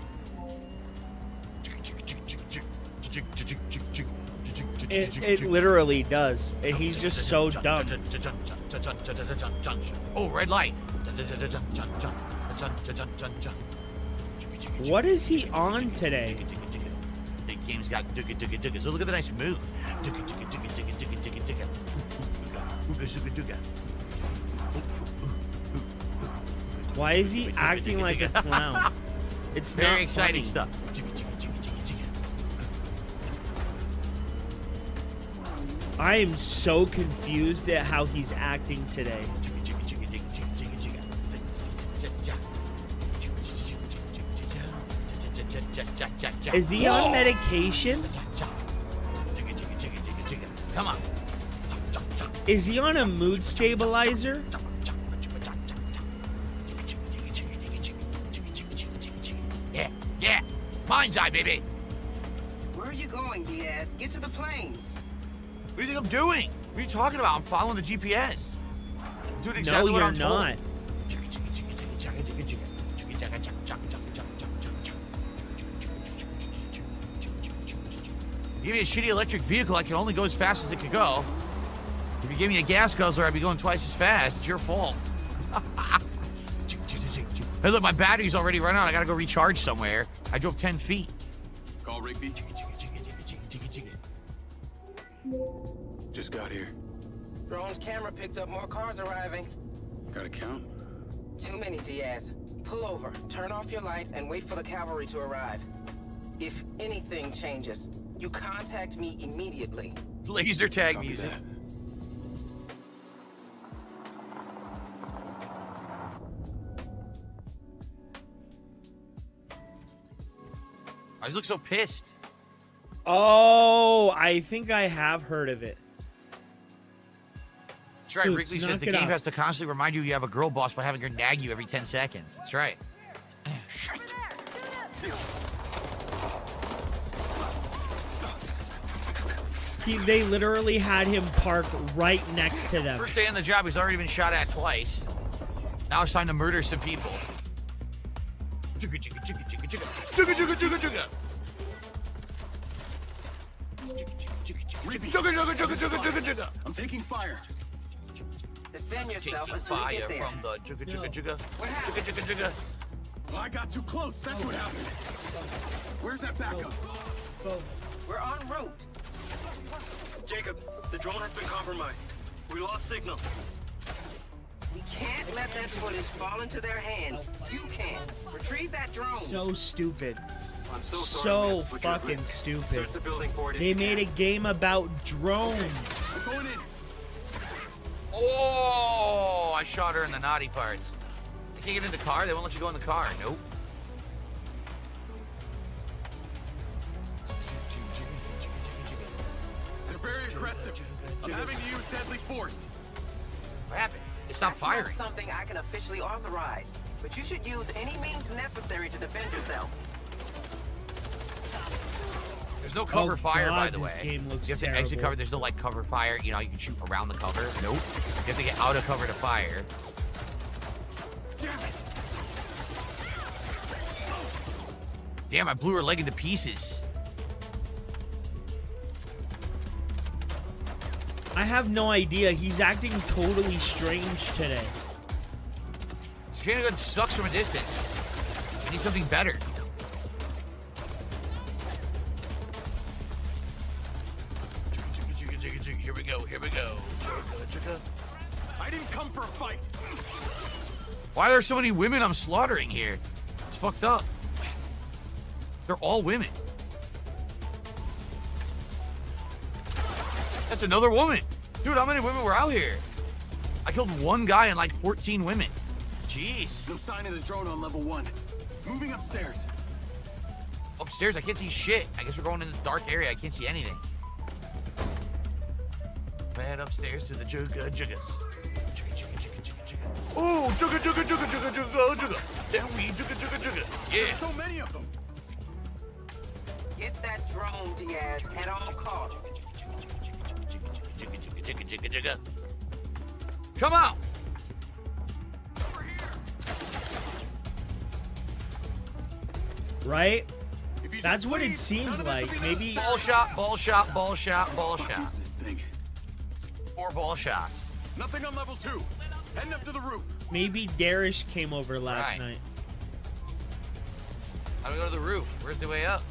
It literally does. And he's just so dumb. Oh, red light. What is he on today? The game's got so look at the nice move. Why is he acting like a clown? It's not very exciting funny. stuff. I am so confused at how he's acting today. Is he on medication? Come on. Is he on a mood stabilizer? Yeah, yeah. Mind's eye, baby. Where are you going, Diaz? Get to the planes. What do you think I'm doing? What are you talking about? I'm following the GPS. I'm doing exactly No, what you're I'm told. not. You give me a shitty electric vehicle, I can only go as fast as it could go. If you gave me a gas guzzler, I'd be going twice as fast. It's your fault. Hey, look, my battery's already run out. I gotta go recharge somewhere. I drove 10 feet. Call Rigby. Just got here. Drone's camera picked up more cars arriving. Got a count? Too many, Diaz. Pull over, turn off your lights, and wait for the cavalry to arrive. If anything changes, you contact me immediately. Laser tag Copy music. that. I just look so pissed. Oh, I think I have heard of it. That's right. Dude, Wrigley says knock the it game out. has to constantly remind you have a girl boss by having her nag you every 10 seconds. That's right. They literally had him park right next to them. First day on the job, he's already been shot at twice. Now it's time to murder some people. Jigga, jigga, jigga, jigga, jigga. Jigga, jigga, jigga, jigga. Jigga, jigga, jigga, jigga, jigga, jigga. I'm taking fire. Defend yourself Taking until you fire get there. from the jigga, jigga, jigga. Jigga, jigga, jigga. Well, I got too close. That's what happened. Where's that backup? We're en route. Jacob, the drone has been compromised. We lost signal. We can't let that footage fall into their hands. You can. Retrieve that drone. So stupid. I'm so So sorry. we have to put you at fucking risk. stupid. Search the building for it if They you made a can. game about drones. I'm going in. Oh, I shot her in the naughty parts. I can't get in the car. They won't let you go in the car. Nope. They're very aggressive. I'm having to use deadly force. What happened? It's not That's firing. not something I can officially authorize, but you should use any means necessary to defend yourself. There's no cover Oh, fire, by God, the this way. game looks You have to exit terrible. cover. There's no like cover fire. You know, you can shoot around the cover. Nope. You have to get out of cover to fire. Damn, I blew her leg into pieces. I have no idea. He's acting totally strange today. Security gun sucks from a distance. I need something better. Here we go. Here we go. I didn't come for a fight. Why are there so many women I'm slaughtering here? It's fucked up. They're all women. That's another woman. Dude, how many women were out here? I killed one guy and like 14 women. Jeez. No sign of the drone on level 1. Moving upstairs. Upstairs, I can't see shit. I guess we're going in the dark area. I can't see anything. Head upstairs to the jugga juggas. Jugga jugga jugga jugga jugga. Oh, jugga jugga jugga jugga jugga jugga. Then we jugga jugga jugga. Yeah. There's so many of them. Get that drone, Diaz, at all costs. Jigga jigga jigga jigga jigga. Come out. Right? That's what it seems like. Maybe Ball shot, ball shot, ball shot, ball shot. What is this thing? 4 ball shots. Nothing on level 2. Heading up to the roof. maybe Darish came over last Right. night. How do we go to the roof? Where's the way up?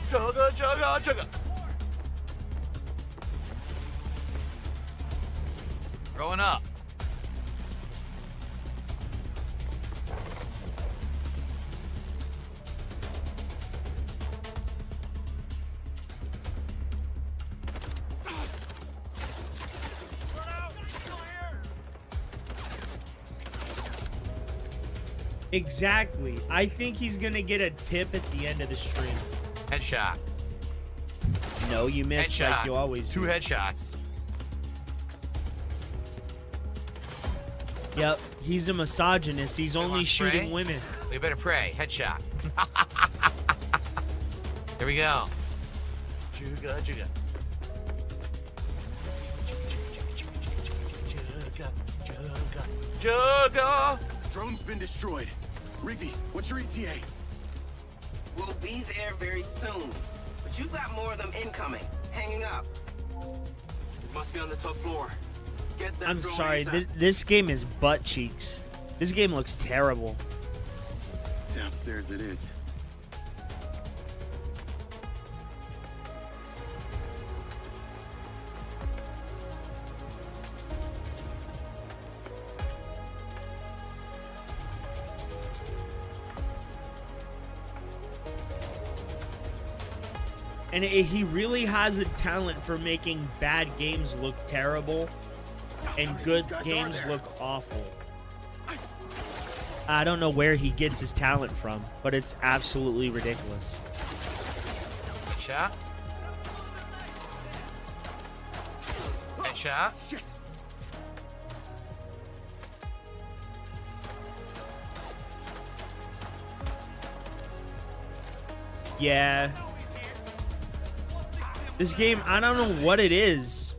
Jugga, jugga, jugga. Going up. Exactly. I think he's gonna get a tip at the end of the stream. Headshot. No, you missed Headshot. like you always do. 2 headshots. Yep, he's a misogynist. He's only wanna spray? shooting women. We better pray. Headshot. Here we go. Juga, juga. Juga. Drone's been destroyed. Rigby, what's your ETA? We'll be there very soon. But you've got more of them incoming. Hanging up. Must be on the top floor. Get that I'm drone sorry, ASAP. this game is butt cheeks. This game looks terrible. Downstairs it is. And he really has a talent for making bad games look terrible and good games look awful. I don't know where he gets his talent from, but it's absolutely ridiculous. Headshot. Headshot. Shit. Yeah. This game, I don't know what it is.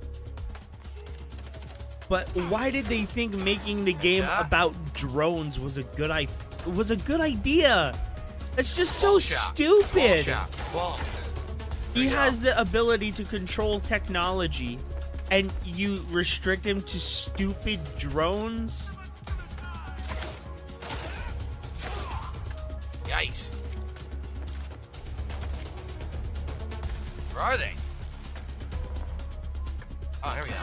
But why did they think making the game about drones was a good idea? It's just so stupid. He has the ability to control technology, and you restrict him to stupid drones? Yikes. Where are they? Oh, here we go.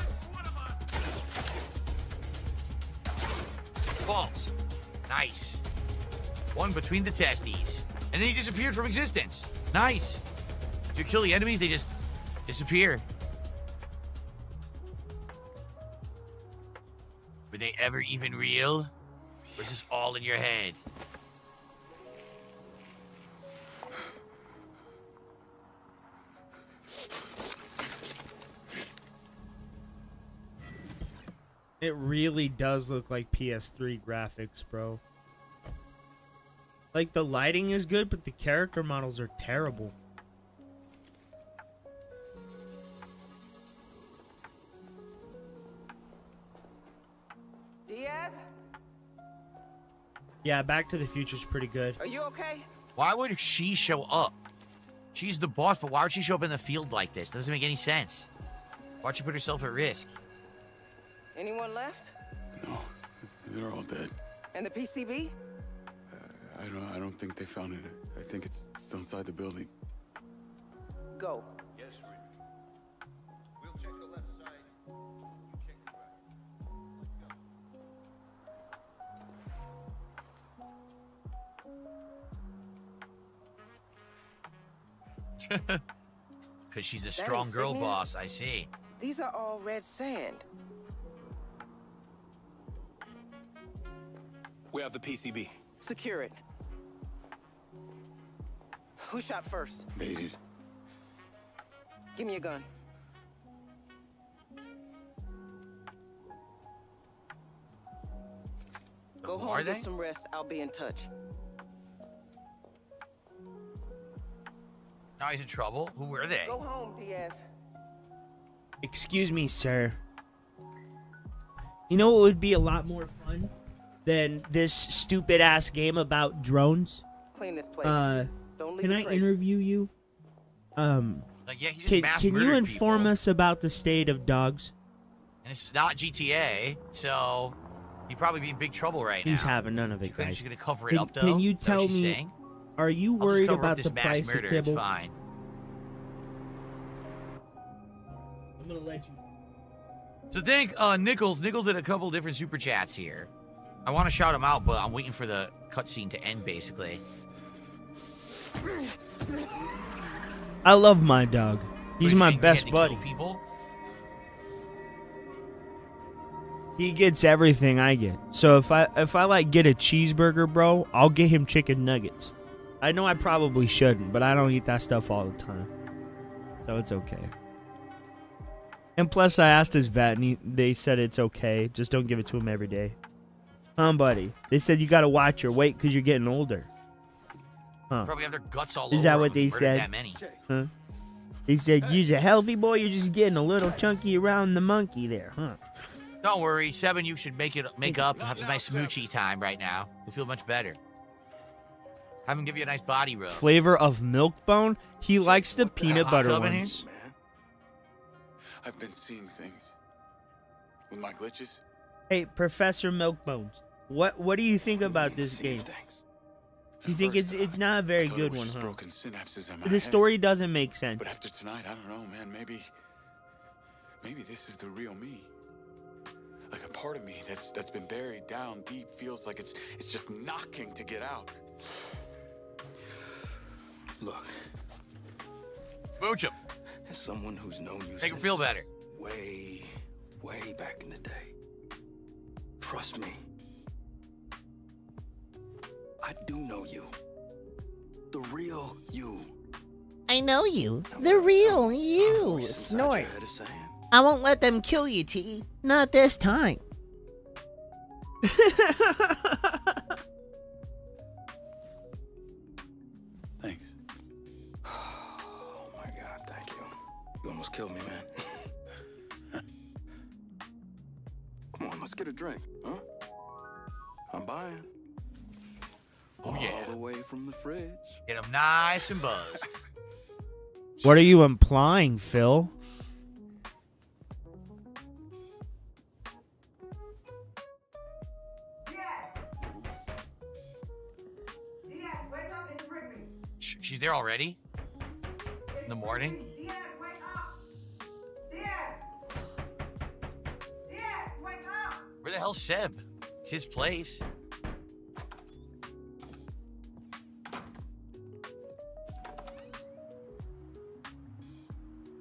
Balls. Nice. One between the testes. And then he disappeared from existence. Nice. If you kill the enemies, they just disappear. Were they ever even real? Or is this all in your head? It really does look like PS3 graphics, bro. Like, the lighting is good, but the character models are terrible. Diaz? Yeah, Back to the Future's pretty good. Are you okay? Why would she show up? She's the boss, but why would she show up in the field like this? Doesn't make any sense. Why'd she put herself at risk? Anyone left? No, they're all dead. And the PCB? I don't think they found it. I think it's still inside the building. Go. Yes, Rick. We'll check the left side. You check the right. Let's go. Because she's a strong girl boss, I see. These are all red sand. We have the PCB. Secure it. Who shot first? They did. Give me a gun. Go Who home, are get they? some rest. I'll be in touch. Now he's in trouble. Who were they? Go home, Diaz. Excuse me, sir. You know what would be a lot more fun than this stupid-ass game about drones? Clean this place. Don't leave Can a I trace. interview you? Like, yeah, he just mass Can you murdered inform people. us about the state of dogs? And it's not GTA, so he'd probably be in big trouble right now. He's having none of it, You think guys. she's gonna cover it Can- up, though? Can you Is that what tell she's me, saying? are you I'll just worried cover up about this the mass price murder. of It's kibble? fine. I'm gonna let you. So thank Nichols. Nichols did a couple different super chats here. I want to shout him out, but I'm waiting for the cutscene to end, basically. I love my dog. He's But my you think we best had to buddy. kill people? He gets everything I get. So if I like get a cheeseburger, bro, I'll get him chicken nuggets. I know I probably shouldn't, but I don't eat that stuff all the time. So it's okay. And plus I asked his vet and they said it's okay. Just don't give it to him every day. Buddy. They said you gotta watch your weight because you're getting older. Huh. Probably have their guts all over. Is that what them. they Murdered said? That many. Huh? They said, use a healthy boy, you're just getting a little chunky around the monkey there, huh? Don't worry, Seven, you should make up and have some nice smoochie time right now. You'll feel much better. Have him give you a nice body rub. Flavor of milk bone? He likes the peanut hot butter tub in ones. Man, I've been seeing things with my glitches. Hey, Professor Milkbones, what do you think about this game? You think it's not a very good one, huh? Broken synapses in my The head. story doesn't make sense. But after tonight, I don't know, man. Maybe this is the real me. Like a part of me that's been buried down deep feels like it's just knocking to get out. Look. Mooch him. As someone who's known you Make him feel better. way back in the day. Trust me. I do know you. The real you. I know you. The real you. Snort. I won't let them kill you, T. Not this time. Thanks. Oh my God, thank you. You almost killed me, man. Come on, let's get a drink, huh? I'm buying. Oh yeah. All the way from the fridge. Get him nice and buzzed. What are you implying, Phil? She's there already? In the morning? Where the hell's Seb? It's his place.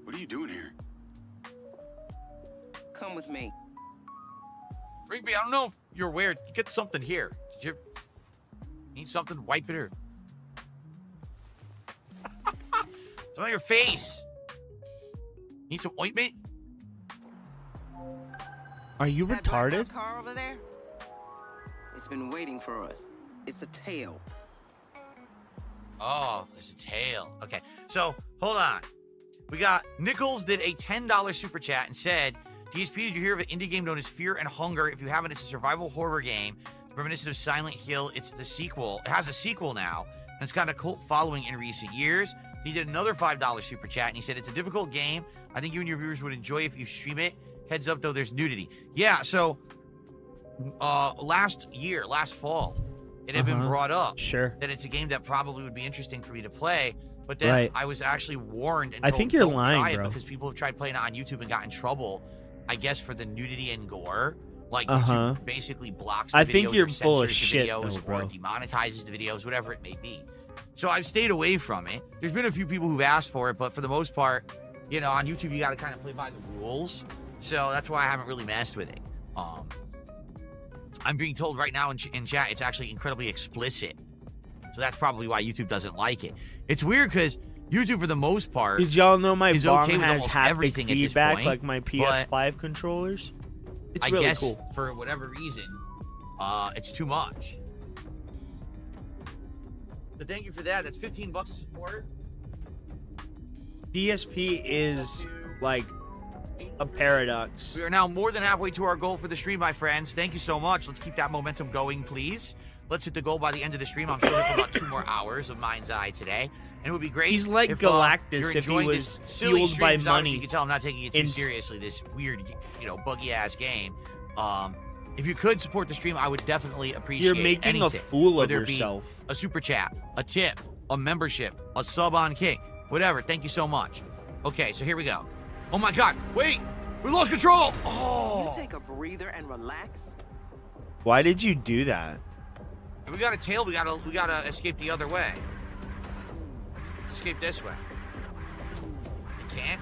What are you doing here? Come with me. Rigby, I don't know if you're aware. You get something here. Did you need something? Wipe it or... It's on your face. Need some ointment? Are you That blacked retarded? out car over there? It's been waiting for us. It's a tail. Oh, there's a tail. Okay, so hold on. We got Nichols did a $10 super chat and said, DSP, did you hear of an indie game known as Fear and Hunger? If you haven't, it's a survival horror game. It's reminiscent of Silent Hill. It's the sequel. It has a sequel now, and it's got a cult following in recent years. He did another $5 super chat, and he said, it's a difficult game. I think you and your viewers would enjoy if you stream it. Heads up, though, there's nudity. Yeah, so last fall, it had been brought up that it's a game that probably would be interesting for me to play. But then I was actually warned and I told, think you're don't lying, try it, bro. because people have tried playing it on YouTube and got in trouble, I guess, for the nudity and gore. Like, YouTube basically blocks the videos, I think you're or full of censors the shit, videos, though, bro. or demonetizes the videos, whatever it may be. So I've stayed away from it. There's been a few people who've asked for it, but for the most part, you know, on YouTube, you got to kind of play by the rules. So that's why I haven't really messed with it. I'm being told right now in chat it's actually incredibly explicit. So that's probably why YouTube doesn't like it. It's weird because YouTube, for the most part, Did y'all know my is bong okay with has almost haptic everything at this feedback point, like my but PS5 controllers? It's I really guess cool. for whatever reason, it's too much. So thank you for that. That's $15 to support. DSP is like a paradox. We are now more than halfway to our goal for the stream, my friends. Thank you so much. Let's keep that momentum going, please. Let's hit the goal by the end of the stream. I'm still here for about 2 more hours of Mind's Eye today. And it would be great. He's like if, Galactus you're if he enjoying was this silly fueled by stream, 'cause obviously money. You can tell I'm not taking it too In- seriously, this weird, you know, buggy ass game. If you could support the stream, I would definitely appreciate You're making a anything. fool of Whether it be yourself. a super chat, a tip, a membership, a sub on King, whatever. Thank you so much. Okay, so here we go. Oh my God! Wait, we lost control. Oh, You take a breather and relax. Why did you do that? we got a tail. We gotta escape the other way. Let's escape this way. You can't.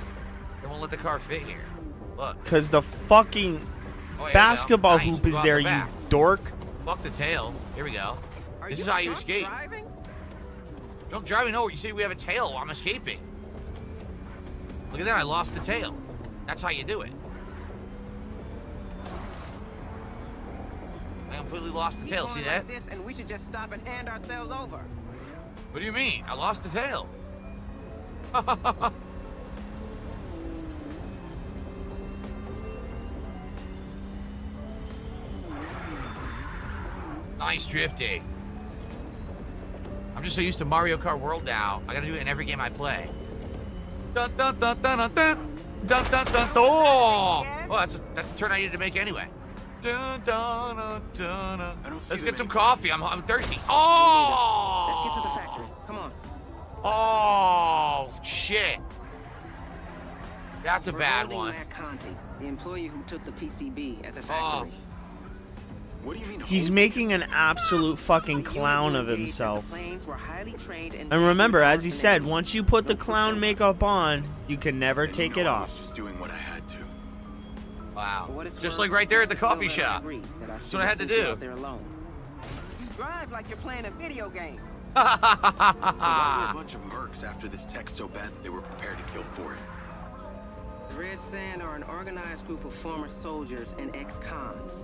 They won't let the car fit here. Look. Because the fucking Oh, here we go. basketball Nice, hoop we is got there, the you back. dork. Fuck the tail. Here we go. Are This you is how you drunk escape. driving? Drunk driving? No, you see we have a tail. I'm escaping. Look at that. I lost the tail. That's how you do it. I completely lost the Keep tail. going See like that? this, and we should just stop and hand ourselves over. What do you mean? I lost the tail. Nice drifting. I'm just so used to Mario Kart World now. I gotta do it in every game I play. Dun dun dun dun dun dun dun dun dun. Oh, that's a turn I needed to make anyway. Dun, dun, dun, dun, dun. Let's get some coffee. I'm thirsty. Oh! Let's get to the factory. Come on. Oh shit. That's a We're bad holding one. Matt Conti, the employee who took the PCB at the factory. What do you mean? He's making an absolute fucking clown of himself. Planes were highly trained and And remember, as he said, once you put the clown makeup on, you can never take it off. Just doing what I had to. Wow. Just like right there at the coffee shop. That's what I had to do. You drive like you're playing a video game. So why were a bunch of mercs after this tech so bad that they were prepared to kill for it? The Red Sand are an organized group of former soldiers and ex-cons.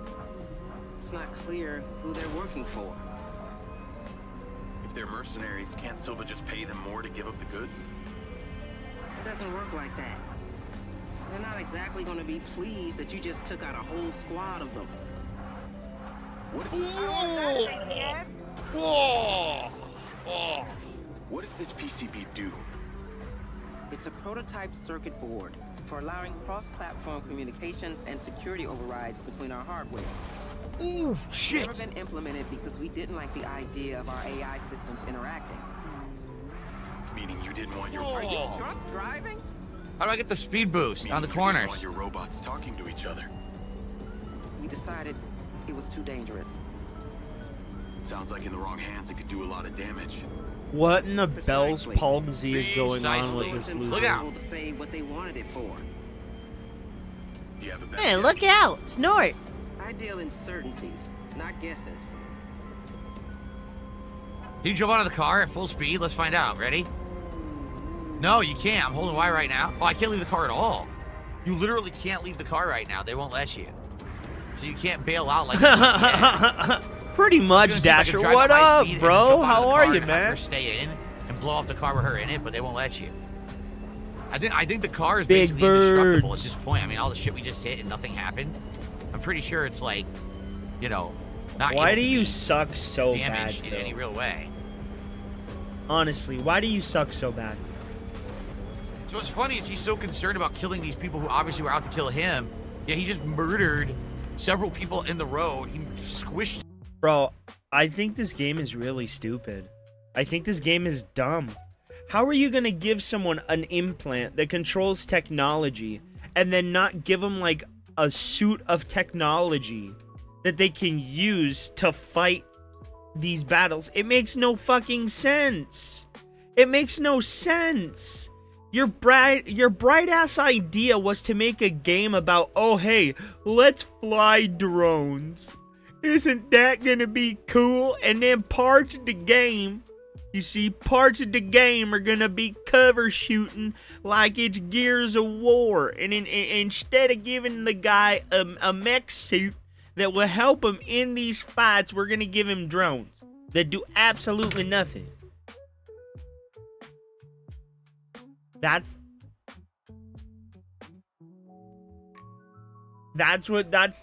It's not clear who they're working for. If they're mercenaries, can't Silva just pay them more to give up the goods? It doesn't work like that. They're not exactly going to be pleased that you just took out a whole squad of them. What Whoa! Oh. What does this PCB do? It's a prototype circuit board for allowing cross-platform communications and security overrides between our hardware. Ooh, shit! It's never been implemented because we didn't like the idea of our AI systems interacting. Meaning you didn't want your... Are you drunk driving? How do I get the speed boost on the Meaning you didn't corners? want your robots talking to each other. We decided it was too dangerous. Sounds like in the wrong hands it could do a lot of damage. What in the Bell's palsy is going on with this loser? Look out! To say what they wanted it for. Do you have a bet? Hey, look out! Snort! I deal in certainties, not guesses. Can you jump out of the car at full speed? Let's find out. Ready? No, you can't. I'm holding Y right now. Oh, I can't leave the car at all. You literally can't leave the car right now. They won't let you. So you can't bail out like GTA. Pretty much, Dasher. What up, bro? How are you, man? Stay in and blow up the car with her in it, but they won't let you. I think the car is Big basically indestructible at birds. this point. I mean, all the shit we just hit and nothing happened. I'm pretty sure it's like, you know, not. Why able do to you be suck so bad, damaged in Phil? any real way? Honestly, why do you suck so bad? So what's funny is he's so concerned about killing these people who obviously were out to kill him. Yeah, he just murdered several people in the road. He squished. Bro, I think this game is really stupid. I think this game is dumb. How are you going to give someone an implant that controls technology and then not give them like a suit of technology that they can use to fight these battles? It makes no fucking sense. It makes no sense. Your bright ass idea was to make a game about, oh hey, let's fly drones. Isn't that gonna be cool? And then parts of the game, you see, parts of the game are gonna be cover shooting like it's Gears of War. And instead of giving the guy a mech suit that will help him in these fights, we're gonna give him drones that do absolutely nothing. That's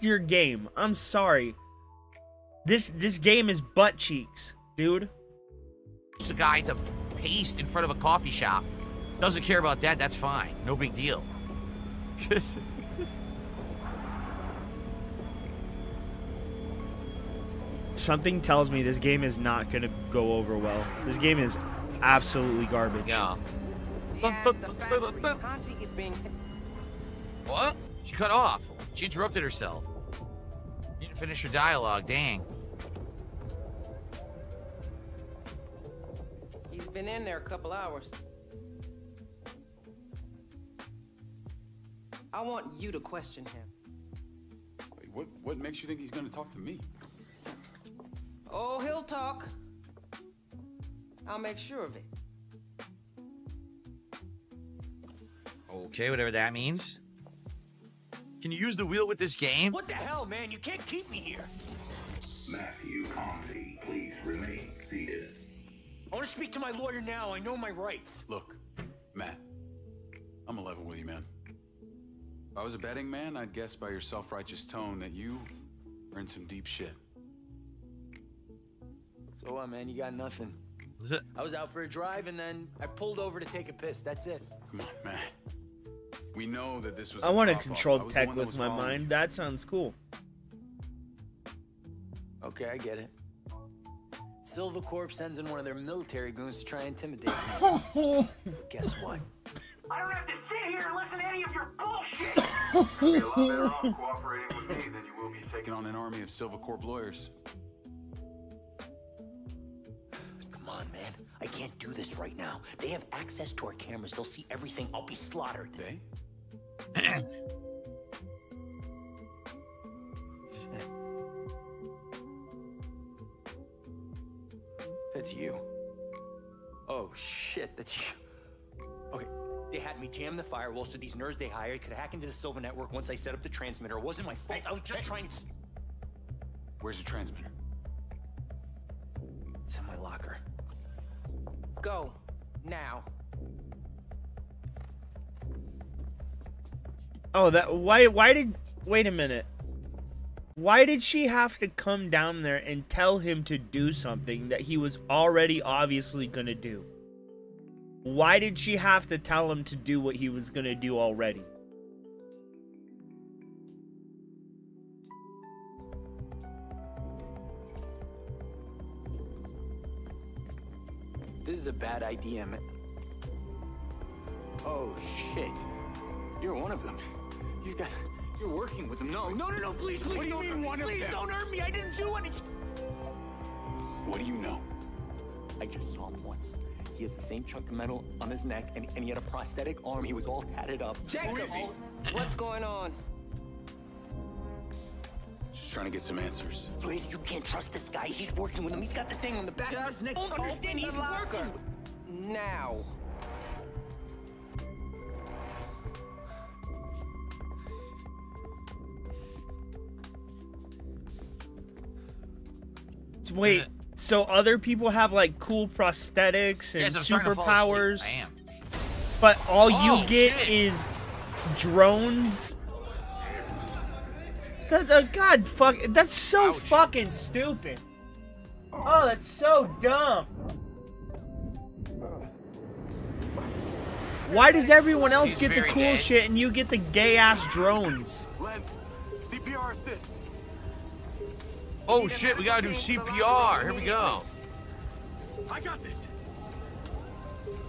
your game. I'm sorry. This game is butt cheeks, dude. Just a guy to paste in front of a coffee shop. Doesn't care about that. That's fine. No big deal. Something tells me this game is not gonna go over well. This game is absolutely garbage. Yeah. Conti is being... What? She cut off. She interrupted herself. You didn't finish her dialogue. Dang. He's been in there a couple hours. I want you to question him. Wait, what makes you think he's going to talk to me? Oh, he'll talk. I'll make sure of it. Okay, whatever that means. Can you use the wheel with this game? What the hell, man? You can't keep me here. Matthew Conti, please remain seated. I want to speak to my lawyer now. I know my rights. Look, Matt, I'm 11 with you, man. If I was a betting man, I'd guess by your self-righteous tone that you are in some deep shit. So what, man? You got nothing. Is it? I was out for a drive, and then I pulled over to take a piss. That's it. Come on, Matt. We know that this was I a want to drop-off. control I was the tech one that with was my following mind. you. That sounds cool. Okay, I get it. Silva Corp sends in one of their military goons to try and intimidate me. Guess what? I don't have to sit here and listen to any of your bullshit! You'll be a lot better off cooperating with me than you will be taking on an army of Silva Corp lawyers. Come on, man. I can't do this right now. They have access to our cameras. They'll see everything. I'll be slaughtered. They? That's you. Oh, shit, that's you. Okay, they had me jam the firewall so these nerds they hired could hack into the Silva network once I set up the transmitter. It wasn't my fault. I was just trying to... Where's your transmitter? It's in my locker. Go. Now. Oh, that why did wait a minute. Why did she have to come down there and tell him to do something that he was already obviously gonna do? Why did she have to tell him to do what he was gonna do already? This is a bad idea, man. Oh, shit. You're one of them. You're working with them. No, please, What do you mean one of please them? don't hurt me. I didn't do anything. What do you know? I just saw him once. He has the same chunk of metal on his neck, and he had a prosthetic arm. He was all tatted up. Jacob, what's going on? Just trying to get some answers. Lady, you can't trust this guy. He's working with him. He's got the thing on the back of his neck. Don't understand. Open He's the locker. working. Now. Wait, so other people have like cool prosthetics and Yes, I'm starting to fall asleep. superpowers, I am. but all you Oh, get shit. is drones? God, fuck, that's so fucking stupid. Oh, that's so dumb. Why does everyone else He's get the very cool dead. shit and you get the gay-ass drones? Lens, CPR assist. Oh shit, we gotta do CPR. Here we go. I got this.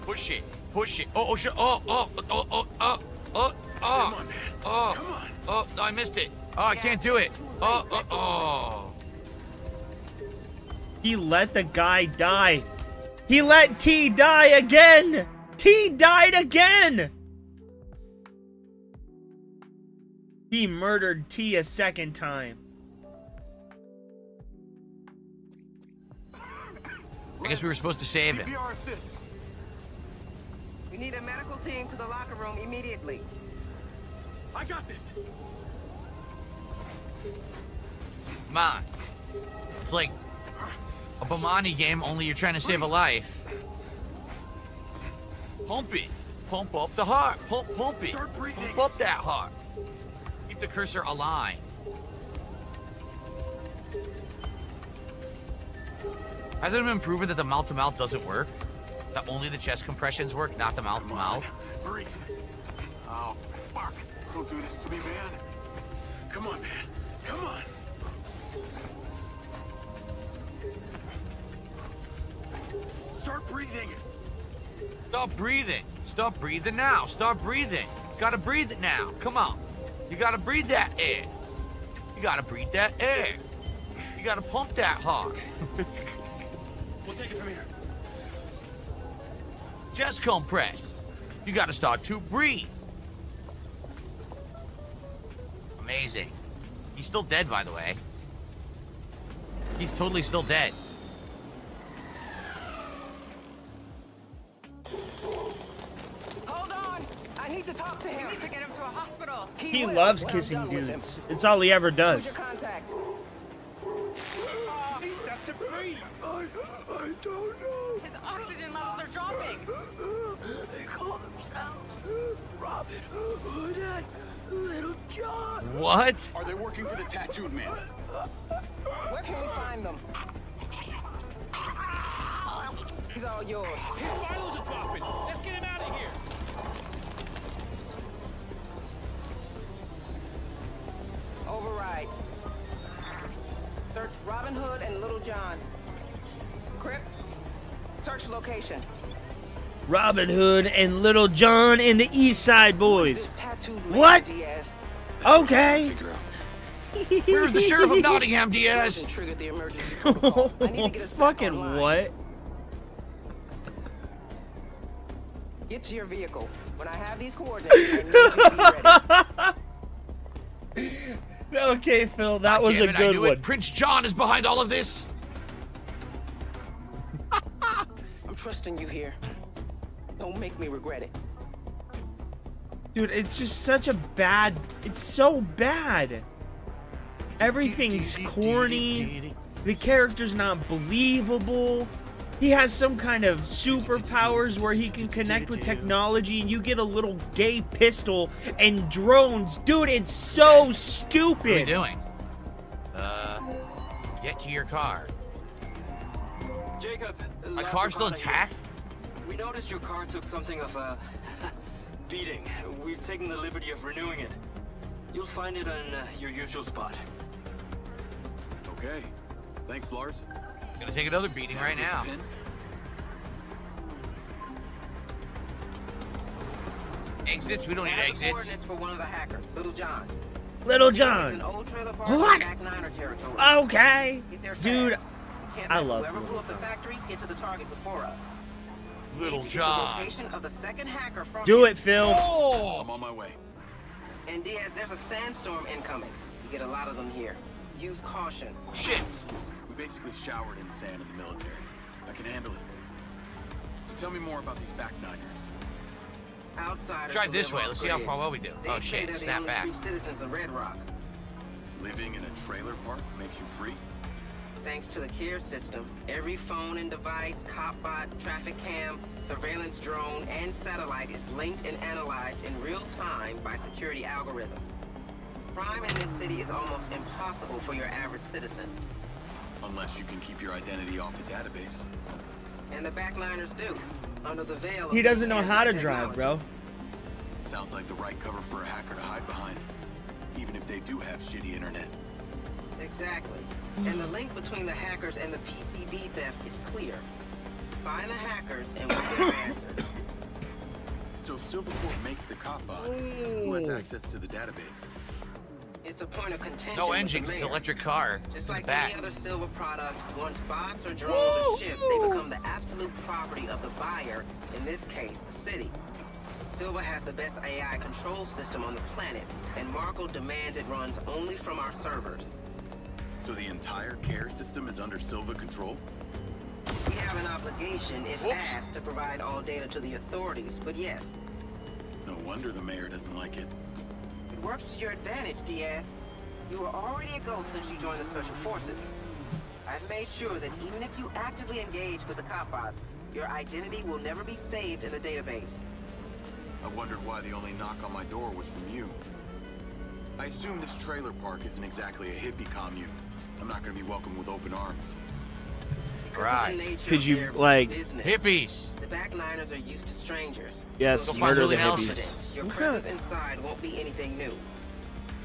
Push it. Push it. Oh shit. Oh. Come on, man. Oh. Come on. Oh, no, I missed it. Oh, I can't do it. Oh. He let the guy die. He let T die again. T died again. He murdered T a second time. I guess we were supposed to save him. CPR assist. We need a medical team to the locker room immediately. I got this. Come on. It's like a Bomani game, only you're trying to save a life. Pump it. Pump up the heart. Pump it. Start breathing. Pump up that heart. Keep the cursor aligned. Hasn't it been proven that the mouth-to-mouth doesn't work? That only the chest compressions work, not the mouth-to-mouth? Breathe. Oh, fuck. Don't do this to me, man. Come on, man. Come on. Start breathing. Stop breathing. Stop breathing now. Stop breathing. Gotta breathe it now. Come on. You gotta breathe that air. You gotta breathe that air. You gotta pump that hard. We'll take it from here. Chest compress. You gotta start to breathe. Amazing. He's still dead, by the way. He's totally still dead. Hold on! I need to talk to him. We need to get him to a hospital. He loves kissing dudes. It's all he ever Who's does. your contact? That's a breathe. I don't know. His oxygen levels are dropping. They call themselves Robin Hood and Little John. What? Are they working for the tattooed man? Where can we find them? He's all yours. His vitals are dropping. Let's get him out of here. Override. Search Robin Hood and Little John. Crypt. Search location. Robin Hood and Little John and the East Side Boys. What? Okay. Where's the Sheriff of Nottingham, Diaz? Fucking what? Get to your vehicle. When I have these coordinates, I need you to be ready. Okay, Phil, that was a I good knew one. it. Prince John is behind all of this. I'm trusting you here. Don't make me regret it. Dude, it's just such a bad... It's so bad. Everything's corny. The character's not believable. He has some kind of superpowers where he can connect with technology and you get a little gay pistol and drones. Dude, it's so stupid. What are you doing? Get to your car. Jacob, My car's still intact? We noticed your car took something of a beating. We've taken the liberty of renewing it. You'll find it on your usual spot. Okay. Thanks, Lars. Gonna take another beating right now. Exits? We don't need exits. Coordinates for one of the hackers, Little John. Little It's John. an old trailer park What? in Back Niner territory. Okay. Get there fast. Dude, Can't I let love whoever Little blew up the factory get to the target before us. Little Need to get the John. location of the second hacker from Do here. it, Phil. Oh! I'm on my way. And Diaz, there's a sandstorm incoming. You get a lot of them here. Use caution. Shit. We basically showered in sand in the military. I can handle it. So tell me more about these back niners. Outsiders Drive who this live way. off Let's see how grid. far well we do. They Oh say shit. they're the Snap only back. free citizens of Red Rock. Living in a trailer park makes you free? Thanks to the CARE system, every phone and device, copbot, traffic cam, surveillance drone, and satellite is linked and analyzed in real time by security algorithms. Crime in this city is almost impossible for your average citizen. Unless you can keep your identity off a database. And the backliners do, under the veil of He doesn't know how to technology. drive, bro. Sounds like the right cover for a hacker to hide behind. Even if they do have shitty internet. Exactly. And the link between the hackers and the PCB theft is clear. Find the hackers and we'll get our answers. So if Silvercorp makes the cop bots, who has access to the database? It's a point of contention. No with the engines. It's an mayor. electric car. Just It's in like the back. any other Silver product, once bots or drones are shipped, they become the absolute property of the buyer, in this case, the city. Silver has the best AI control system on the planet, and Marco demands it runs only from our servers. So the entire CARE system is under Silva control? We have an obligation, if asked, to provide all data to the authorities, but yes, No wonder the mayor doesn't like it. it works to your advantage, Diaz. You were already a ghost since you joined the Special Forces. I've made sure that even if you actively engage with the copbots, your identity will never be saved in the database. I wondered why the only knock on my door was from you. I assume this trailer park isn't exactly a hippie commune. I'm not gonna be welcomed with open arms. Right. Could you, like... Hippies. The backliners are used to strangers. Yes, So murder the something hippies. Your presence inside won't be anything new.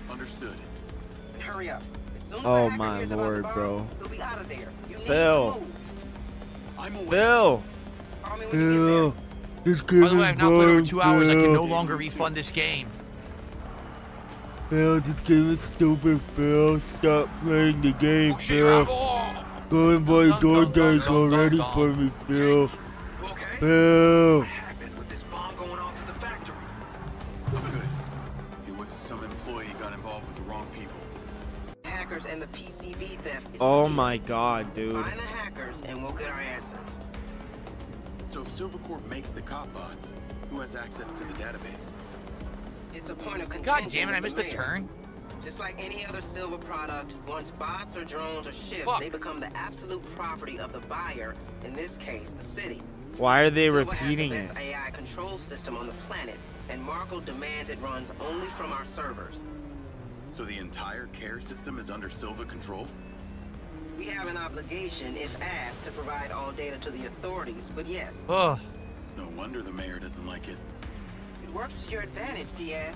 Understood. And hurry up. As soon as Oh the hacker my hears about lord, the bomb, bro. he'll be out of there. You need Phil. to move. I'm away. Phil. Call me when you get there. This By the way, I've now played over 2 hours. I can no longer refund this game. Phil, this game is stupid, Phil. Stop playing the game, Oh, shit. Phil. Oh. Go and buy DoorDash already for me, Phil. Phil. What happened with this bomb going off at the factory? Good. It was some employee got involved with the wrong people. Hackers and the PCB theft is Oh clear. my god, dude. Find the hackers and we'll get our answers. So if Silvercorp makes the cop bots, who has access to the database? It's a point of contention. God damn it! I with missed the a mayor. turn. Just like any other Silva product, once bots or drones are shipped, they become the absolute property of the buyer, in this case, the city. Why are they Silva repeating has it? the best AI control system on the planet, and Marco demands it runs only from our servers. So the entire care system is under Silva control? We have an obligation, if asked, to provide all data to the authorities, but yes. Ugh. No wonder the mayor doesn't like it. It works to your advantage, Diaz.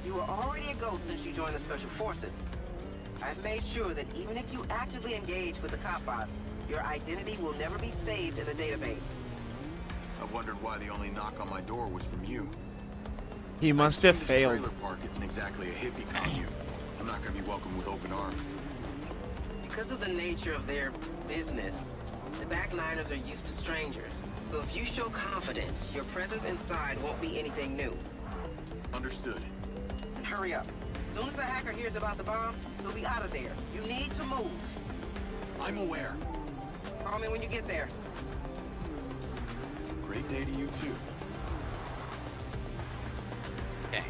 You were already a ghost since you joined the Special Forces. I've made sure that even if you actively engage with the cop bots, your identity will never be saved in the database. I wondered why the only knock on my door was from you. He must have This failed. trailer park isn't exactly a hippie commune. I'm not gonna be welcomed with open arms. Because of the nature of their business, the back niners are used to strangers. So if you show confidence, your presence inside won't be anything new. Understood. And hurry up. As soon as the hacker hears about the bomb, he'll be out of there. You need to move. I'm aware. Call me when you get there. Great day to you too. Okay.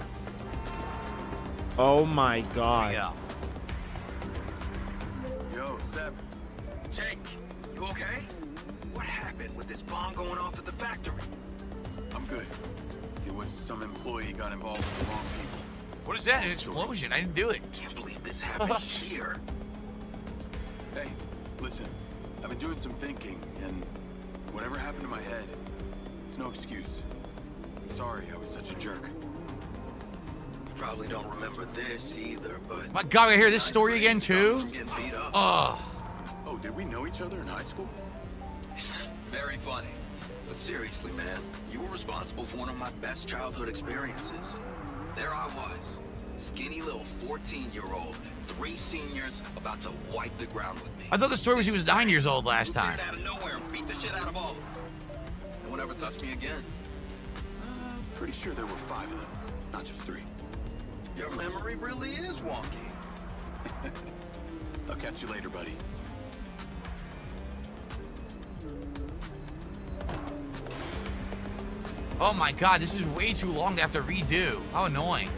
Oh my god. Yeah. Yo, Seb. Jake, you okay? What happened with this bomb going off at the factory? I'm good. It was some employee got involved with the wrong people. What is that? An explosion? I didn't do it. Can't believe this happened here. Hey, listen. I've been doing some thinking, and whatever happened to my head, it's no excuse. I'm sorry I was such a jerk. Probably don't remember this either, but... My god, I hear this story again too? Ugh. Oh, did we know each other in high school? Very funny. But seriously, man, you were responsible for one of my best childhood experiences. There I was, skinny little 14-year-old, 3 seniors about to wipe the ground with me. I thought the story was he was 9 years old last time. Out of nowhere and beat the shit out of all of them. No one ever touched me again. Pretty sure there were 5 of them, not just 3. Your memory really is wonky. I'll catch you later, buddy. Oh my god, this is way too long to have to redo. How annoying.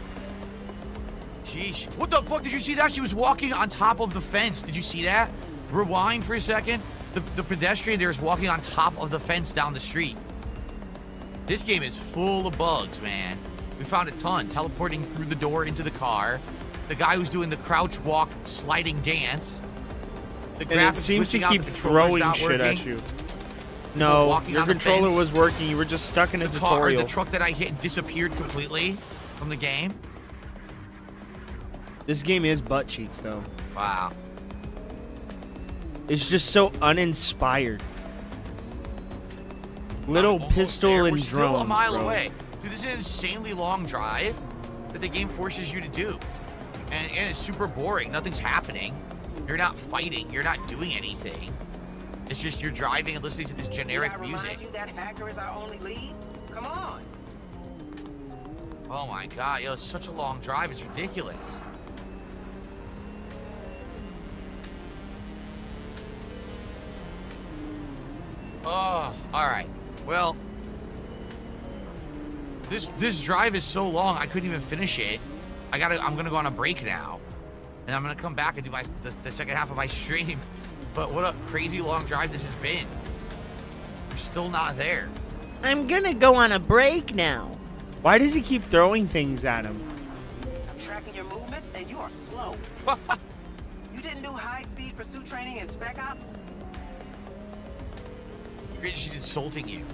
Sheesh. What the fuck? Did you see that? She was walking on top of the fence. Did you see that? Rewind for a second. The pedestrian there is walking on top of the fence down the street. This game is full of bugs, man. We found a ton. Teleporting through the door into the car. The guy who's doing the crouch walk sliding dance. The And it seems to keep throwing shit at you. No, your controller was working. You were just stuck in a tutorial. The truck that I hit disappeared completely from the game. This game is butt cheeks, though. Wow. It's just so uninspired. Little pistol and We're still drones, a mile bro. away. Dude, this is an insanely long drive that the game forces you to do. And it's super boring. Nothing's happening. You're not fighting. You're not doing anything. It's just you're driving and listening to this generic music. Remind you that hacker is our only lead? Come on. Oh my god, yo, it's such a long drive. It's ridiculous. Oh, all right. Well, this drive is so long I couldn't even finish it. I'm gonna go on a break now, and I'm gonna come back and do the second half of my stream. But what a crazy long drive this has been. We're still not there. I'm gonna go on a break now. Why does he keep throwing things at him? I'm tracking your movements, and you are slow. You didn't do high-speed pursuit training in Spec Ops? She's insulting you.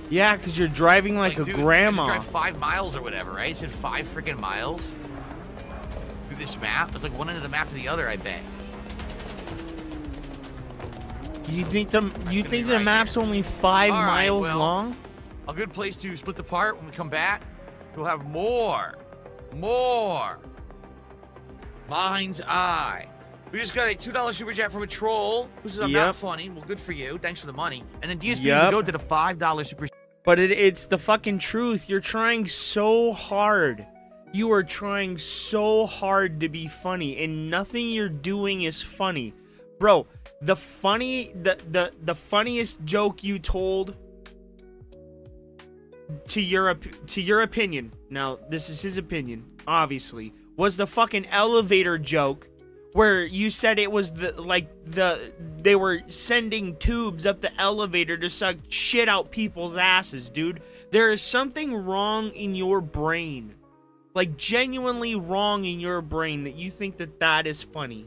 Yeah, because you're driving like a dude, grandma. You have to drive 5 miles or whatever, right? It said 5 freaking miles through this map. It's like one end of the map to the other, I bet. You think the map's only 5 miles long? A good place to split the part. When we come back, we'll have more Mind's Eye. We just got a $2 super chat from a troll who says I'm not funny. Well, good for you. Thanks for the money. And then DSP go did a $5 super. But it's the fucking truth. You're trying so hard. You are trying so hard to be funny, and nothing you're doing is funny, bro. The funniest joke you told, to your opinion. Now, this is his opinion, obviously. was the fucking elevator joke where you said it was they were sending tubes up the elevator to suck shit out people's asses, dude. There is something wrong in your brain. Like, genuinely wrong in your brain that you think that is funny.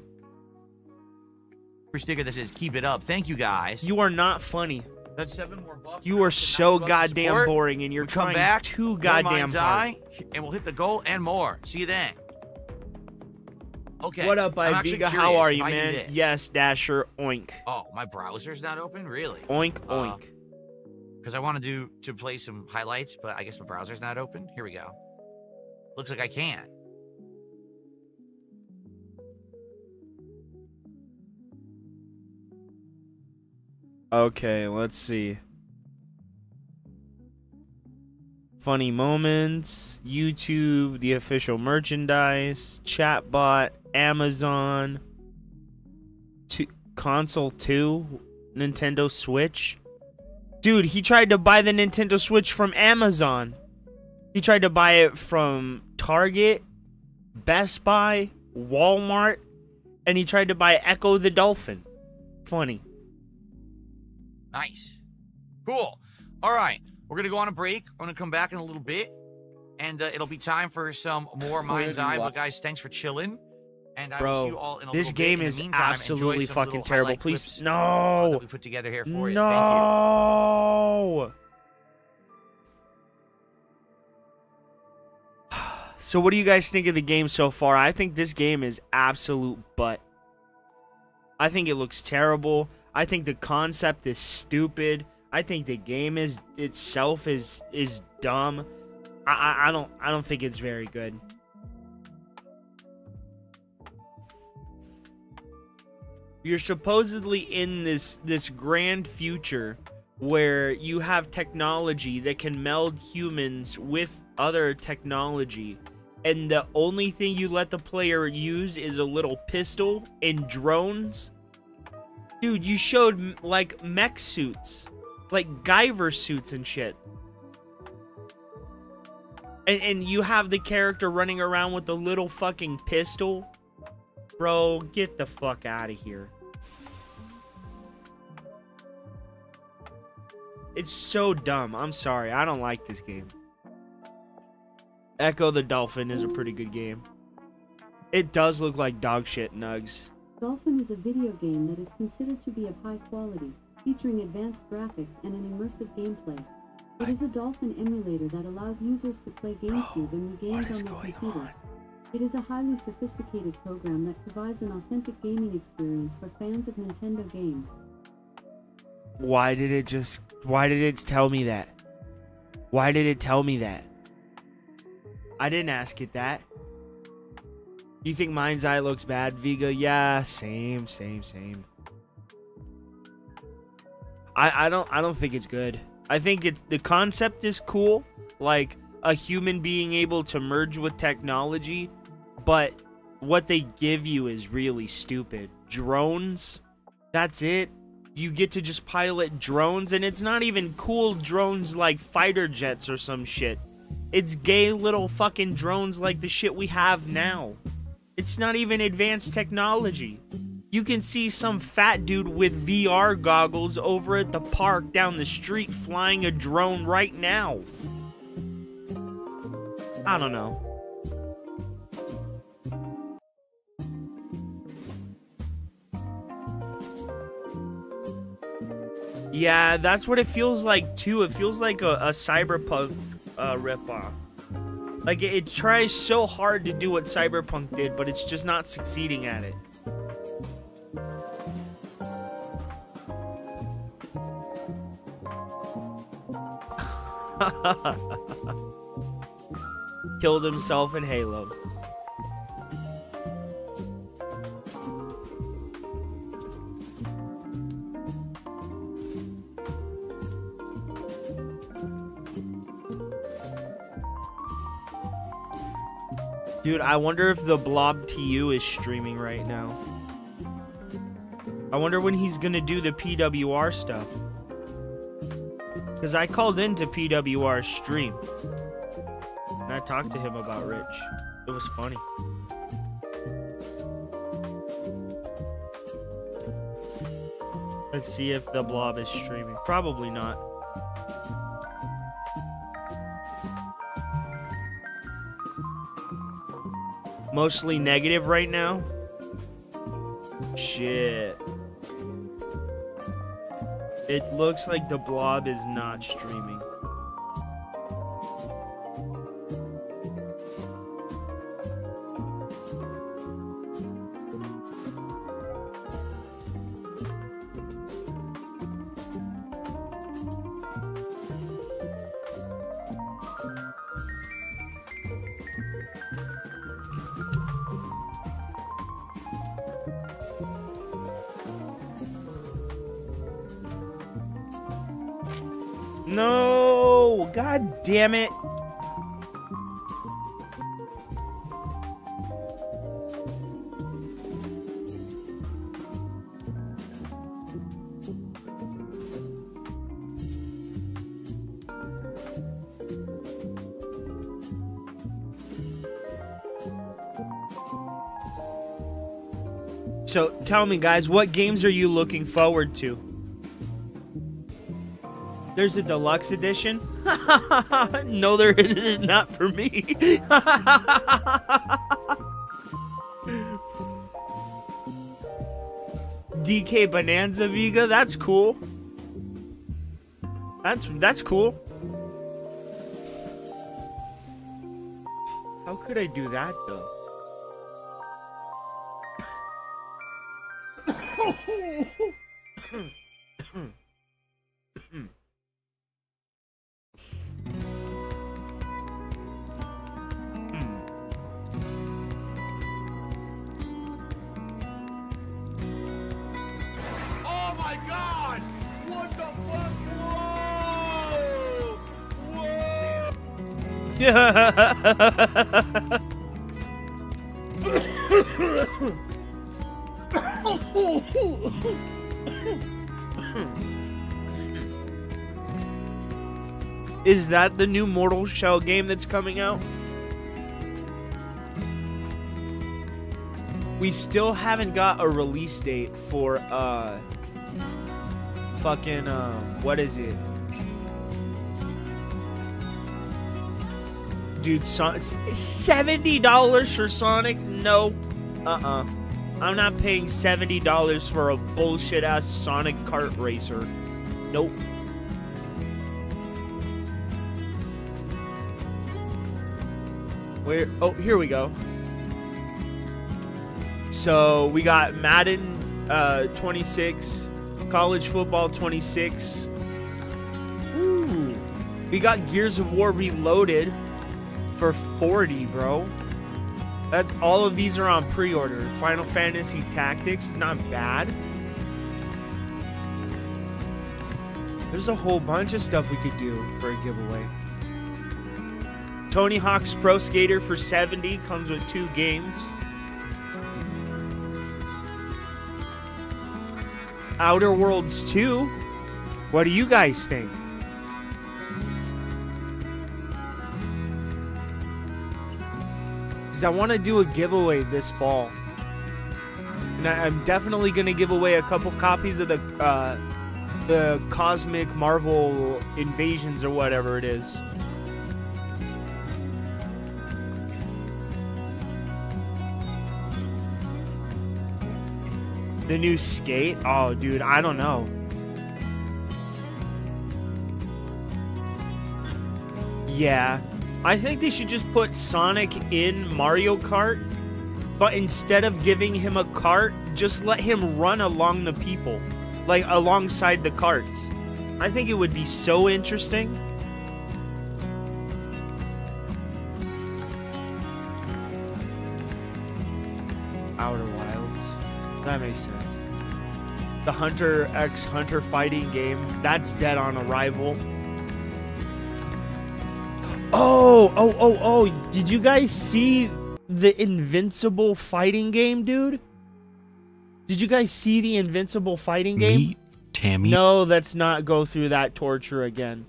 For sticker that says, keep it up. Thank you, guys. You are not funny. That's $7 more bucks. You are so goddamn boring, and you're trying too goddamn hard. And we'll hit the goal and more. See you then. Okay. What up, Iviga? How are you, man? Yes, Dasher. Oink. Oh, my browser's not open? Really? Oink, oink. Because I want to play some highlights, but I guess my browser's not open. Here we go. Looks like I can. Okay, let's see. Funny moments, YouTube, the official merchandise, chatbot, Amazon, console 2, Nintendo Switch. Dude, he tried to buy the Nintendo Switch from Amazon. He tried to buy it from Target, Best Buy, Walmart, and he tried to buy Echo the Dolphin. Funny. Nice. Cool. All right. We're going to go on a break. We're going to come back in a little bit, and it'll be time for some more Mind's Eye. But, guys, thanks for chilling. And I will see you all in a this little game bit. is absolutely fucking terrible. Please, no. That we put together here for you. No. Thank you. So what do you guys think of the game so far? I think this game is absolute butt. I think it looks terrible. I think the concept is stupid. I think the game itself is dumb. I don't think it's very good. You're supposedly in this grand future where you have technology that can meld humans with other technology, and the only thing you let the player use is a little pistol and drones. Dude, you showed like mech suits, like Guyver suits and shit. And you have the character running around with a little fucking pistol. Bro, get the fuck out of here. It's so dumb. I'm sorry. I don't like this game. Echo the Dolphin is a pretty good game. It does look like dog shit, Nugs. Dolphin is a video game that is considered to be of high quality, featuring advanced graphics and an immersive gameplay. It is a Dolphin emulator that allows users to play GameCube and Wii games on their computers. It is a highly sophisticated program that provides an authentic gaming experience for fans of Nintendo games. Why did it tell me that? Why did it tell me that? I didn't ask it that. You think Mind's Eye looks bad, Viga? Yeah, same. I don't think it's good. I think the concept is cool, like a human being able to merge with technology, but what they give you is really stupid. Drones? That's it? You get to just pilot drones, and it's not even cool drones like fighter jets or some shit. It's gay little fucking drones like the shit we have now. It's not even advanced technology. You can see some fat dude with VR goggles over at the park down the street flying a drone right now. I don't know. Yeah, that's what it feels like too. It feels like a Cyberpunk ripoff. Like, it tries so hard to do what Cyberpunk did, but it's just not succeeding at it. Killed himself in Halo. Dude, I wonder if the Blob TU is streaming right now. I wonder when he's gonna do the PWR stuff. Because I called into PWR's stream. And I talked to him about Rich. It was funny. Let's see if the blob is streaming. Probably not. Mostly negative right now. Shit. It looks like the blob is not streaming. No! God damn it! So, tell me guys, what games are you looking forward to? There's a deluxe edition? No, there is not for me. DK Bonanza Vega, that's cool. That's cool. How could I do that though? Oh my god! What the fuck? Is that the new Mortal Shell game that's coming out? We still haven't got a release date for fucking what is it? Dude, $70 for Sonic? No. I'm not paying $70 for a bullshit ass Sonic kart racer. Nope. Where? Oh, here we go. So we got Madden 26, College Football 26. Ooh. We got Gears of War Reloaded for $40, bro. All of these are on pre-order. Final Fantasy Tactics, not bad. There's a whole bunch of stuff we could do for a giveaway. Tony Hawk's Pro Skater for $70 comes with 2 games. Outer Worlds 2. What do you guys think? Because I want to do a giveaway this fall. And I'm definitely going to give away a couple copies of the Cosmic Marvel Invasions or whatever it is. The new Skate? Oh, dude, I don't know. Yeah. I think they should just put Sonic in Mario Kart, but instead of giving him a cart, just let him run along the people. Like, alongside the carts. I think it would be so interesting. Outer Wilds. That makes sense. The Hunter x Hunter fighting game, that's dead on arrival. Oh, did you guys see the Invincible fighting game, dude? Did you guys see the Invincible fighting game? Meet Tammy. No, let's not go through that torture again.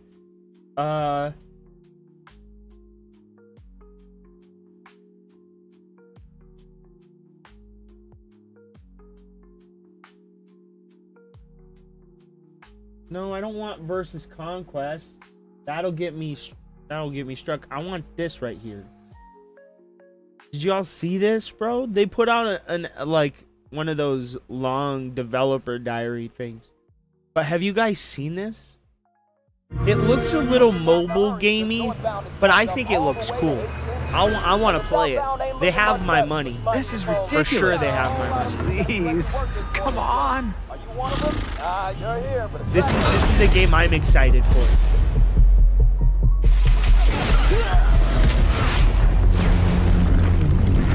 No, I don't want versus conquest. That'll get me struck. I want this right here. Did y'all see this, bro? They put out like one of those long developer diary things. But have you guys seen this? It looks a little mobile gamey, but I think it looks cool. I want to play it. They have my money. This is ridiculous. For sure they have my money. Please, come on. This is a game I'm excited for.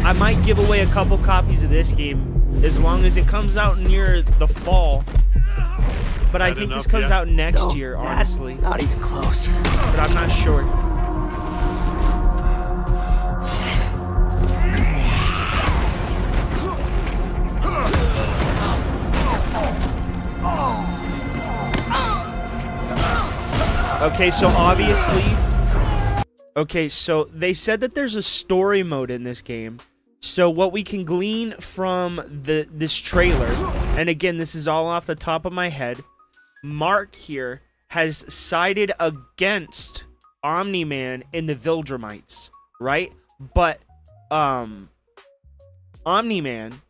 I might give away a couple copies of this game as long as it comes out near the fall. But I think this comes out next year, honestly. Not even close. But I'm not sure. Okay, so obviously... Okay, so they said that there's a story mode in this game. So what we can glean from this trailer, and again, this is all off the top of my head, Mark here has sided against Omni-Man and the Viltrumites, right? But Omni-Man,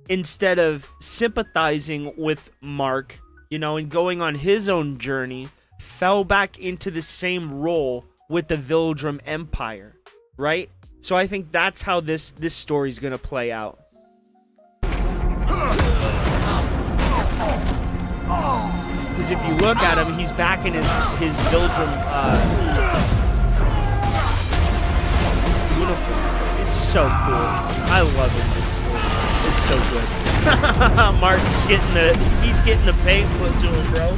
instead of sympathizing with Mark, you know, and going on his own journey, fell back into the same role with the Vildrum Empire, right? So I think that's how this story's gonna play out. Because if you look at him, he's back in his Vildrum uniform. It's so cool. I love it. It's so good. Mark's getting the paint put to him, bro.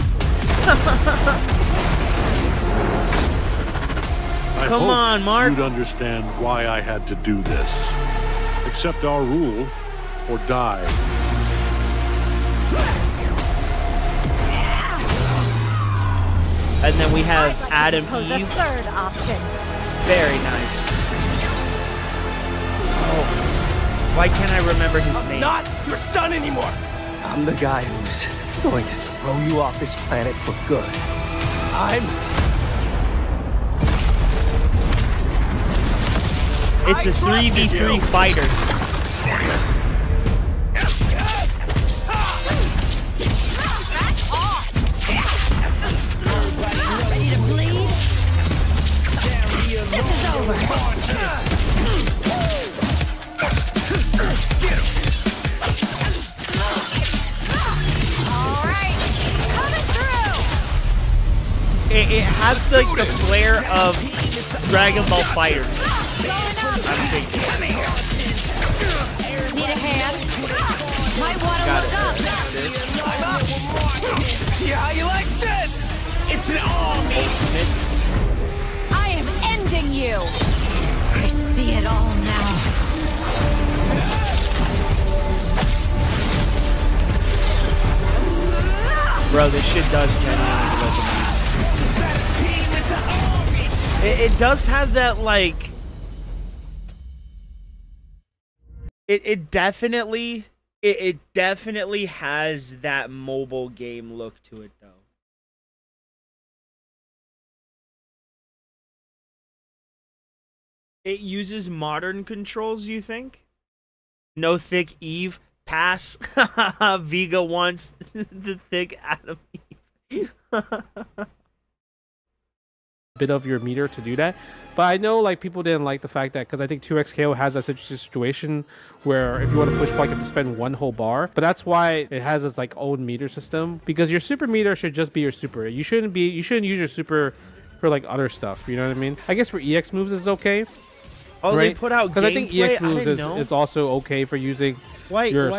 Come on, Mark. You'd understand why I had to do this. Accept our rule or die. And then we have Adam propose Eve. a third option. Very nice. Oh, why can't I remember his name? Not your son anymore. I'm the guy who's going to throw you off this planet for good. It's a 3v3 fighter. Ready to bleed? This is over. All right, coming through. It has like the flair of Dragon Ball Fighter. I'm thinking. Need a hand? Might want to look up. See how you like this? It's an army. I am ending you. I see it all now. Bro, this shit does it does have that, like... It definitely has that mobile game look to it, though. It uses modern controls, you think? No thick Eve. Pass. Vega wants the thick Adam Eve. Bit of your meter to do that, but I know like people didn't like the fact that, because I think 2XKO has that situation where if you want to push back, you have to spend one whole bar, but that's why it has its like own meter system, because your super meter should just be your super. You shouldn't use your super for like other stuff, you know what I mean? I guess for EX moves is okay. Oh, right? They put out because I think EX moves is is also okay for using your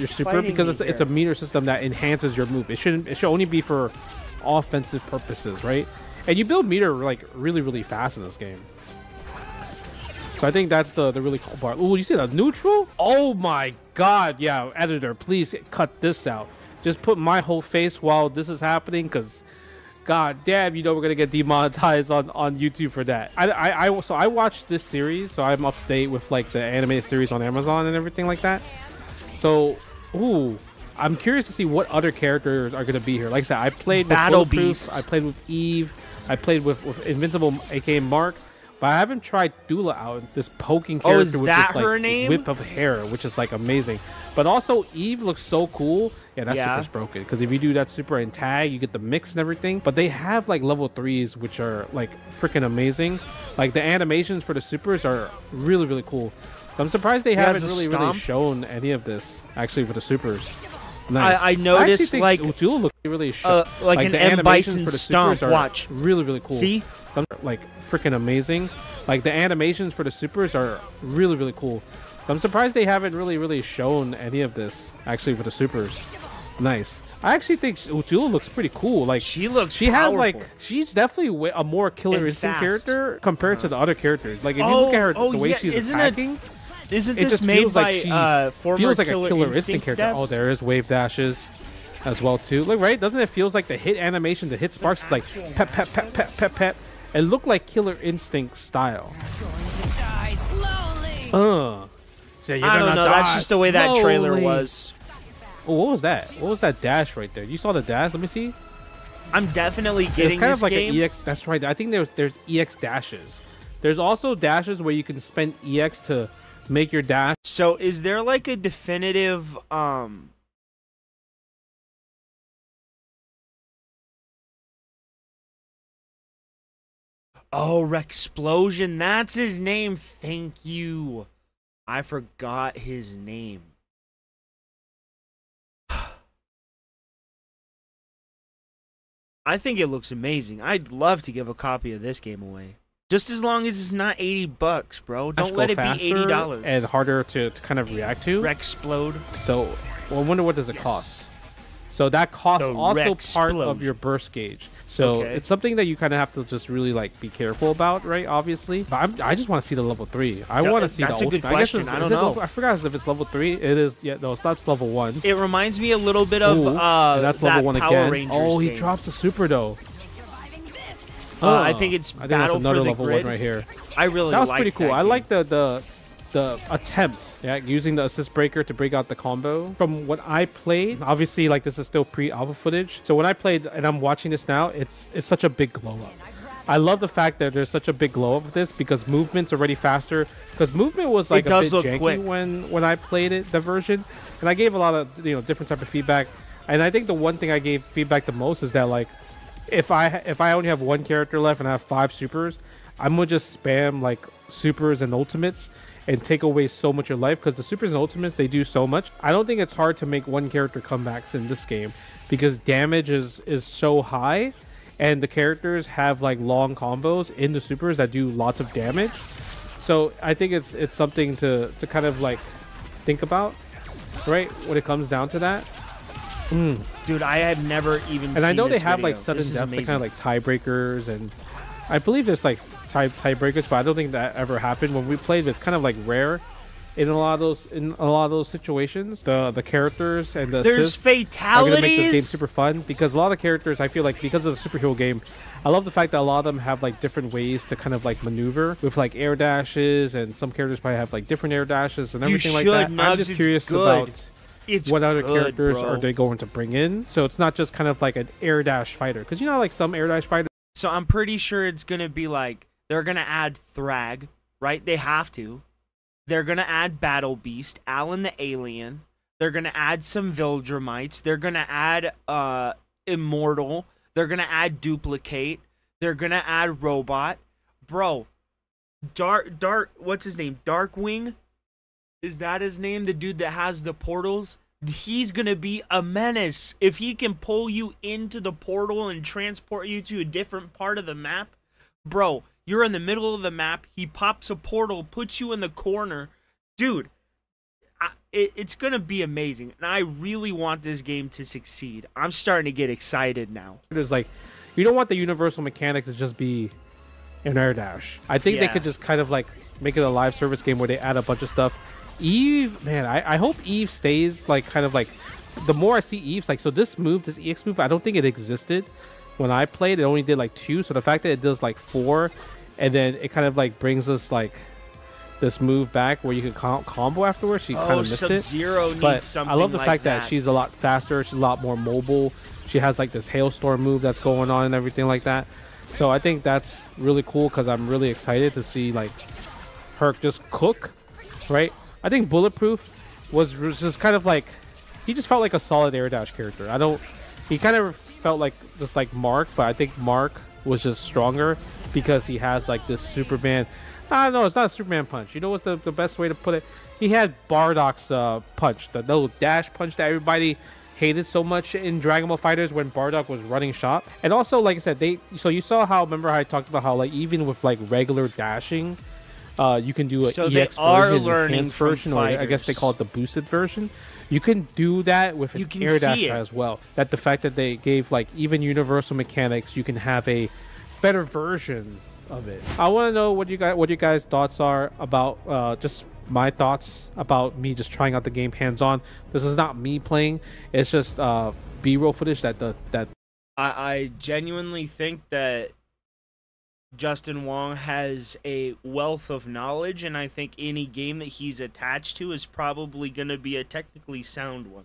super, because it's a meter system that enhances your move. It should only be for offensive purposes, right? And you build meter like really fast in this game. So I think that's the really cool part. Oh, you see that neutral? Oh my god, yeah, editor, please cut this out. Just put my whole face while this is happening, because god damn, you know we're gonna get demonetized on YouTube for that. So I watched this series, so I'm up to date with like the animated series on Amazon and everything like that. So ooh, I'm curious to see what other characters are going to be here. Like I said, I played with Battle Bulletproof, Beast. I played with Eve, I played with Invincible, aka Mark, but I haven't tried Dula out. This poking character is with that this like her name? whip of hair, which is like amazing. But also Eve looks so cool. Yeah, that super's broken because if you do that super in tag, you get the mix and everything. But they have like level 3s, which are like freaking amazing. Like the animations for the supers are really, really cool. So I'm surprised they haven't really shown any of this actually for the supers. Nice. I noticed think like Utula looks really like an the M. animations Bison for the stomp. supers are Watch. really, really cool. See? Some like freaking amazing. Like the animations for the supers are really, really cool. So I'm surprised they haven't really shown any of this actually for the supers. Nice. I actually think Utula looks pretty cool. Like she has like she's definitely a more killer instinct character compared to the other characters. Like if you look at her the way she's attacking, isn't it this just made feels by like she former feels like Killer a killer Instinct instinct character. devs? Oh, there is wave dashes as well too. Look, right? Doesn't it feels like the hit animation, the hit sparks is like pep pep pep pep pep pep. It looked like Killer Instinct style. So I don't know. That's just the way that trailer was. Oh, what was that? What was that dash right there? You saw the dash? Let me see. I'm definitely getting it's kind this of like game. an EX. That's right. I think there's EX dashes. There's also dashes where you can spend EX to make your dash. So is there like a definitive Oh, Rexplosion, that's his name. Thank you. I forgot his name. I think it looks amazing. I'd love to give a copy of this game away. Just as long as it's not $80, bro. Don't let it be $80. And harder to kind of react to. Rexplode. So, well, I wonder what does it cost. So that costs The also part Rexplosion. of your burst gauge. So it's something that you kind of have to just really like be careful about, right? Obviously, but I just want to see the level 3. I want to see that's the a good ultimate. I guess question. it's- I don't is it know. level- I forgot if it's level 3. It is. Yeah, no, it's not. It's level 1. It reminds me a little bit of Ooh, and that's level that 1 Power again. Rangers Oh, he game. drops a super though. I think it's I think Battle that's another for the level Grid. 1 right here. I really that was like pretty cool. that I game. like the attempt, using the assist breaker to break out the combo. From what I played, obviously, like this is still pre-alpha footage. So when I played and I'm watching this now, it's such a big glow up. I love the fact that there's such a big glow up with this because movement's already faster. Because movement was like It does a bit look janky quick. when I played it, the version, and I gave a lot of different type of feedback. And I think the one thing I gave feedback the most is that like if I only have one character left and I have 5 supers, I'm gonna just spam like supers and ultimates and take away so much of your life because the supers and ultimates, they do so much. I don't think it's hard to make one character comebacks in this game because damage is so high and the characters have like long combos in the supers that do lots of damage. So I think it's something to kind of like think about, right, when it comes down to that. Dude, I have never even And seen I know they this have video. like sudden This is deaths, like amazing. kind of like tiebreakers, and I believe there's like tiebreakers, but I don't think that ever happened when we played. It's kind of like rare in a lot of those situations. The characters and the There's assists are gonna make this game fatalities? super fun because a lot of the characters, I feel like because of the superhero game, I love the fact that a lot of them have like different ways to kind of like maneuver with like air dashes, and some characters probably have like different air dashes and You everything like should, that. I'm Nugs, just it's curious good. about It's what other good, characters bro. are they going to bring in. So it's not just kind of like an air dash fighter, because you know like some air dash fighters. So I'm pretty sure it's gonna be like they're gonna add Thrag, right? They have to. They're gonna add Battle Beast, Alan the Alien. They're gonna add some Vildramites. They're gonna add Immortal. They're gonna add Duplicate. They're gonna add Robot. Bro, Dark. What's his name? Darkwing. Is that his name? The dude that has the portals? He's gonna be a menace. If he can pull you into the portal and transport you to a different part of the map, bro, you're in the middle of the map. He pops a portal, puts you in the corner. Dude, it's gonna be amazing. And I really want this game to succeed. I'm starting to get excited now. There's like, you don't want the universal mechanic to just be an air dash. I think they Yeah. could just kind of like make it a live service game where they add a bunch of stuff. Eve, man, I hope Eve stays like kind of like, the more I see Eve's like, so this EX move, I don't think it existed when I played. It only did like 2. So the fact that it does like 4, and then it kind of like brings us like this move back where you could combo afterwards. She kind of missed it. Sub-Zero needs But something I love the like fact that she's a lot faster. She's a lot more mobile. She has like this hailstorm move that's going on and everything like that. So I think that's really cool because I'm really excited to see like her just cook, right? I think Bulletproof was just kind of like, he just felt like a solid air dash character. He kind of felt like just like Mark, but I think Mark was just stronger because he has like this Superman. I don't know, it's not a Superman punch. You know what's the best way to put it? He had Bardock's punch, the little dash punch that everybody hated so much in Dragon Ball FighterZ when Bardock was running shot. And also, like I said, so you saw how, remember how I talked about how like even with like regular dashing, you can do an EX version, enhanced version, or I guess they call it the boosted version. You can do that with an air dash as well. That the fact that they gave like even universal mechanics, you can have a better version of it. I want to know what you guys thoughts are about just my thoughts about me just trying out the game hands-on. This is not me playing, it's just B-roll footage that I genuinely think that Justin Wong has a wealth of knowledge, and I think any game that he's attached to is probably going to be a technically sound one.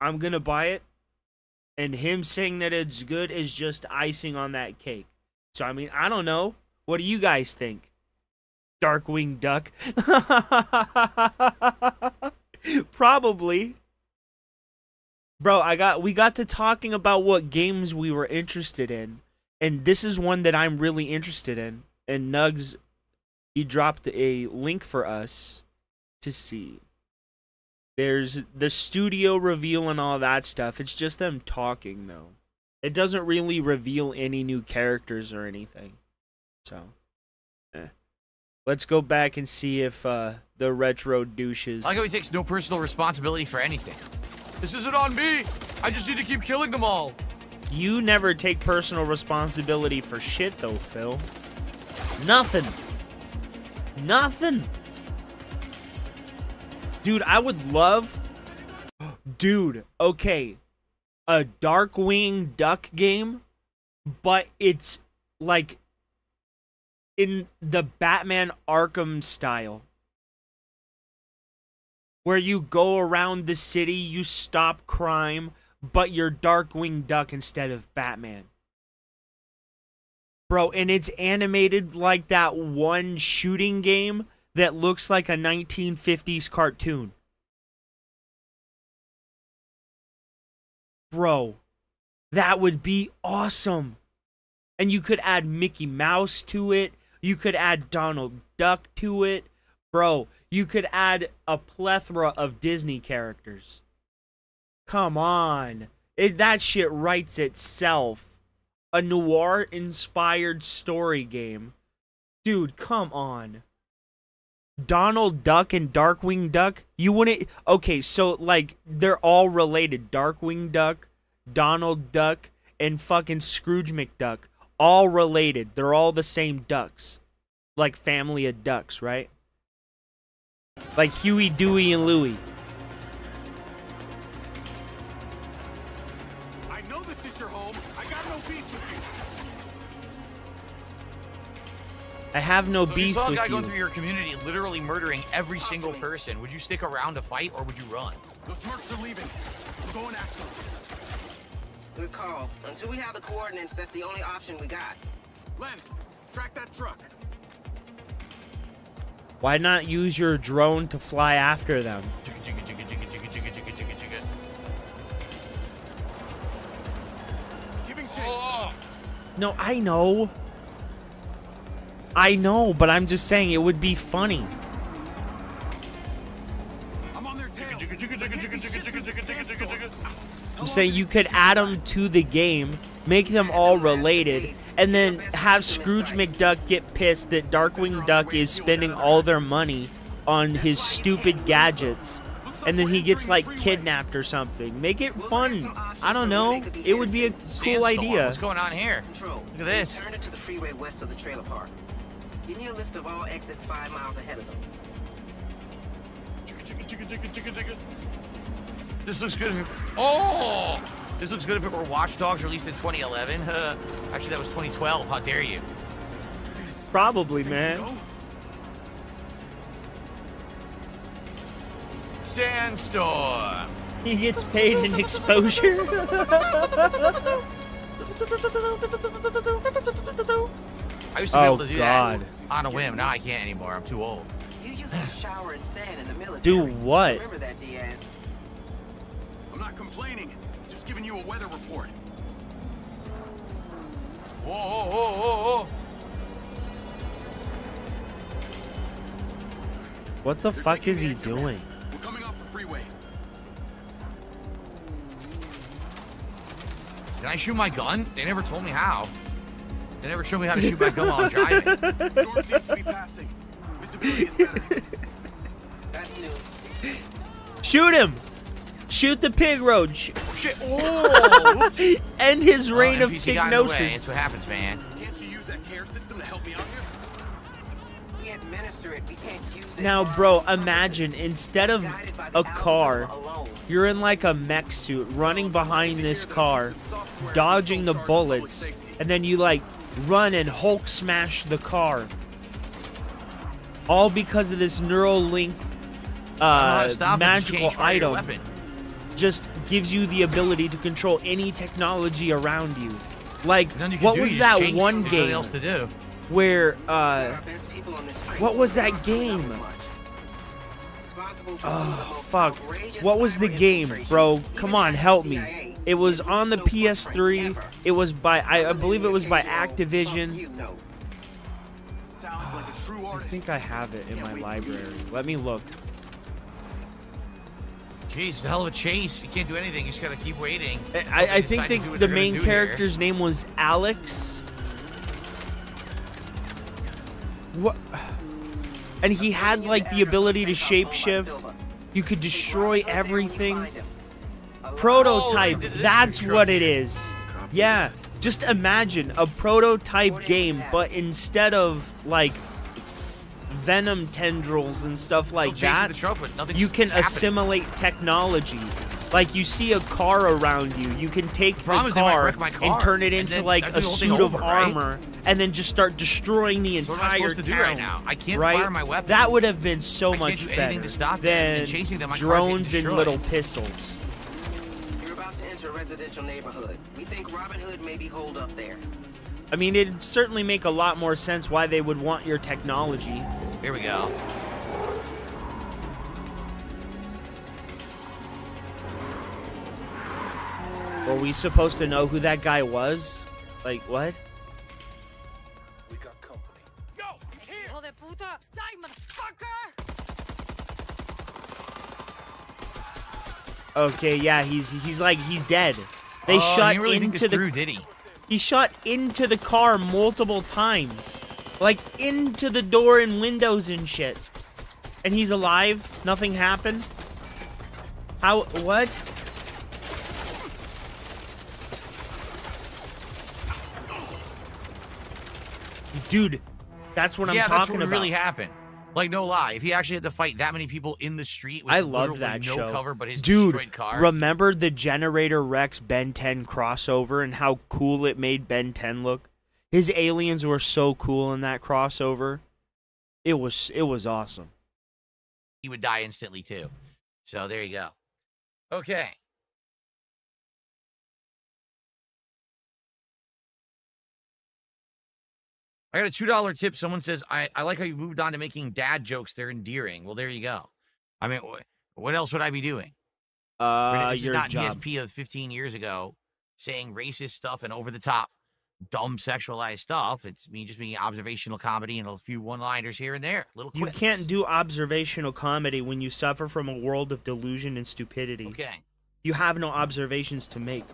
I'm going to buy it, and him saying that it's good is just icing on that cake. So, I mean, I don't know. What do you guys think? Darkwing Duck? Probably. Bro, we got to talking about what games we were interested in. And this is one that I'm really interested in. And Nugs, he dropped a link for us to see. There's the studio reveal and all that stuff. It's just them talking, though. It doesn't really reveal any new characters or anything. So, let's go back and see if the retro douches... I like how he takes no personal responsibility for anything. This isn't on me! I just need to keep killing them all! You never take personal responsibility for shit, though, Phil. Nothing. Nothing. Dude, I would love... Dude, okay. A Darkwing Duck game, but it's like in the Batman Arkham style. Where you go around the city, you stop crime, but you're Darkwing Duck instead of Batman. Bro, and it's animated like that one shooting game that looks like a 1950s cartoon. Bro, that would be awesome. And you could add Mickey Mouse to it. You could add Donald Duck to it. Bro, you could add a plethora of Disney characters. Come on. That shit writes itself. A noir-inspired story game. Dude, come on. Donald Duck and Darkwing Duck? You wouldn't... Okay, so, like, they're all related. Darkwing Duck, Donald Duck, and fucking Scrooge McDuck. All related. They're all the same ducks. Like, family of ducks, right? Like Huey, Dewey, and Louie. I know this is your home. I got no beef with you. I have no So beef you saw a with guy you. going through your community, literally murdering every single person. Would you stick around to fight, or would you run? Those mercs are leaving. We're going after them. Good call. Until we have the coordinates, that's the only option we got. Lens, track that truck. Why not use your drone to fly after them? Giving chase. Oh. No, I know. I know, but I'm just saying it would be funny. I'm on their tail. I'm saying you could add them to the game, make them all related, and then have Scrooge McDuck get pissed that Darkwing Duck is spending all their money on his stupid gadgets, and then he gets, like, kidnapped or something. Make it fun. I don't know. It would be a cool Sandstorm. idea. What's going on here? Control. Look at this. Turn into the freeway west of the trailer park. Give me a list of all exits 5 miles ahead of them. This looks good. Oh! This looks good if it were Watch Dogs released in 2011. Actually, that was 2012. How dare you? Probably, man. Sandstorm. He gets paid in exposure. I used to be able to do God. that on a whim. Now I can't anymore. I'm too old. You used to shower in sand in the military. Do what? Remember that, Diaz? I'm not complaining. Just giving you a weather report. Whoa, whoa, whoa, whoa, whoa. What the fuck is he doing? We're coming off the freeway. Can I shoot my gun? They never told me how. They never showed me how to shoot my gun while I'm driving. Storm seems to be passing. Visibility is better. That's news. Shoot him! Shoot the pig road. Shit. Oh! End his reign of NPC got in the way. That's pignosis. what happens, man. Can't you use that care system to help me out here? We administer it. We can't use it. Now, bro, imagine instead of a car, you're in like a mech suit running behind this car, dodging the bullets, and then you like run and Hulk smash the car. All because of this Neuralink magical item. Just gives you the ability to control any technology around you. Like, what was that one game else to do. where, what was that game? Oh, fuck. What was the game, bro? Come on, help me. It was on the PS3. It was by, I believe it was by Activision. I think I have it in my library. Let me look. Jeez, it's a hell of a chase. You can't do anything. You just gotta keep waiting. I think the main character's name was Alex. What? And he had like the ability to shapeshift. You could destroy everything. Prototype. That's what it is. Yeah. Just imagine a prototype game, but instead of like venom tendrils and stuff like that, you can assimilate technology. Like, you see a car around you, you can take the car and turn it into like a suit of armor, and then just start destroying the entire town. What am I supposed to do right now? I can't fire my weapon. That would have been so much do anything better to stop them, than and chasing them, my car's drones getting and destroyed. little pistols. You're about to enter a residential neighborhood. We think Robin Hood may be holed up there. I mean, it'd certainly make a lot more sense why they would want your technology. Here we go. Were we supposed to know who that guy was? Like, what? We got company. Hijo de puta! Die, motherfucker! Okay, yeah, he's dead. They Oh, shot he really think into this the through, did he? He shot into the car multiple times. Like, into the door and windows and shit. And he's alive? Nothing happened? How? What? Dude, that's what I'm that's talking what about. really happened. Like, no lie. If he actually had to fight that many people in the street with I love literally that no show. cover but his Dude, destroyed car. remember the Generator Rex Ben 10 crossover and how cool it made Ben 10 look? His aliens were so cool in that crossover. It was awesome. He would die instantly, too. So, there you go. Okay. I got a $2 tip. Someone says, I like how you moved on to making dad jokes. They're endearing. Well, there you go. I mean, what else would I be doing? This is Your not job. GSP of 15 years ago saying racist stuff and over-the-top, dumb, sexualized stuff. It's me just making observational comedy and a few one-liners here and there. Little You quips. can't do observational comedy when you suffer from a world of delusion and stupidity. Okay. You have no observations to make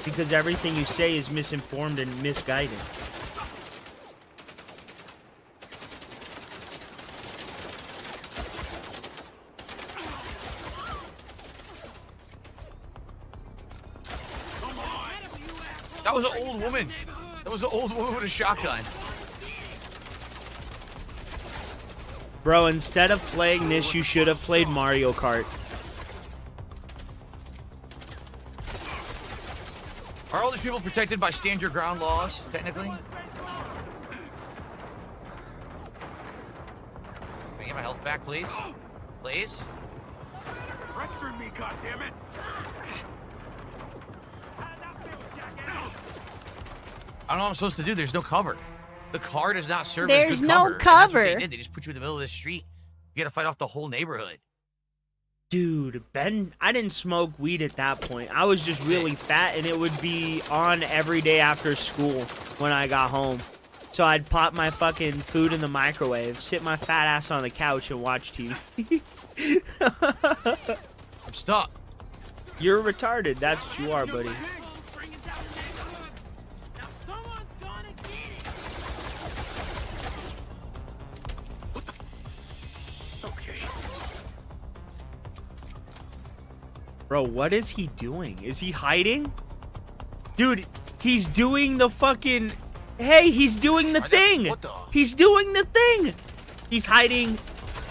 because everything you say is misinformed and misguided. That was an old woman. That was an old woman with a shotgun. Bro, instead of playing this, you should have played Mario Kart. Are all these people protected by stand your ground laws, technically? Can I get my health back, please? Please? Pressuring me, goddammit! I don't know what I'm supposed to do. There's no cover. The car does not serve There's as good no cover. And that's cover. what they did. They just put you in the middle of the street. You got to fight off the whole neighborhood. Dude, Ben, I didn't smoke weed at that point. I was just really fat, and it would be on every day after school when I got home. So I'd pop my fucking food in the microwave, sit my fat ass on the couch, and watch TV. I'm stuck. You're retarded. That's what you are, buddy. Bro, what is he doing? Is he hiding? Dude, he's doing the fucking... Hey, he's doing the thing! He's doing the thing! He's hiding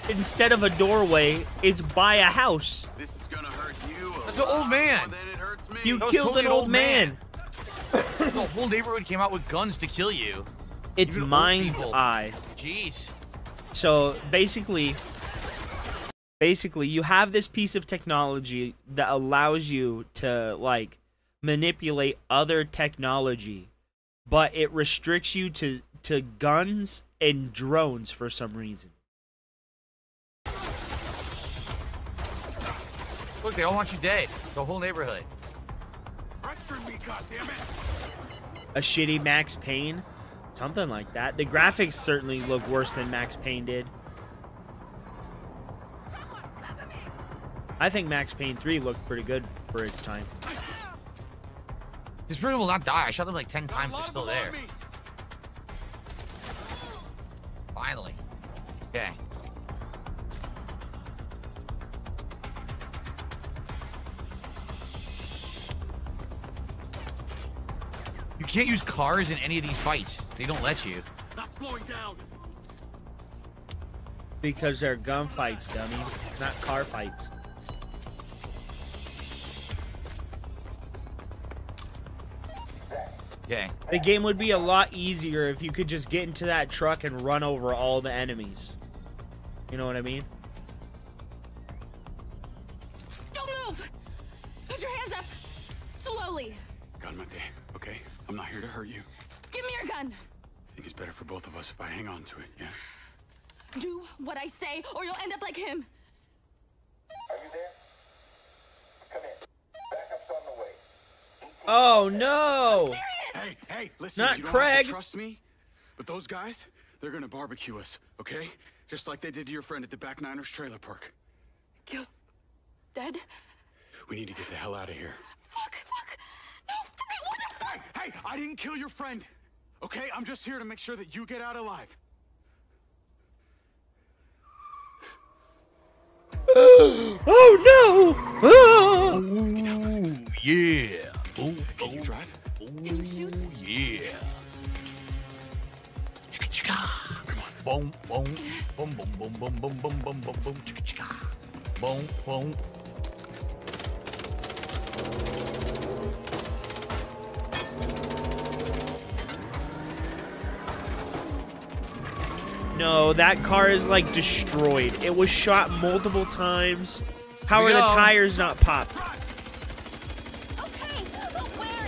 instead of a doorway, it's by a house. This is gonna hurt you. That's an old man. You That was killed totally an old man. The whole neighborhood came out with guns to kill you. It's Even old mind's people. eye. Jeez. So basically, you have this piece of technology that allows you to like manipulate other technology, but it restricts you to guns and drones for some reason. Look, they all want you dead. The whole neighborhood. Pressuring me, goddammit! A shitty Max Payne, something like that. The graphics certainly look worse than Max Payne did. I think Max Payne 3 looked pretty good for its time. This person will not die. I shot them like 10 times. They're still there. Finally. Okay. You can't use cars in any of these fights. They don't let you. Not slowing down. Because they're gunfights, dummy, not car fights. Okay. The game would be a lot easier if you could just get into that truck and run over all the enemies. You know what I mean? Don't move! Put your hands up! Slowly! Gun my day, okay? I'm not here to hurt you. Give me your gun! I think it's better for both of us if I hang on to it, yeah? Do what I say, or you'll end up like him! Are you there? Come in. Backup's on the way. Oh no! Hey, listen, Not you don't Craig. have to trust me, but those guys, they're gonna barbecue us, okay? Just like they did to your friend at the Back Niners trailer park. Gil's dead? We need to get the hell out of here. Fuck! No, what the fuck? Hey, I didn't kill your friend, okay? I'm just here to make sure that you get out alive. Oh no! Ooh, yeah. Ooh, can you drive? Ooh, yeah. Chicka chicka. Come on. Boom, boom, boom, boom, boom, boom, boom, boom, boom, boom, boom, chicka chicka. Boom, boom. No, that car is like destroyed. It was shot multiple times. How are the tires not popped?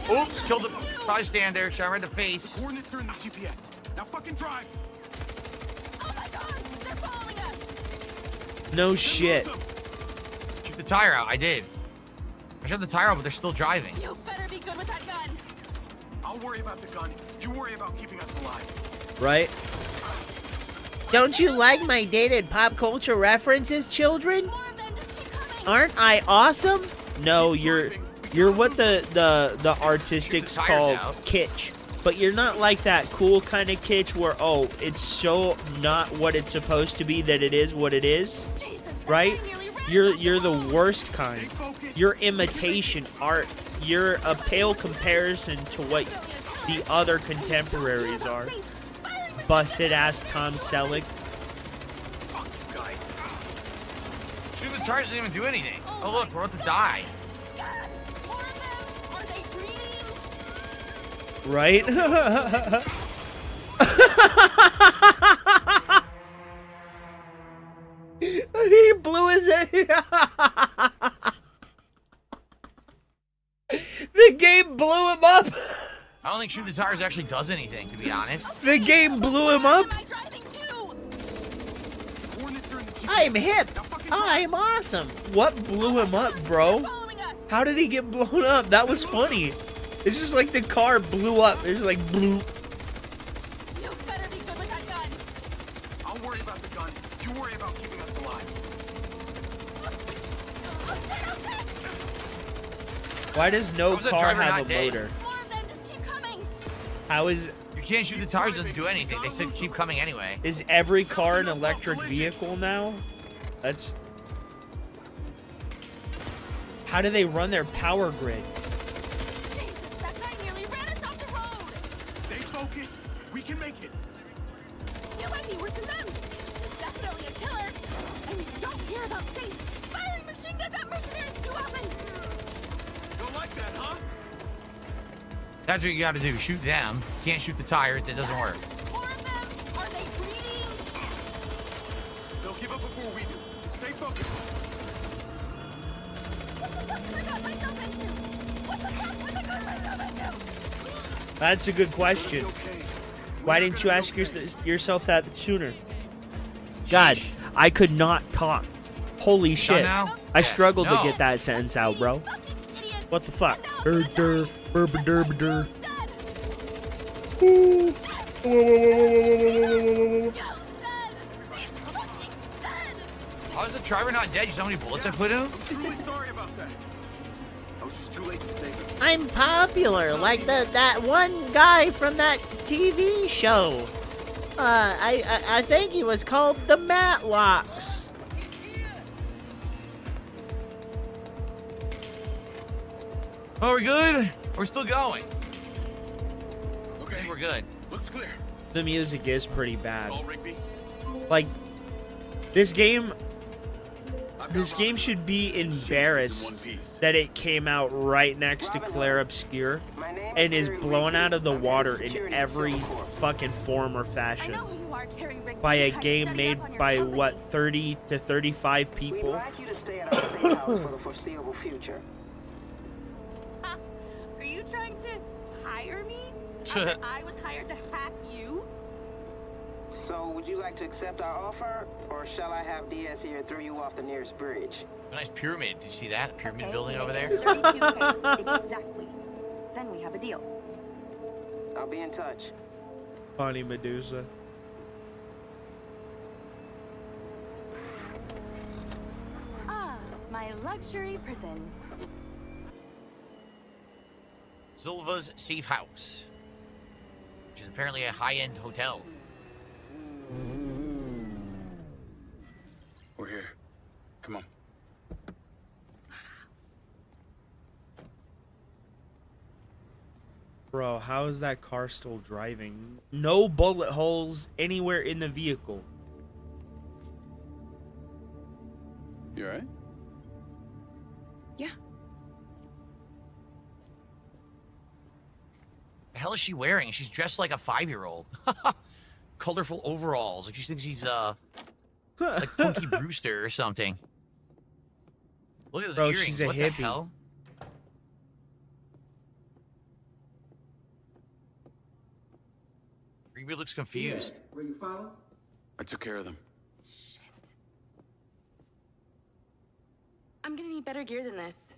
Oops, killed the bystander. Shot right in the face. Coordinates are in the GPS. Now fucking drive. Oh my god, they're following us! No shit. Shoot the tire out. I did. I shot the tire out, but they're still driving. You better be good with that gun! I'll worry about the gun. You worry about keeping us alive. Right? Don't you like my dated pop culture references, children? Aren't I awesome? No, you're what the artistics call kitsch. But you're not like that cool kind of kitsch where, oh, it's so not what it's supposed to be that it is what it is. Right? You're the worst kind. You're imitation art. You're a pale comparison to what the other contemporaries are. Busted ass Tom Selleck. Shoot the tires didn't even do anything. Oh look, we're about to die. Right? He blew his head. game blew him up. I don't think shooting the tires actually does anything, to be honest. The game blew him up. I'm hip. I'm awesome. What blew him up, bro? How did he get blown up? That was funny. It's just like the car blew up. It's like bloop. I'll worry about the gun. You worry about keeping us alive. Why does no the car driver have a not dead? motor? How is... You can't shoot the tires, doesn't do anything. They said keep coming anyway. Is every car an electric vehicle now? That's... How do they run their power grid? Stay focused. We can make it. You might be worse than them. Definitely a killer. And you don't hear about safe firing machine guns at mercenaries too often. Don't like that, huh? That's what you gotta do. Shoot them. Can't shoot the tires. That doesn't work. Are they breeding? They'll give up before we do. Stay focused. What the fuck have I got myself into? What the fuck have I got myself into? That's a good question. Why didn't you ask yourself that sooner? God, I could not talk. Holy shit. now? I Yes. struggled to No. get that sentence out, bro. What the fuck? How is the driver not dead? You saw how many bullets I put in him? I'm truly sorry about that. I was just too late to save him. I'm popular, like that one guy from that TV show. I think he was called the Matlocks. Oh, we're good? We're still going. Okay, we're good. Looks clear. The music is pretty bad. All Rigby. Like, this game should be embarrassed that it came out right next to Claire Obscure and is blown out of the water in every fucking form or fashion by a game made by, what, 30 to 35 people? We'd like you to stay at our safe house for the foreseeable future. Are you trying to hire me? After I was hired to hack you? So, would you like to accept our offer, or shall I have Diaz here throw you off the nearest bridge? A nice pyramid. Did you see that? Pyramid building over there? 32K. Exactly. Then we have a deal. I'll be in touch. Funny Medusa. Ah, my luxury prison. Silva's Safe House, which is apparently a high-end hotel. We're here. Come on. Bro, how is that car still driving? No bullet holes anywhere in the vehicle. You alright? Yeah. The hell is she wearing? She's dressed like a 5-year-old. Colorful overalls. Like she thinks she's like Punky Brewster or something. Look at those Bro, earrings. she's a What hippie. the hell? Rigby looks confused. Were you followed? I took care of them. I'm gonna need better gear than this.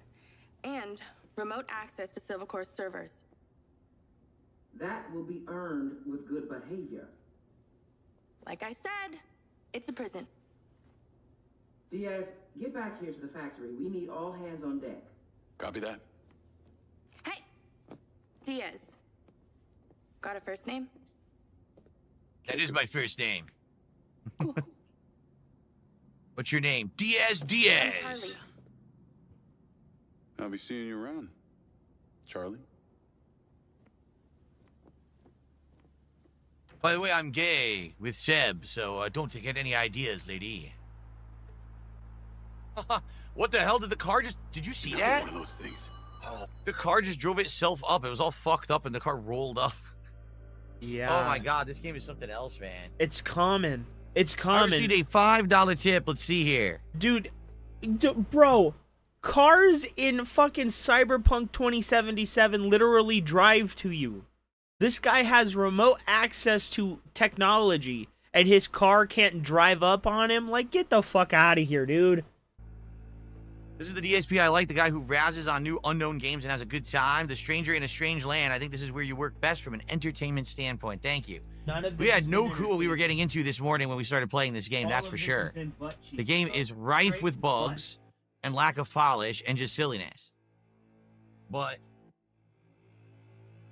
And remote access to Silva Corps servers. That will be earned with good behavior. Like I said, it's a prison. Diaz, get back here to the factory. We need all hands on deck. Copy that. Hey! Diaz. Got a first name? That is my first name. What's your name? Diaz Diaz. I'll be seeing you around, Charlie. By the way, I'm gay with Seb, so don't get any ideas, lady. What the hell did the car just... Did you see that? One of those things. The car just drove itself up. It was all fucked up and the car rolled up. Yeah. Oh my god, this game is something else, man. It's common. It's I common. received a $5 tip. Let's see here. Dude, bro, Cars in fucking Cyberpunk 2077 literally drive to you. This guy has remote access to technology, and his car can't drive up on him? Like, get the fuck out of here, dude. This is the DSP I like, the guy who razzes on new unknown games and has a good time. The stranger in a strange land. I think this is where you work best from an entertainment standpoint. Thank you. We had no clue what we were getting into this morning when we started playing this game, that's for sure. The game is rife with bugs and lack of polish and just silliness. But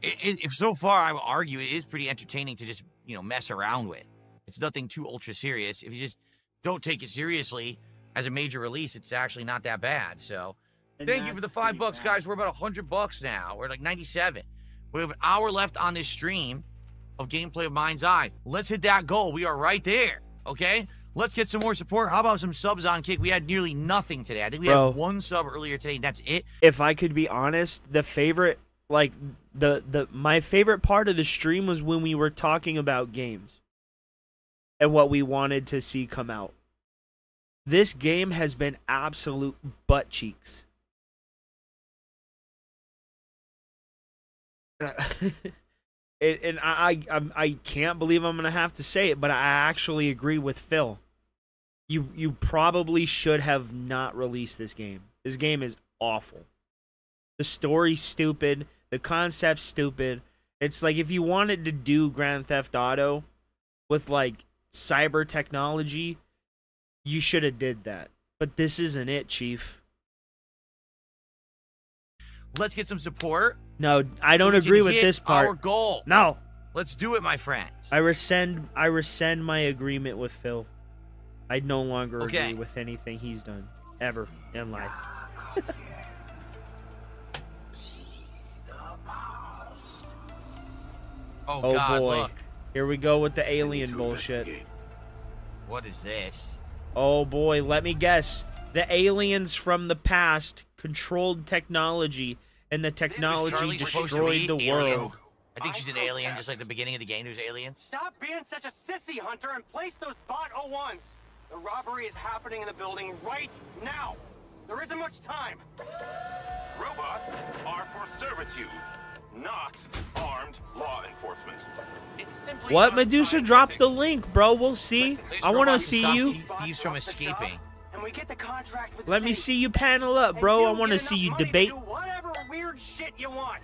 if so far, I would argue it is pretty entertaining to just, you know, mess around with. It's nothing too ultra serious. If you just don't take it seriously as a major release, it's actually not that bad. So thank you for the $5, guys. We're about $100 now. We're like 97. We have an hour left on this stream of gameplay of Mind's Eye. Let's hit that goal. We are right there. Okay, let's get some more support. How about some subs on Kick? We had nearly nothing today. I think we had one sub earlier today. That's it. If I could be honest, the favorite, like my favorite part of the stream was when we were talking about games and what we wanted to see come out. This game has been absolute butt cheeks. And I can't believe I'm gonna have to say it, but I actually agree with Phil. You probably should have not released this game. This game is awful. The story's stupid. The concept's stupid. It's like if you wanted to do Grand Theft Auto with like cyber technology, you should have did that. But this isn't it, Chief. Let's get some support. No, I don't agree with this part. Our goal. No. Let's do it, my friends. I rescind my agreement with Phil. I no longer agree with anything he's done ever in life. Oh God, boy. look. Here we go with the alien bullshit. What is this? Oh boy, let me guess. The aliens from the past controlled technology, and the technology destroyed the world. I think she's an alien, just like the beginning of the game. There's aliens. Stop being such a sissy, Hunter, and place those bot 01s. The robbery is happening in the building right now. There isn't much time. Robots are for servitude, not armed law enforcement. It's simply What? Medusa dropped the link, bro. We'll see. I want to see you. Thieves from escaping. And we get the contract with Let me see you panel up, bro. I want to see you debate. Do whatever weird shit you want.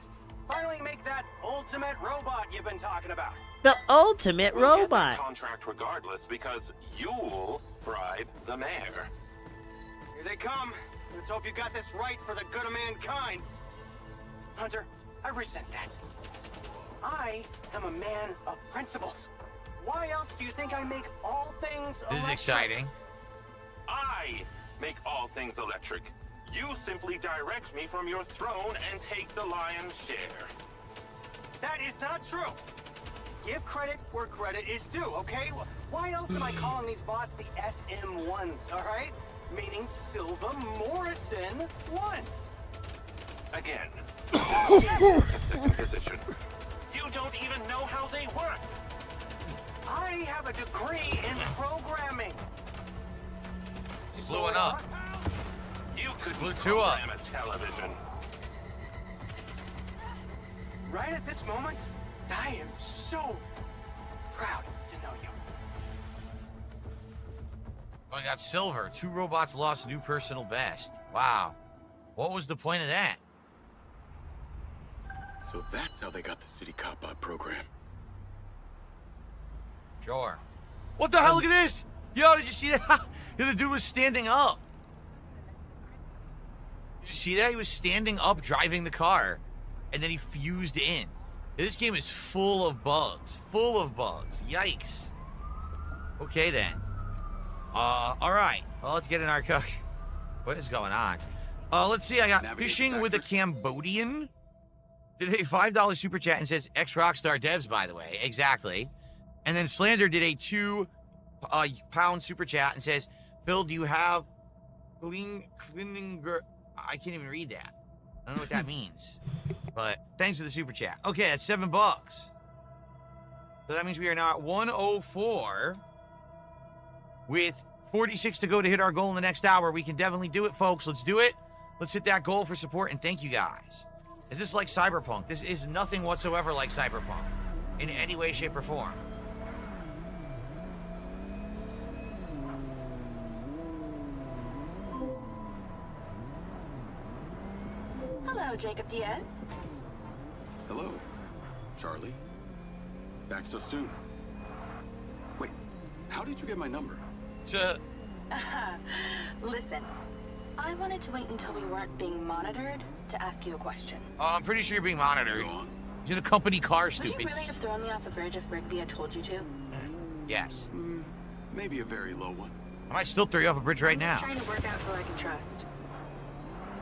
Finally make that ultimate robot you've been talking about. The ultimate robot. Get the contract regardless because you'll bribe the mayor. Here they come. Let's hope you got this right for the good of mankind. Hunter, I resent that. I am a man of principles. Why else do you think I make all things electric? This is exciting. I make all things electric. You simply direct me from your throne and take the lion's share. That is not true. Give credit where credit is due, okay? Why else am I calling these bots the SM1s, all right? Meaning Silva Morrison ones. Again. The second position. You don't even know how they work. I have a degree in programming. Blew it up. You could blew two up. program a television. Right at this moment, I am so proud to know you. Oh, I got silver. 2 robots lost new personal best. Wow. What was the point of that? So that's how they got the City Cop Bot program. Sure. What the hell? Look at this! Yo, did you see that? The dude was standing up. Did you see that? He was standing up driving the car. And then he fused in. This game is full of bugs. Full of bugs. Yikes. Okay, then. Alright. Well, let's get in our car. What is going on? Let's see. I got Fishing with a Cambodian. Did a $5 super chat and says ex-Rockstar devs, by the way. Exactly. And then Slander did a £2 super chat and says, Phil, do you have Klinninger? I can't even read that. I don't know what that means. But thanks for the super chat. Okay, that's $7. So that means we are now at 104 with 46 to go to hit our goal in the next hour. We can definitely do it, folks. Let's do it. Let's hit that goal for support and thank you guys. Is this like Cyberpunk? This is nothing whatsoever like Cyberpunk in any way, shape, or form. Hello, Jacob Diaz. Hello, Charlie. Back so soon. Wait, how did you get my number? Listen, I wanted to wait until we weren't being monitored to ask you a question. Oh, I'm pretty sure you're being monitored. He's in a company car, stupid. Would you really have thrown me off a bridge if Rigby had told you to? Yes. Maybe a very low one. I might still throw you off a bridge right now. I'm just trying to work out who I can trust.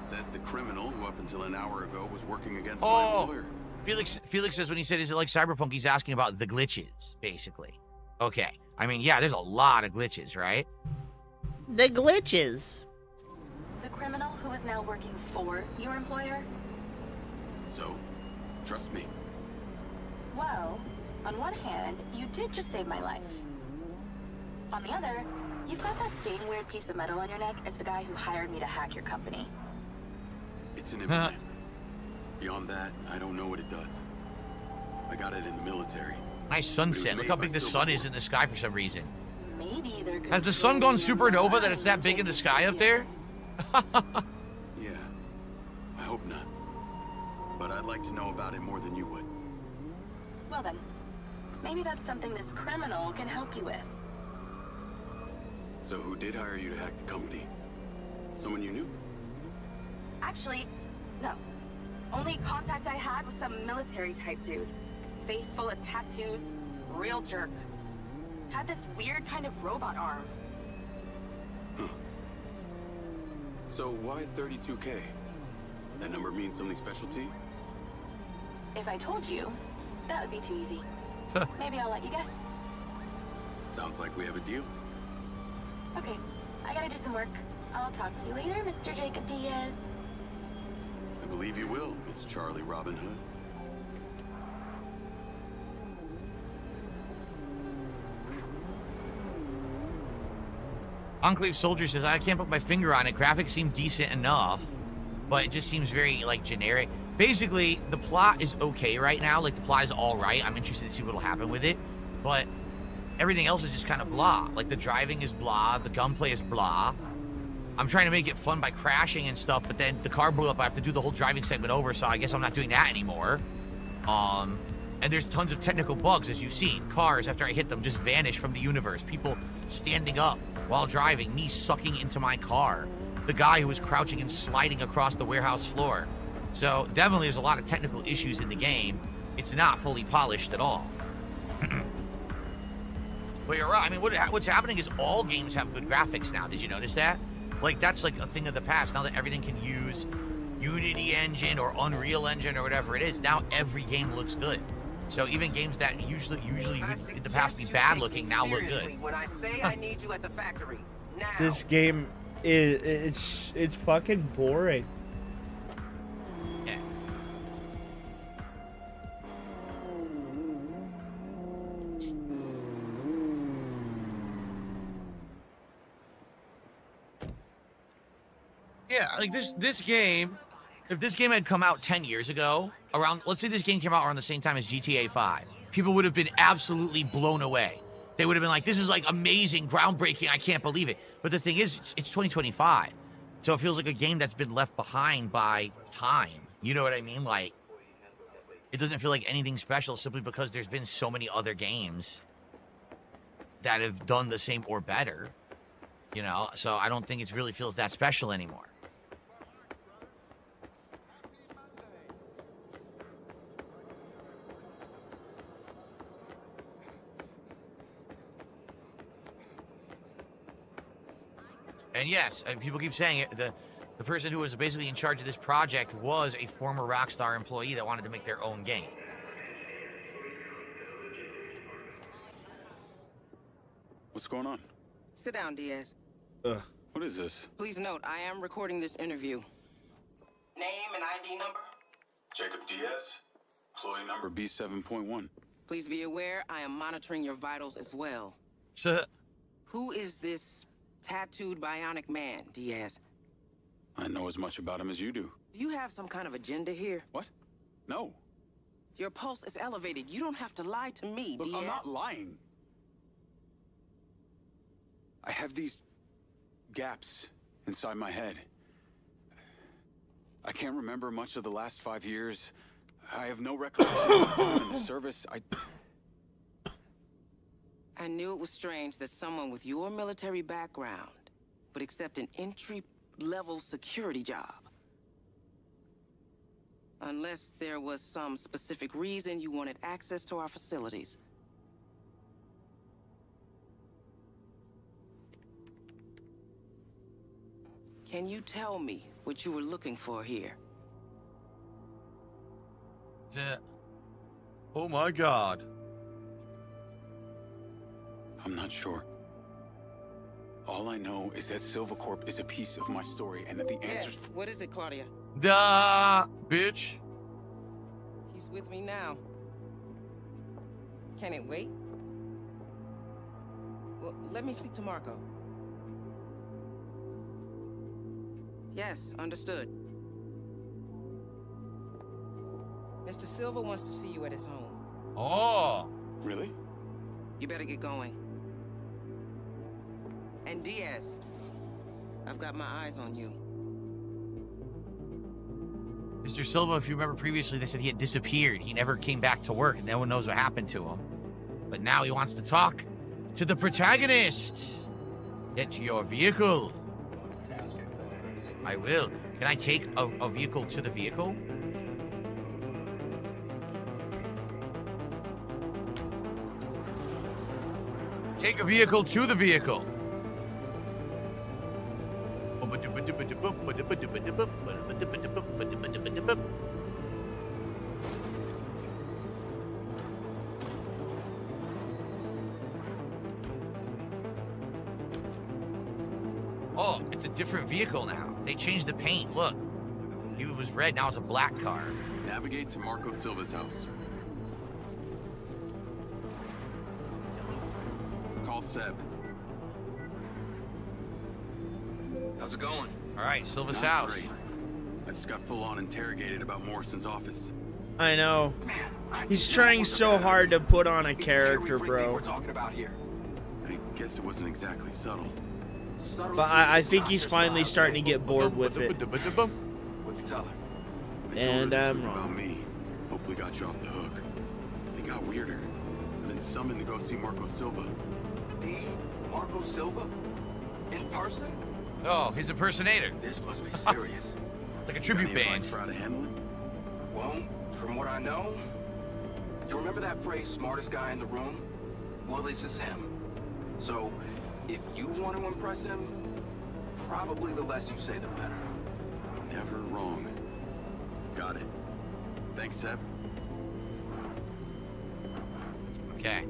Says the criminal who up until an hour ago was working against my employer. Felix says when he said, is it like Cyberpunk, he's asking about the glitches, basically. Okay. I mean, yeah, there's a lot of glitches, right? The glitches. The criminal who is now working for your employer? So, trust me. Well, on one hand, you did just save my life. On the other, you've got that same weird piece of metal on your neck as the guy who hired me to hack your company. It's an implant. Beyond that, I don't know what it does. I got it in the military. Nice sunset. Look how big the sun is in the sky for some reason. Maybe they're Has the sun gone supernova that it's that big in the sky up there? Yeah, I hope not. But I'd like to know about it more than you would. Well then, maybe that's something this criminal can help you with. So who did hire you to hack the company? Someone you knew? Actually, no. Only contact I had was some military type dude. Face full of tattoos, real jerk. Had this weird kind of robot arm. Huh. So why 32K? That number means something special to you? If I told you, that would be too easy. Maybe I'll let you guess. Sounds like we have a deal. Okay, I gotta do some work. I'll talk to you later, Mr. Jacob Diaz. I believe you will, Miss Charlie Robin Hood. Enclave Soldier says, I can't put my finger on it. Graphics seem decent enough, but it just seems very, like, generic. Basically, the plot is okay right now. Like, the plot is all right. I'm interested to see what will happen with it. But everything else is just kind of blah. Like, the driving is blah. The gunplay is blah. I'm trying to make it fun by crashing and stuff, but then the car blew up. I have to do the whole driving segment over, so I guess I'm not doing that anymore. And there's tons of technical bugs, as you've seen. Cars, after I hit them, just vanish from the universe. People standing up while driving, me sucking into my car. The guy who was crouching and sliding across the warehouse floor. So definitely there's a lot of technical issues in the game. It's not fully polished at all. But you're right. I mean, what's happening is all games have good graphics now. Did you notice that? Like, that's like a thing of the past. Now that everything can use Unity Engine or Unreal Engine or whatever it is, now every game looks good. So even games that usually would in the past be bad looking now look good. When I say I need you at the factory, now. This game is it's fucking boring. Yeah. Yeah, like this game, if this game had come out 10 years ago, let's say this game came out around the same time as GTA 5, people would have been absolutely blown away. They would have been like, this is like amazing, groundbreaking, I can't believe it. But the thing is, it's 2025. So it feels like a game that's been left behind by time. You know what I mean? Like, it doesn't feel like anything special simply because there's been so many other games that have done the same or better. You know, so I don't think it really feels that special anymore. And yes, people keep saying it, the person who was basically in charge of this project was a former Rockstar employee that wanted to make their own game. What's going on? Sit down, Diaz. What is this? Please note, I am recording this interview. Name and ID number? Jacob Diaz, employee number B7.1. Please be aware, I am monitoring your vitals as well. So, who is this tattooed bionic man, Diaz? I know as much about him as you do. Do you have some kind of agenda here? What? No. Your pulse is elevated. You don't have to lie to me, Look, Diaz. I'm not lying. I have these gaps inside my head. I can't remember much of the last 5 years. I have no recollection of time in the service. I knew it was strange that someone with your military background would accept an entry-level security job. Unless there was some specific reason you wanted access to our facilities. Can you tell me what you were looking for here? Oh my God. I'm not sure. All I know is that Silva Corp is a piece of my story and that the answers... Yes. What is it, Claudia? Duh, bitch. He's with me now. Can it wait? Well, let me speak to Marco. Yes, understood. Mr. Silva wants to see you at his home. Oh. Really? You better get going. And Diaz, I've got my eyes on you. Mr. Silva, if you remember previously, they said he had disappeared. He never came back to work, and no one knows what happened to him. But now he wants to talk to the protagonist. Get to your vehicle. I will. Can I take a vehicle to the vehicle? Take a vehicle to the vehicle. Oh, it's a different vehicle now. They changed the paint. Look. It was red, now it's a black car. Navigate to Marco Silva's house. Call Seb. How's it going? All right, Silva's Not house. great. I just got full-on interrogated about Morrison's office. I know. He's trying so hard to put on a character, bro. We're talking about here. I guess it wasn't exactly subtle. But I think he's finally starting to get bored with it. What'd you tell her? I told her And the I'm truth about wrong. me. Hopefully got you off the hook. And it got weirder. I've been summoned to go see Marco Silva. The Marco Silva? In person? Oh, his impersonator. This must be serious. Like a tribute Got any band. advice for how to handle it? Well, from what I know, you remember that phrase, smartest guy in the room? Well, this is him. So, if you want to impress him, probably the less you say, the better. Never wrong. Got it. Thanks, Seb. Okay.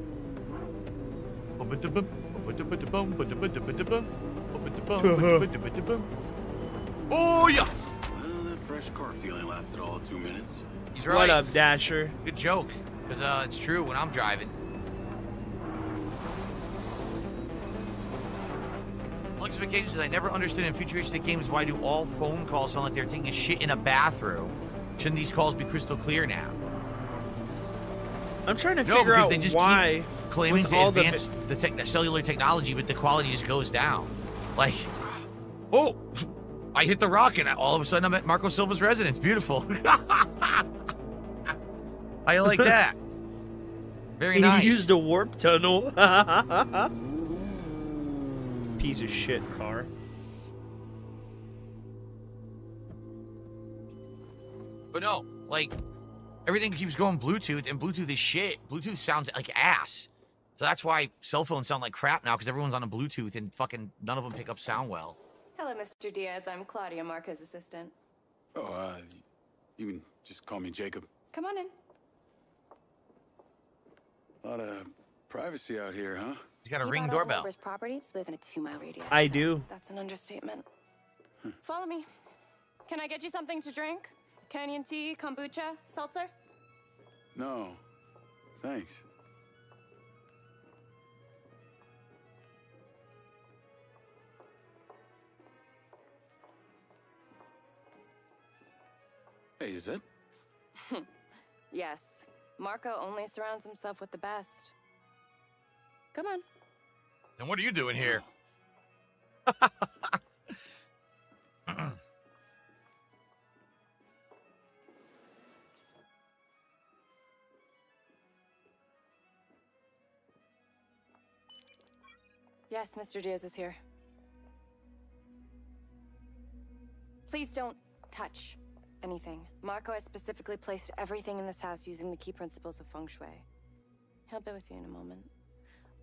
Oh, yeah. Well, that fresh car feeling lasted all of 2 minutes. He's right. What up, Dasher? Good joke. Because it's true when I'm driving. Luxification says, I never understood in futuristic games why do all phone calls sound like they're taking a shit in a bathroom. Shouldn't these calls be crystal clear now? I'm trying to No, figure because out they just why. keep claiming with to all advance the cellular technology, but the quality just goes down. Like, oh, I hit the rock and all of a sudden I'm at Marco Silva's residence. Beautiful. I like that. Very He nice. used a warp tunnel. Piece of shit car. But no, like, everything keeps going Bluetooth, and Bluetooth is shit. Bluetooth sounds like ass. So that's why cell phones sound like crap now, because everyone's on a Bluetooth, and fucking none of them pick up sound well. Hello, Mr. Diaz. I'm Claudia, Marco's assistant. Oh, you can just call me Jacob. Come on in. A lot of privacy out here, huh? You got a He Ring bought all doorbell. Wilbur's properties within a 2-mile radius. I do. That's an understatement. Follow me. Can I get you something to drink? Canyon tea, kombucha, seltzer? No, thanks. Hey, is it? Yes. Marco only surrounds himself with the best. Come on. Then what are you doing here? Yes, Mr. Diaz is here. Please don't touch anything. Marco has specifically placed everything in this house using the key principles of feng shui. He'll be with you in a moment.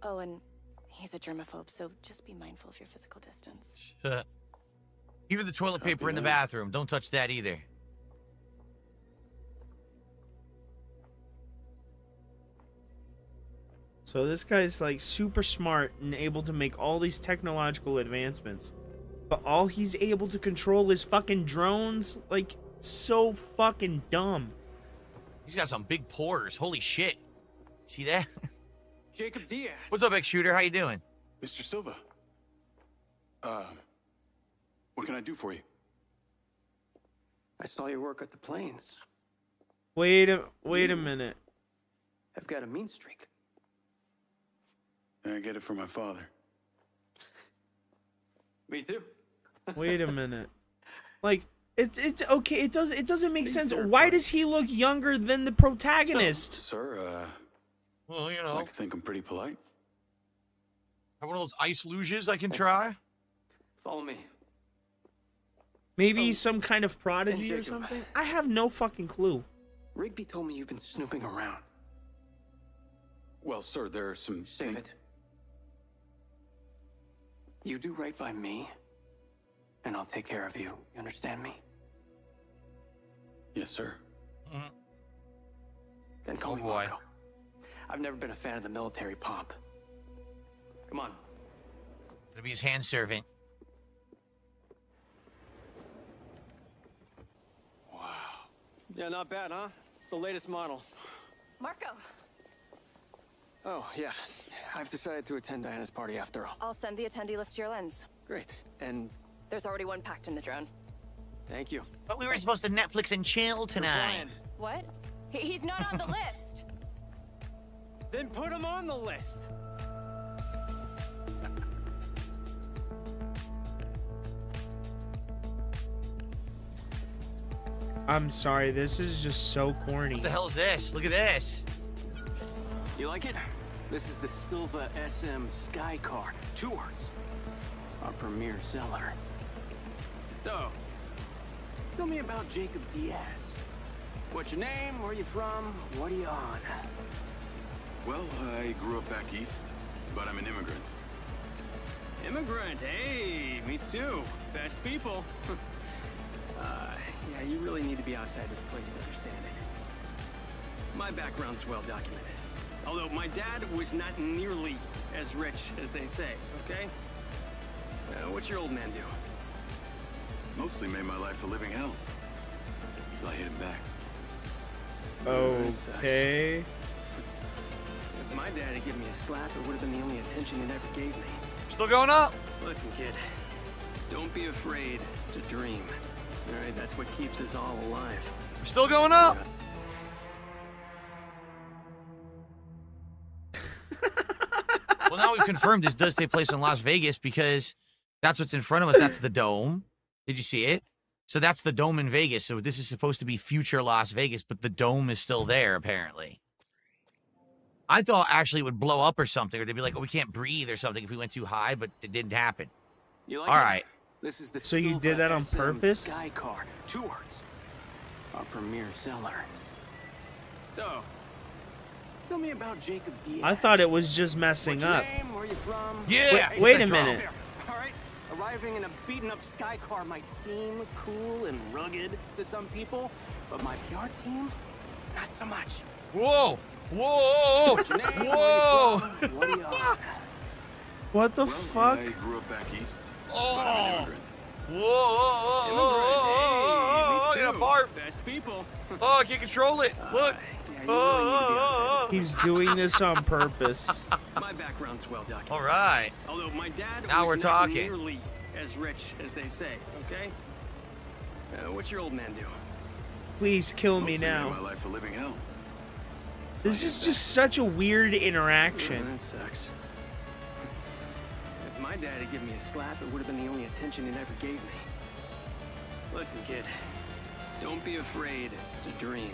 Oh, and he's a germaphobe, so just be mindful of your physical distance. Even the toilet paper in the bathroom. Don't touch that either. So this guy's like super smart and able to make all these technological advancements. But all he's able to control is fucking drones? Like, so fucking dumb. He's got some big pores. Holy shit. See that? Jacob Diaz. What's up, ex-shooter? How you doing? Mr. Silva. What can I do for you? I saw your work at the Plains. Wait a minute. I've got a mean streak. I get it from my father. Me too. Wait a minute. Like, it's okay. It doesn't make sense. Why does he look younger than the protagonist? Sir, well, you know. I like to think I'm pretty polite. Have one of those ice luges I can try? Follow me. Maybe some kind of prodigy or something? I have no fucking clue. Rigby told me you've been snooping around. Well, sir, there are some... Save it. You do right by me, and I'll take care of you. You understand me? Yes, sir. Mm-hmm. Then call me Marco. I've never been a fan of the military pomp. Come on. Gonna be his hand servant. Wow. Yeah, not bad, huh? It's the latest model. Marco! Oh, yeah. I've decided to attend Diana's party after all. I'll send the attendee list to your lens. Great. And... There's already one packed in the drone. Thank you. But we were supposed to Netflix and chill tonight. What? He's not on the list! Then put him on the list! I'm sorry, this is just so corny. What the hell is this? Look at this. You like it? This is the Silva SM Sky Car. 2 words. Our premier seller. So, tell me about Jacob Diaz. What's your name? Where you from? What are you on? Well, I grew up back east, but I'm an immigrant. Immigrant? Hey, me too. Best people. Yeah, you really need to be outside this place to understand it. My background's well documented. Although my dad was not nearly as rich as they say, okay? What's your old man do? Mostly made my life a living hell. Till I hit him back. Okay. If my dad had given me a slap, it would have been the only attention it ever gave me. Still going up? Listen, kid. Don't be afraid to dream. All right, that's what keeps us all alive. We're still going up. Well, now we've confirmed this does take place in Las Vegas because that's what's in front of us. That's the dome. Did you see it? So that's the dome in Vegas. So this is supposed to be future Las Vegas, but the dome is still there, apparently. I thought actually it would blow up or something, or they'd be like, oh, we can't breathe or something if we went too high, but it didn't happen. You like All it? right. This is the So you did that on SM purpose? Sky Car. 2 words. Our premier seller. So, tell me about Jacob Diaz. I thought it was just messing What's your up. name? Where you from? Yeah. Wait a minute. All right. Arriving in a beaten-up Sky Car might seem cool and rugged to some people, but my PR team, not so much. Whoa! Whoa! What's your name? Whoa! Where you from? What are you on? What the Well, fuck? I grew up back east, but Oh! I'm an immigrant. Whoa! Hey, me too. Barf. Best people. Oh, I can't control it. Look. Yeah, you really need to be outside this He's doing this on purpose. My background's well documented. All right. Although my dad Now was we're not talking. nearly as rich as they say, okay? What's your old man do? Please kill me Mostly made now. my life a living hell. This is just such a weird interaction. That sucks. If my dad had given me a slap, it would have been the only attention he ever gave me. Listen, kid. Don't be afraid to dream.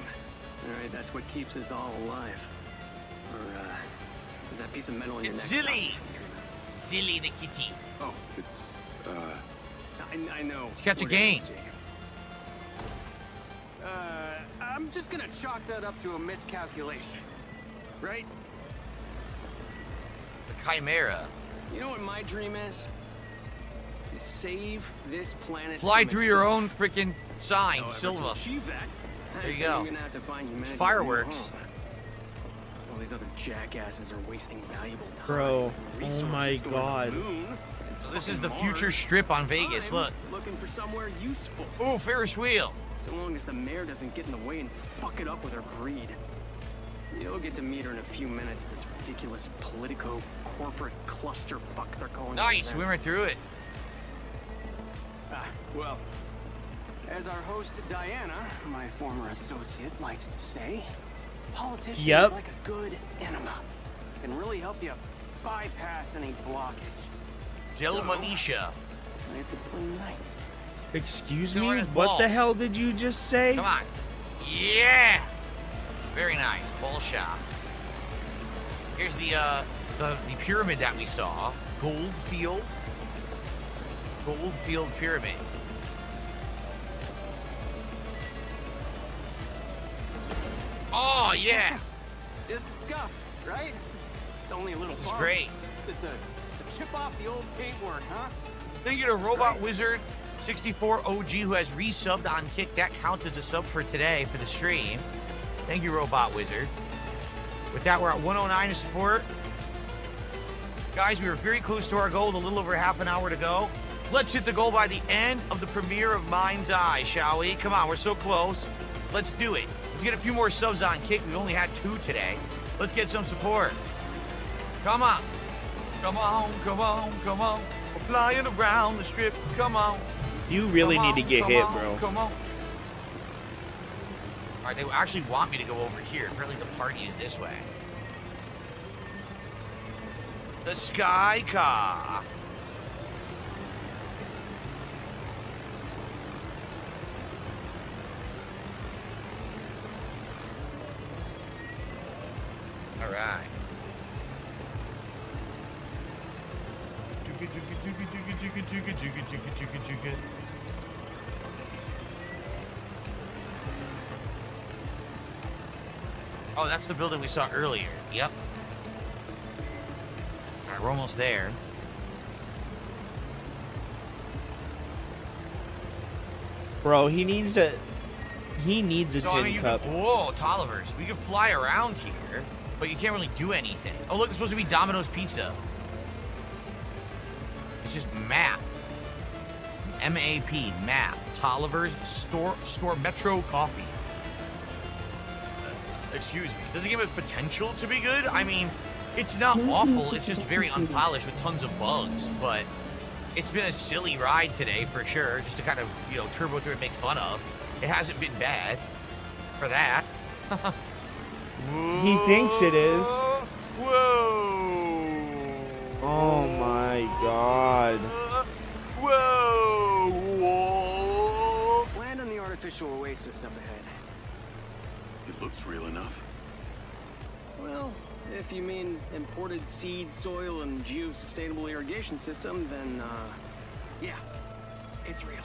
Alright, that's what keeps us all alive. Or, is that piece of metal in your neck? It's Zilly! Zilly the kitty. Oh, it's, I know. Let's catch a We're game. gonna I'm just gonna chalk that up to a miscalculation. Right? The Chimera. You know what my dream is? To save this planet. Fly from through your itself. own freaking sign, However, Silva. to achieve that, There you I think go. I'm gonna have to find humanity Fireworks. a new home. All these other jackasses are wasting valuable time. Bro, and oh resources my going to the god. moon and This is the fucking future Mars. strip on Vegas. I'm Look. looking for somewhere useful. Ooh, Ferris wheel. So long as the mayor doesn't get in the way and fuck it up with her greed. You'll get to meet her in a few minutes at this ridiculous politico-corporate clusterfuck they're calling Nice, it. we went through it. Well, as our host Diana, my former associate, likes to say, politician Yep. is like a good enema. Can really help you bypass any blockage. Del So, Manisha. I have to play nice. Excuse Still in me? his What the balls. hell did you just say? Come on. Yeah. Very nice. Ball shot. Here's the pyramid that we saw. Goldfield. Goldfield Pyramid. Oh, yeah. Just a scuff, right? It's only a little This is bump. great. Just a chip off the old paintwork, huh? Thank you to Robot Wizard 64 OG who has resubbed on Kick. That counts as a sub for today for the stream. Thank you, Robot Wizard. With that, we're at 109 to support. Guys, we were very close to our goal, with a little over half an hour to go. Let's hit the goal by the end of the premiere of Mind's Eye, shall we? Come on, we're so close. Let's do it. Let's get a few more subs on Kick. We've only had 2 today. Let's get some support. Come on. Come on, come on, come on. We're flying around the strip. Come on. You really Come need on, to get come hit, on, bro. Come on. All right, they actually want me to go over here. Apparently the party is this way. The Sky Car. All right. Oh, that's the building we saw earlier. Yep. All right, we're almost there. Bro, he needs a tin I mean, cup. Whoa, Tollivers. We can fly around here, but you can't really do anything. Oh, look, it's supposed to be Domino's Pizza. It's just map. M-A-P, map. Tollivers, store Metro Coffee. Excuse me. Does it give it potential to be good? I mean, it's not awful. It's just very unpolished with tons of bugs, but it's been a silly ride today for sure, just to kind of, you know, turbo through and make fun of. It hasn't been bad for that. He thinks it is. Whoa! Oh my god. Whoa! Whoa! Land on the artificial oasis up ahead. It looks real enough. Well, if you mean imported seed, soil, and geosustainable irrigation system, then, yeah, it's real.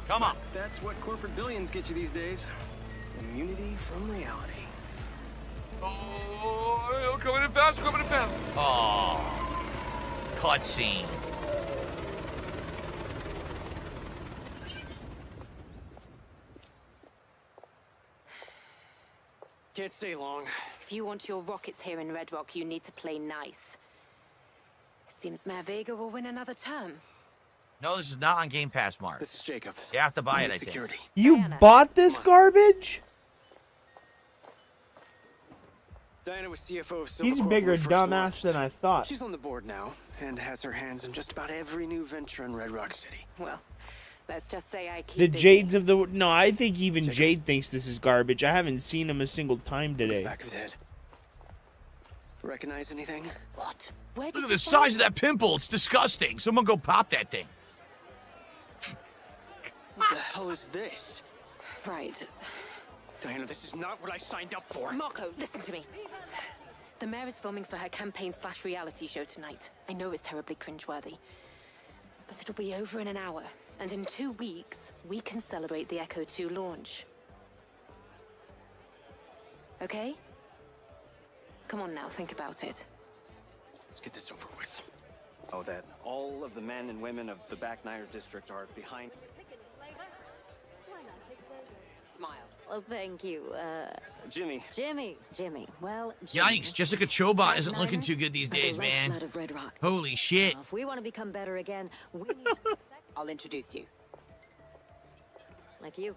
Come on. That's what corporate billions get you these days. Immunity from reality. Oh, coming in fast, coming in fast. Oh, cutscene. Can't stay long. If you want your rockets here in Red Rock, you need to play nice. Seems Mayor Vega will win another term. No, this is not on Game Pass, Mark. This is Jacob. You have to buy it, I Security. think. You bought this garbage? Diana was CFO of Silver He's a Corp bigger when we first dumbass launched. than I thought. She's on the board now and has her hands in just about every new venture in Red Rock City. Well, Let's just say I keep The busy. Jades of the... No, I think even Jade thinks this is garbage. I haven't seen him a single time today. Back of his head. Recognize anything? What? Where did Look at you the find size of that pimple. It's disgusting. Someone go pop that thing. What the hell is this? Right. Diana, this is not what I signed up for. Marco, listen to me. The mayor is filming for her campaign/reality show tonight. I know it's terribly cringeworthy, but it'll be over in an hour. And in 2 weeks, we can celebrate the Echo 2 launch. Okay? Come on now, think about it. Let's get this over with. Oh, that all of the men and women of the Back Niner district are behind. Smile. Well, thank you. Jimmy. Jimmy. Well, Jimmy, Yikes, Jessica Chobot isn't looking too good these days, man. lifeblood of Red Rock. Holy shit. Now, if we want to become better again, we need to respect. I'll introduce you. Like you.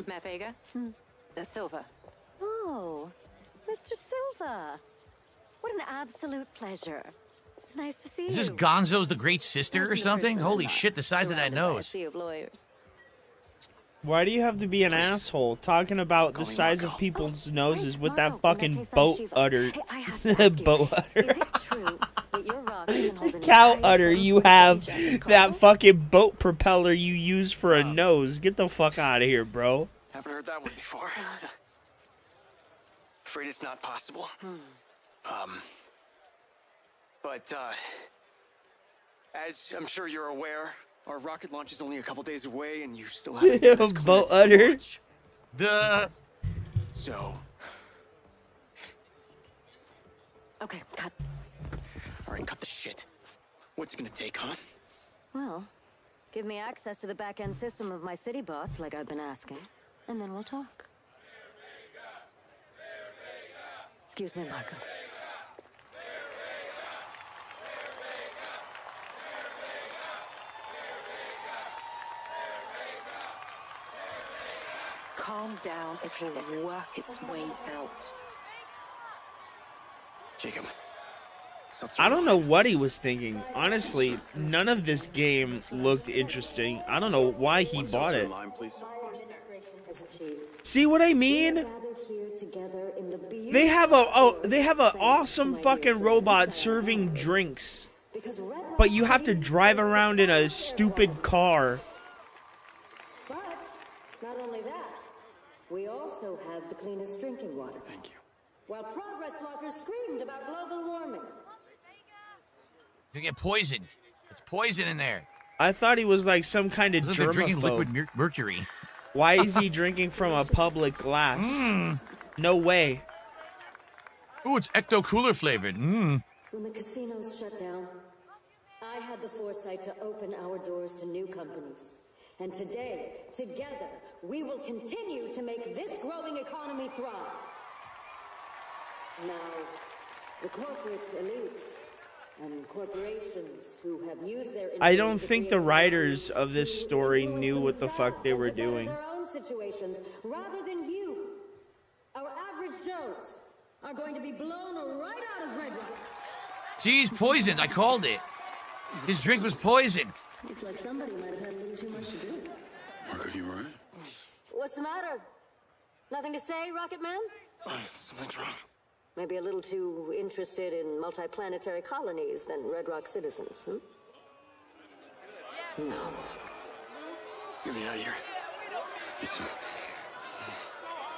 Mayor Vega? Silva. Oh, Mr. Silva. What an absolute pleasure. It's nice to see you. Is this Gonzo's the Great Sister or something? Holy shit, the size of that Surrounded by a nose. sea of lawyers. Why do you have to be an asshole talking about the size of people's noses with that fucking boat udder? Boat udder. Cow udder, you have that fucking boat propeller you use for a nose. Get the fuck out of here, bro. Haven't heard that one before. Afraid it's not possible. But as I'm sure you're aware, our rocket launch is only a couple days away, and you still haven't given us Boat clearance to udder. launch. So. Okay, cut. All right, cut the shit. What's it gonna take, huh? Well, give me access to the back-end system of my city bots, like I've been asking, and then we'll talk. Excuse me, Marco. Calm down. It'll work its way out. Jacob. I don't know what he was thinking. Honestly, none of this game looked interesting. I don't know why he bought it. See what I mean? They have an awesome fucking robot serving drinks, but you have to drive around in a stupid car. But not only that, we also have the cleanest drinking water. Thank you. While progress blockers screamed about global warming. You get poisoned. It's poison in there. I thought he was like some kind of Looks like they're drinking germaphobe. liquid mercury. Why is he drinking from a public glass? No way. Ooh, it's Ecto Cooler flavored. When the casinos shut down, I had the foresight to open our doors to new companies. And today, together, we will continue to make this growing economy thrive. Now, the corporate elites and corporations who have used their I don't think the writers of this story knew what the fuck they were doing. their own situations rather than you. Our average Joes are going to be blown right out of Red Rock. See, he's poisoned. I called it. His drink was poisoned. Looks like somebody might have had a little too much to drink. Marco, you alright? What's the matter? Nothing to say, Rocket Man? Something's wrong. Maybe a little too interested in multiplanetary colonies than Red Rock citizens, hmm? No. Get me out of here.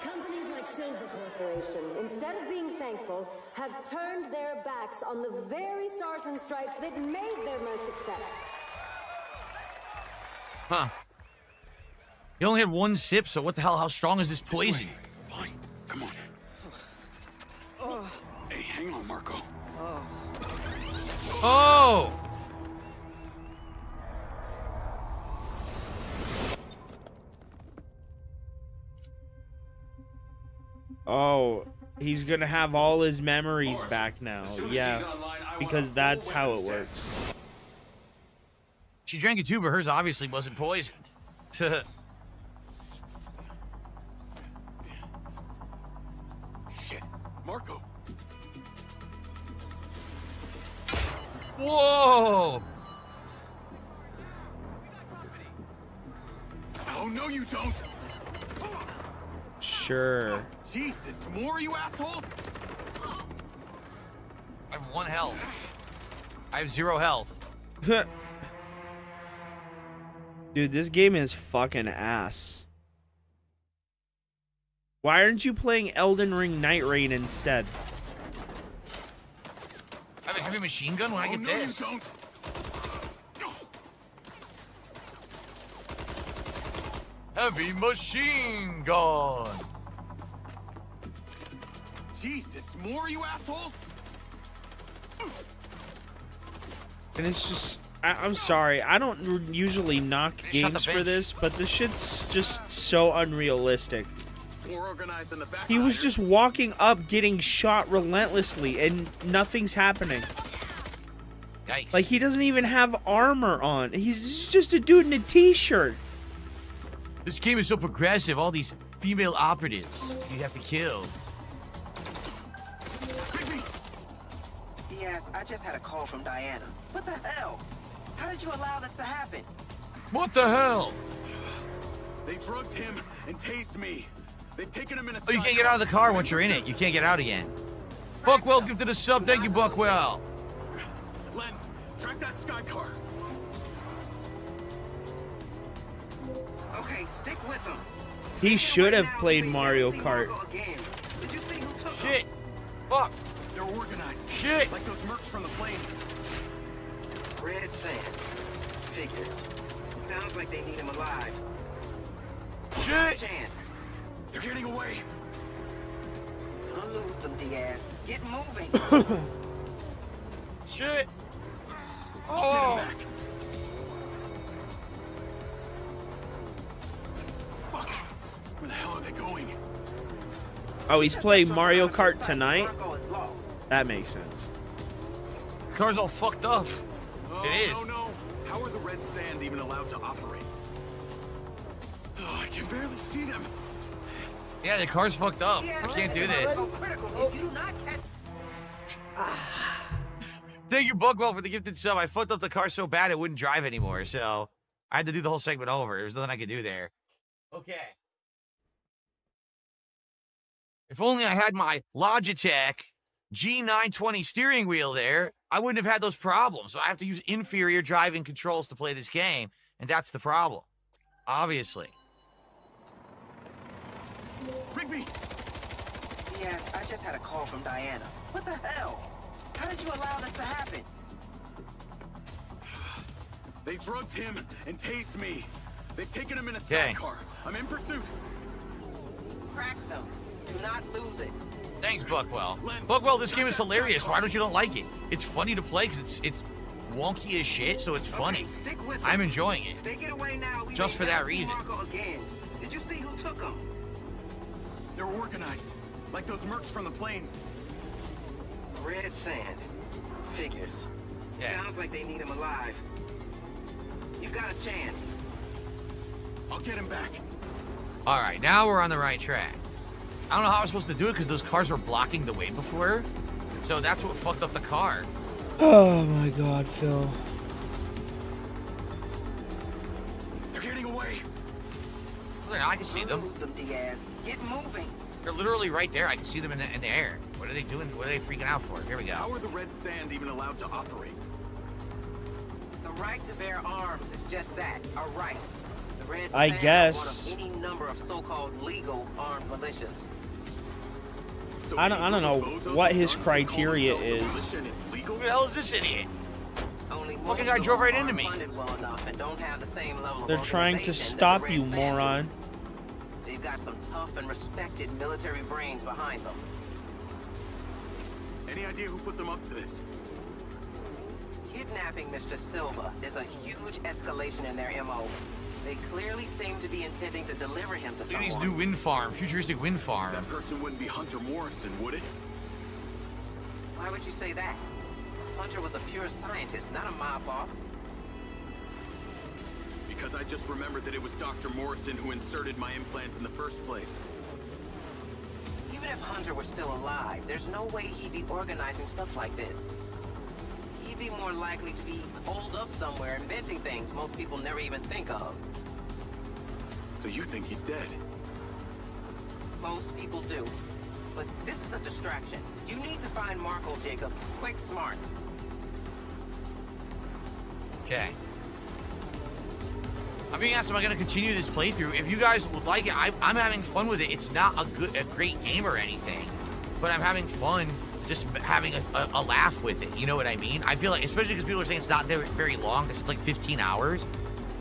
Companies like Silver Corporation, instead of being thankful, have turned their backs on the very stars and stripes that made them a success. Huh. You only had one sip, so what the hell? How strong is this poison? Fine. Come on. Hey, hang on, Marco. Oh! Oh, he's gonna have all his memories back now. Yeah, because that's how it works. She drank it too, but hers obviously wasn't poisoned. Shit. Marco. Whoa! no, you don't. Sure. Jesus, more, you assholes! I have 1 health. I have 0 health. Dude, this game is fucking ass. Why aren't you playing Elden Ring Night Rain instead? I have a heavy machine gun when I get this. You don't. Heavy machine gun. Jesus, more, you assholes! And it's just, I'm sorry, I don't usually knock games for this, but this shit's just so unrealistic. More organized than the back. He was just walking up, getting shot relentlessly, and nothing's happening. Yikes. Like, he doesn't even have armor on. He's just a dude in a t-shirt. This game is so progressive. All these female operatives you have to kill. Yes, I just had a call from Diana. What the hell? How did you allow this to happen? What the hell? They drugged him and tased me. They've taken him in a Oh, you can't get out of the car once you're in it. You can't get out again. Buckwell, give to the sub. Thank you, Buckwell. Lens, track that sky car. Okay, stick with him. He should have played Mario Kart. Did you see who took Shit. Fuck. They're organized. Shit. Like those mercs from the plains. Red sand. Figures. Sounds like they need him alive. Shit. Chance. They're getting away. Don't lose them, Diaz. Get moving. Shit. Oh. Oh. Fuck. Where the hell are they going? Oh, he's playing Mario Kart tonight? That makes sense. The car's all fucked up. Oh, it is. No. How are the red sand even allowed to operate? Oh, I can barely see them. Yeah, the car's fucked up. I can't do this. Thank you, Buckwell, for the gifted sub. I fucked up the car so bad it wouldn't drive anymore, so I had to do the whole segment over. There was nothing I could do there. Okay. If only I had my Logitech G920 steering wheel there, I wouldn't have had those problems. So I have to use inferior driving controls to play this game, and that's the problem. Obviously. Rigby! Yes, I just had a call from Diana. What the hell? How did you allow this to happen? They drugged him and tased me. They've taken him in a sky car. I'm in pursuit. Crack them. Do not lose it. Thanks, Buckwell. Buckwell, this game is hilarious. Why don't you not like it? It's funny to play because it's wonky as shit, so it's funny. Stick with I'm enjoying it. If they get away now, we just for that reason. Marco again. Did you see who took them? They're organized, like those mercs from the plains. Red sand. Figures. Yeah. Sounds like they need him alive. You've got a chance. I'll get him back. All right, now we're on the right track. I don't know how I was supposed to do it because those cars were blocking the way before. So that's what fucked up the car. Oh my god, Phil. They're getting away. I can see them. Lose them, Diaz. Get moving. They're literally right there. I can see them in the air. What are they doing? What are they freaking out for? Here we go. How are the red sand even allowed to operate? The right to bear arms is just that, a right. The red I sand guess. are one of any number of so-called legal armed militias. So I don't know what his criteria is. Who the hell is this idiot? Only fucking guy drove right into me. They're trying to stop you, moron. They've got some tough and respected military brains behind them. Any idea who put them up to this? Kidnapping Mr. Silva is a huge escalation in their MO. They clearly seem to be intending to deliver him to Look at someone. these new wind farm, futuristic wind farm. That person wouldn't be Hunter Morrison, would it? Why would you say that? Hunter was a pure scientist, not a mob boss. Because I just remembered that it was Dr. Morrison who inserted my implant in the first place. Even if Hunter were still alive, there's no way he'd be organizing stuff like this. He'd be more likely to be holed up somewhere inventing things most people never even think of. So you think he's dead? Most people do. But this is a distraction. You need to find Marco, Jacob. Quick, smart. Okay. I'm being asked, am I going to continue this playthrough? If you guys would like it, I'm having fun with it. It's not a great game or anything, but I'm having fun just having a laugh with it. You know what I mean? I feel like, especially because people are saying it's not very long, because it's like 15 hours.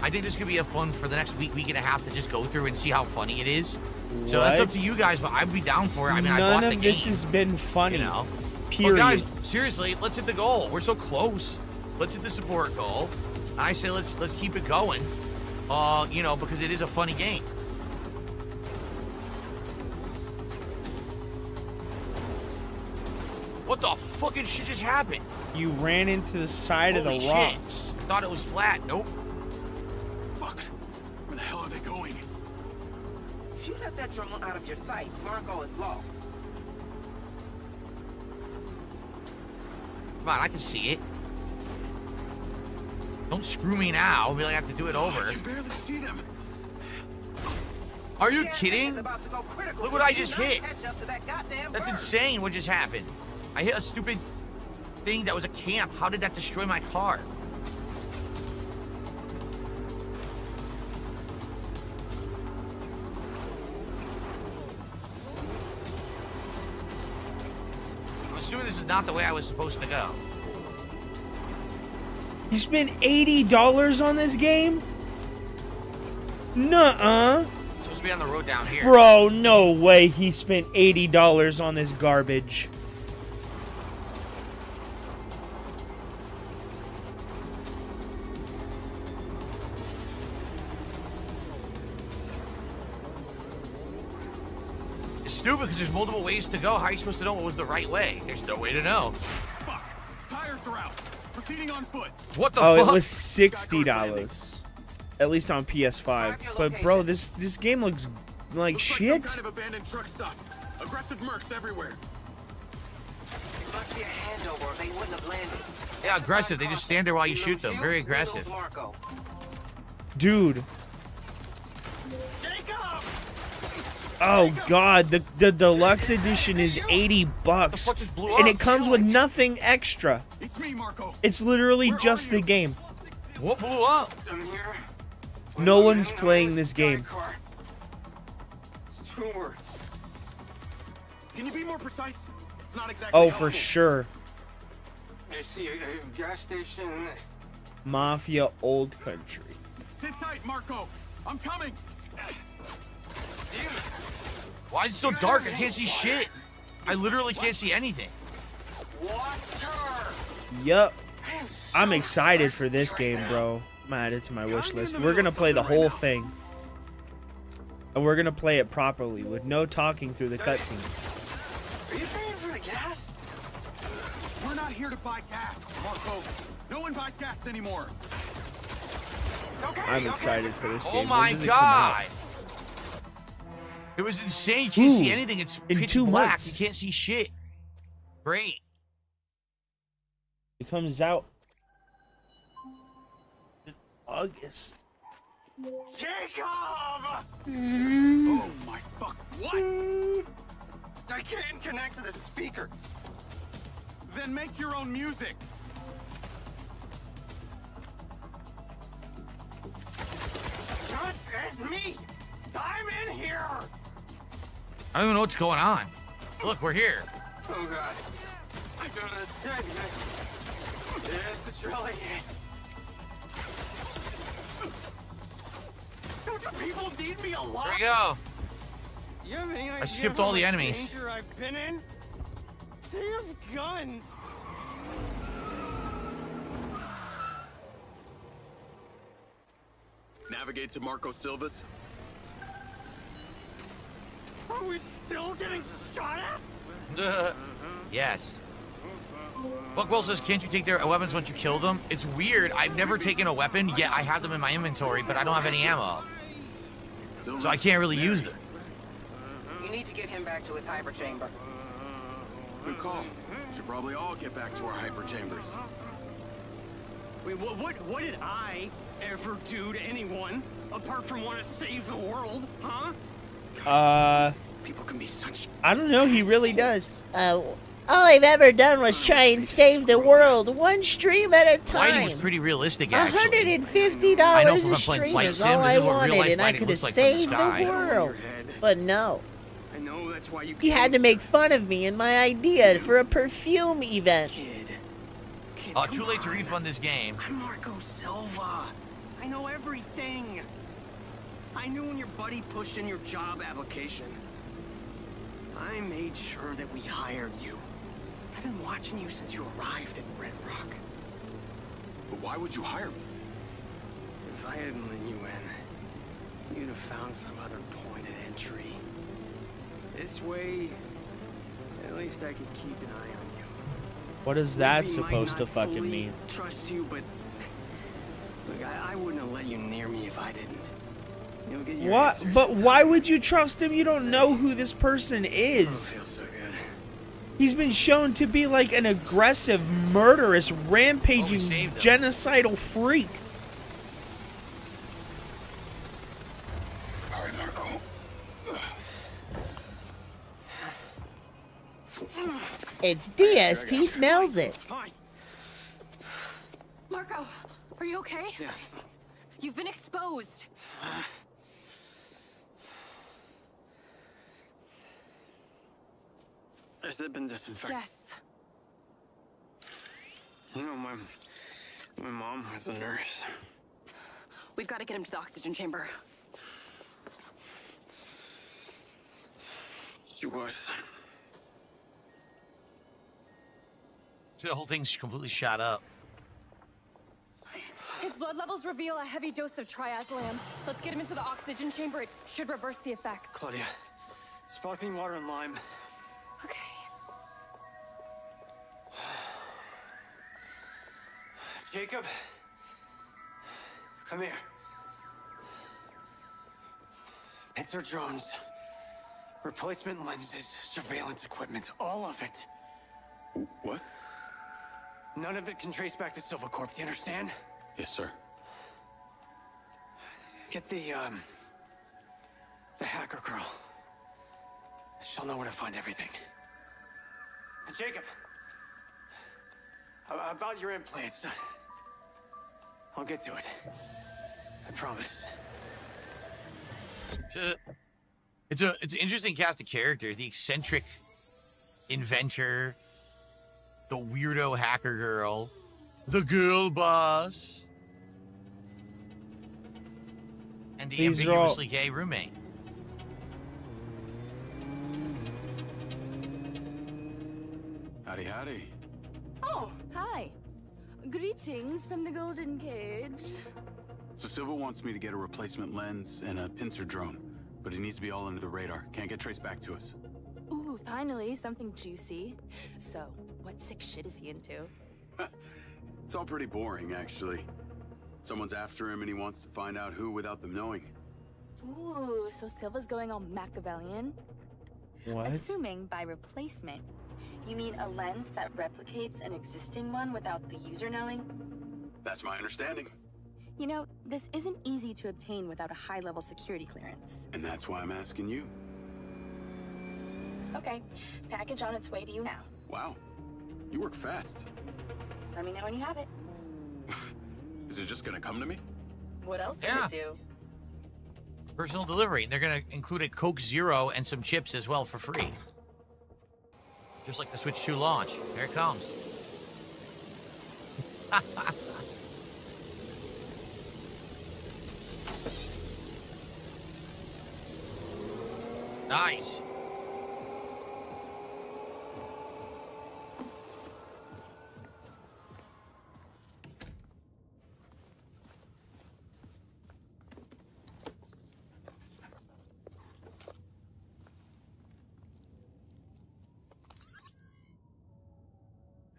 I think this could be a fun for the next week and a half to just go through and see how funny it is. So that's up to you guys, but I'd be down for it. I mean, I bought the game. None of this has been funny. You know? Period. But guys, seriously, let's hit the goal. We're so close. Let's hit the support goal. I say let's keep it going. You know, because it is a funny game. What the fucking shit just happened? You ran into the side of the Holy shit. rocks. I thought it was flat. Nope. Fuck. Where the hell are they going? If you let that drone out of your sight, Marco is lost. Come on, I can see it. Don't screw me now. We'll have to do it over. I can barely see them. Are you kidding? Look what I just hit. That's insane what just happened. I hit a stupid thing that was a camp. How did that destroy my car? I'm assuming this is not the way I was supposed to go. You spent $80 on this game? Nuh-uh. It's supposed to be on the road down here. Bro, no way he spent $80 on this garbage. It's stupid because there's multiple ways to go. How are you supposed to know what was the right way? There's no way to know. Fuck. Tires are out. Proceeding on foot. What the fuck? fuck? It was $60. At least on PS5. But bro, this game looks like shit. Some kind of abandoned truck stop. Aggressive mercs everywhere. It must be a handover. They wouldn't have landed. Yeah, aggressive. They just stand there while you shoot them. Very aggressive. Dude. Oh god, the deluxe edition is $80, and it comes with nothing extra. It's me, Marco. It's literally just the game. What blew up? No one's playing this game. It's 2 words. Can you be more precise? It's not exactly. Oh, for sure. I see a gas station. Mafia Old Country. Sit tight, Marco. I'm coming. Why is it so dark? I can't see shit. I literally can't see anything. Yup. I'm excited for this game, bro. I'm add it to my wish list. We're gonna play the whole thing. And we're gonna play it properly with no talking through the cutscenes. Are you paying for the gas? We're not here to buy gas, Marco. No one buys gas anymore. I'm excited for this game. Oh my god. It was insane. You can't see anything. It's pitch black. You can't see shit. Great. It comes out in August. Jacob! Oh my fuck. What? I can't connect to the speakers. Then make your own music. Not at me! I'm in here! I don't even know what's going on. Look, we're here. Oh god. I don't understand this. This is really it. Don't you people need me a lot? There we go. You have any I idea skipped how all the much enemies. danger I've been in? They have guns. Navigate to Marco Silva's. Are we still getting shot at? Yes. Buckwell says, can't you take their weapons once you kill them? It's weird. I've never taken a weapon, yet I have them in my inventory, but I don't have any ammo. So I can't really use them. You need to get him back to his hyper chamber. Good call. Should probably all get back to our hyper chambers. Wait, what did I ever do to anyone apart from want to save the world, huh? People can be such. I don't know. He really does. All I've ever done was try and save the world, one stream at a time. Fighting was pretty realistic, actually. $150 I know a from playing stream Flight is Sim, all this I is what real wanted, life and I fighting could have looks like from the saved sky. the world. But no. I know that's why you. He had to make fun of me and my idea for a perfume event. Too late to refund this game. I'm Marco Silva. I know everything. I knew when your buddy pushed in your job application. I made sure that we hired you. I've been watching you since you arrived at Red Rock. But why would you hire me? If I hadn't let you in, you'd have found some other point of entry. This way, at least I could keep an eye on you. What is that Maybe supposed might to not fucking fully mean? Trust you, but look, I wouldn't have let you near me if I didn't. You'll get your What? answers But sometime. why would you trust him? You don't know who this person is. Feels so good. He's been shown to be like an aggressive, murderous, rampaging, genocidal freak. All right, Marco. It's Diaz. He smells it. Marco, are you okay? Yeah. You've been exposed. Has it been disinfected? Yes. You know, my mom was a nurse. We've got to get him to the oxygen chamber. She was. So the whole thing's completely shot up. His blood levels reveal a heavy dose of triazolam. Let's get him into the oxygen chamber. It should reverse the effects. Claudia, sparkling water and lime. Okay. Jacob, come here. Pincer drones, replacement lenses, surveillance equipment, all of it. What? None of it can trace back to Silva Corp. Do you understand? Yes, sir. Get the hacker girl. She'll know where to find everything. And Jacob, about your implants, I'll get to it. I promise. It's an interesting cast of characters. The eccentric inventor, the weirdo hacker girl, the girl boss, and the These are ambiguously gay roommate. Howdy, howdy. Oh, hi. Greetings from the Golden Cage. So Silva wants me to get a replacement lens and a pincer drone, but it needs to be all under the radar. Can't get traced back to us. Ooh, finally, something juicy. So, what sick shit is he into? It's all pretty boring, actually. Someone's after him and he wants to find out who without them knowing. Ooh, so Silva's going all Machiavellian? What? Assuming by replacement, you mean a lens that replicates an existing one without the user knowing? That's my understanding. You know, this isn't easy to obtain without a high-level security clearance. And that's why I'm asking you. Okay, package on its way to you now. Wow. You work fast. Let me know when you have it. Is it just gonna come to me? What else Yeah. would it do? Personal delivery. And they're going to include a Coke Zero and some chips as well for free. Just like the Switch 2 launch. Here it comes. Nice.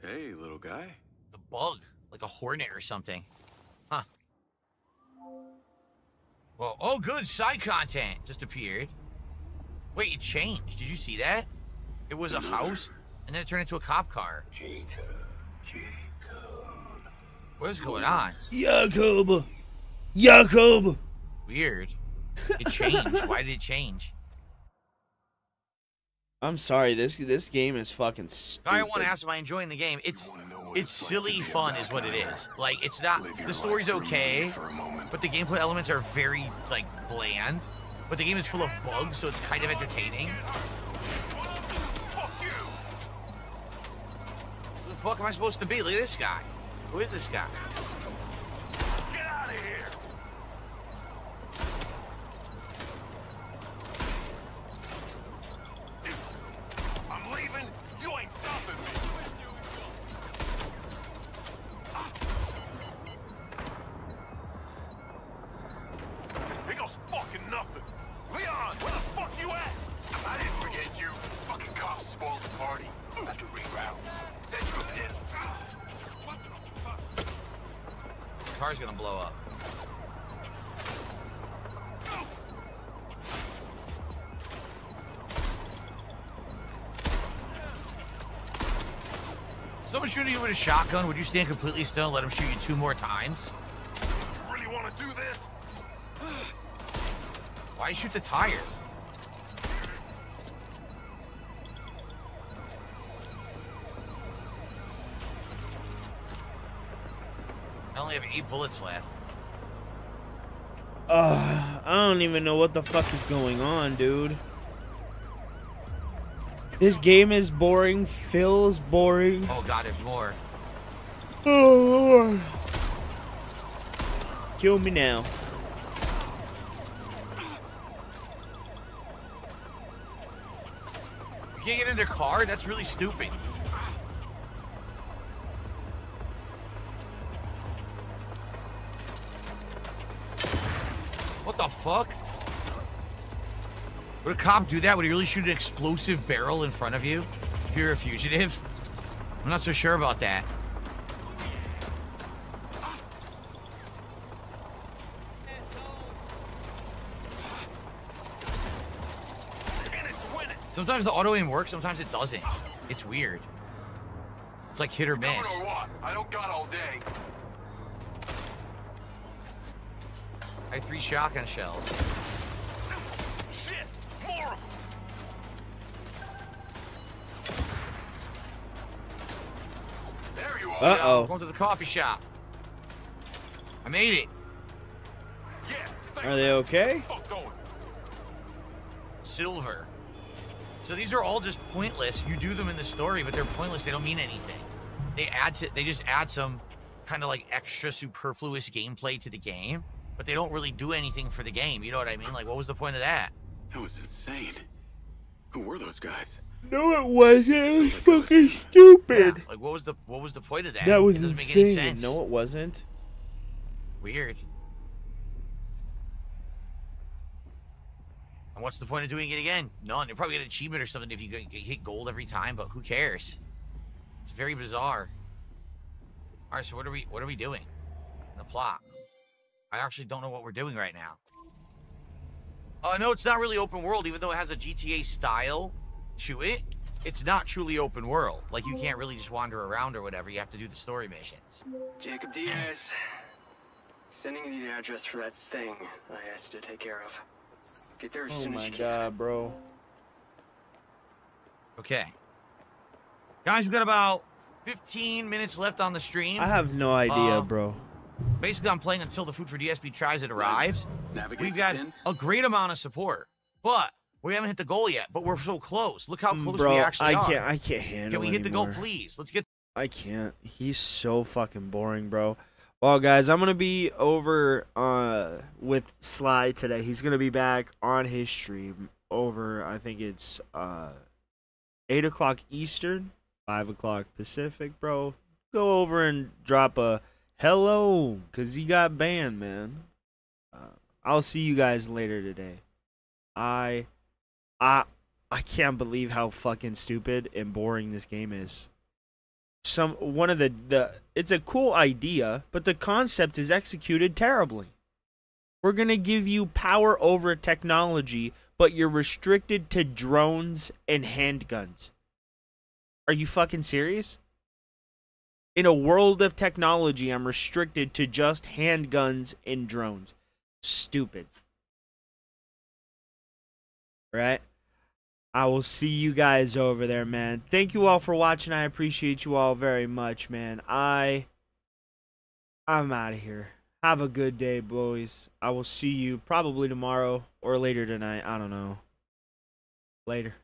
Hey, little guy. The bug. Like a hornet or something. Huh. Well, oh good, side content just appeared. Wait, it changed. Did you see that? It was a house, and then it turned into a cop car. Jacob. What is going on? Jacob! Jacob! Weird. It changed. Why did it change? I'm sorry, this game is fucking stupid. I want to ask, am I enjoying the game? It's silly fun is what it is. Like, it's not, the story's okay, but the gameplay elements are very, like, bland. But the game is full of bugs, so it's kind of entertaining. Who the fuck am I supposed to be? Look at this guy. Who is this guy? Get out of here! I'm leaving. You ain't stopping me. Here goes fucking nothing. Leon, where the fuck you at? I didn't forget you. Fucking cops spoiled the party. Have to reroute. Send troops in. The car's gonna blow up. Someone shooting you with a shotgun, would you stand completely still and let him shoot you 2 more times? Really want to do this? Why shoot the tire? I only have 8 bullets left. I don't even know what the fuck is going on, dude. This game is boring. Phil's boring. Oh god, there's more. Oh, Lord. Kill me now. You can't get in their car? That's really stupid. What the fuck? Would a cop do that? Would he really shoot an explosive barrel in front of you if you're a fugitive? I'm not so sure about that. Sometimes the auto aim works, sometimes it doesn't. It's weird. It's like hit or miss. Or what? I don't got all day. I have 3 shotgun shells. Shit! More! There you are. Uh-oh. Going to the coffee shop. I made it. Are they okay? Silver. So these are all just pointless. You do them in the story, but they're pointless. They don't mean anything. They just add some kind of like extra superfluous gameplay to the game, but they don't really do anything for the game. You know what I mean? Like, what was the point of that? That was insane. Who were those guys? No, it wasn't. It was fucking stupid. Yeah, like, what was the point of that? That was it doesn't make any insane. sense. No, it wasn't. Weird. And what's the point of doing it again? None. You'll probably get an achievement or something if you hit gold every time, but who cares? It's very bizarre. All right, so what are we doing? The plot. I actually don't know what we're doing right now. No, it's not really open world, even though it has a GTA style to it. It's not truly open world. Like, you can't really just wander around or whatever. You have to do the story missions. Jacob Diaz. Sending you the address for that thing I asked you to take care of. Get there as soon as you can. Oh my god, bro. Okay. Guys, we've got about 15 minutes left on the stream. I have no idea, bro. Basically, I'm playing until the Food for DSP tries it arrives. We've got a great amount of support, but we haven't hit the goal yet. But we're so close. Look how close Bro, we actually are. I can't handle it. Can we hit the goal, anymore. please? Let's get. I can't. He's so fucking boring, bro. Well, guys, I'm gonna be over with Sly today. He's gonna be back on his stream over. I think it's 8 o'clock Eastern, 5 o'clock Pacific, bro. Go over and drop a hello, cause he got banned, man. I'll see you guys later today. I can't believe how fucking stupid and boring this game is. One of the it's a cool idea, but the concept is executed terribly. We're gonna give you power over technology, but you're restricted to drones and handguns. Are you fucking serious? In a world of technology, I'm restricted to just handguns and drones. Stupid. Right? I will see you guys over there, man. Thank you all for watching. I appreciate you all very much, man. I'm out of here. Have a good day, boys. I will see you probably tomorrow or later tonight. I don't know. Later.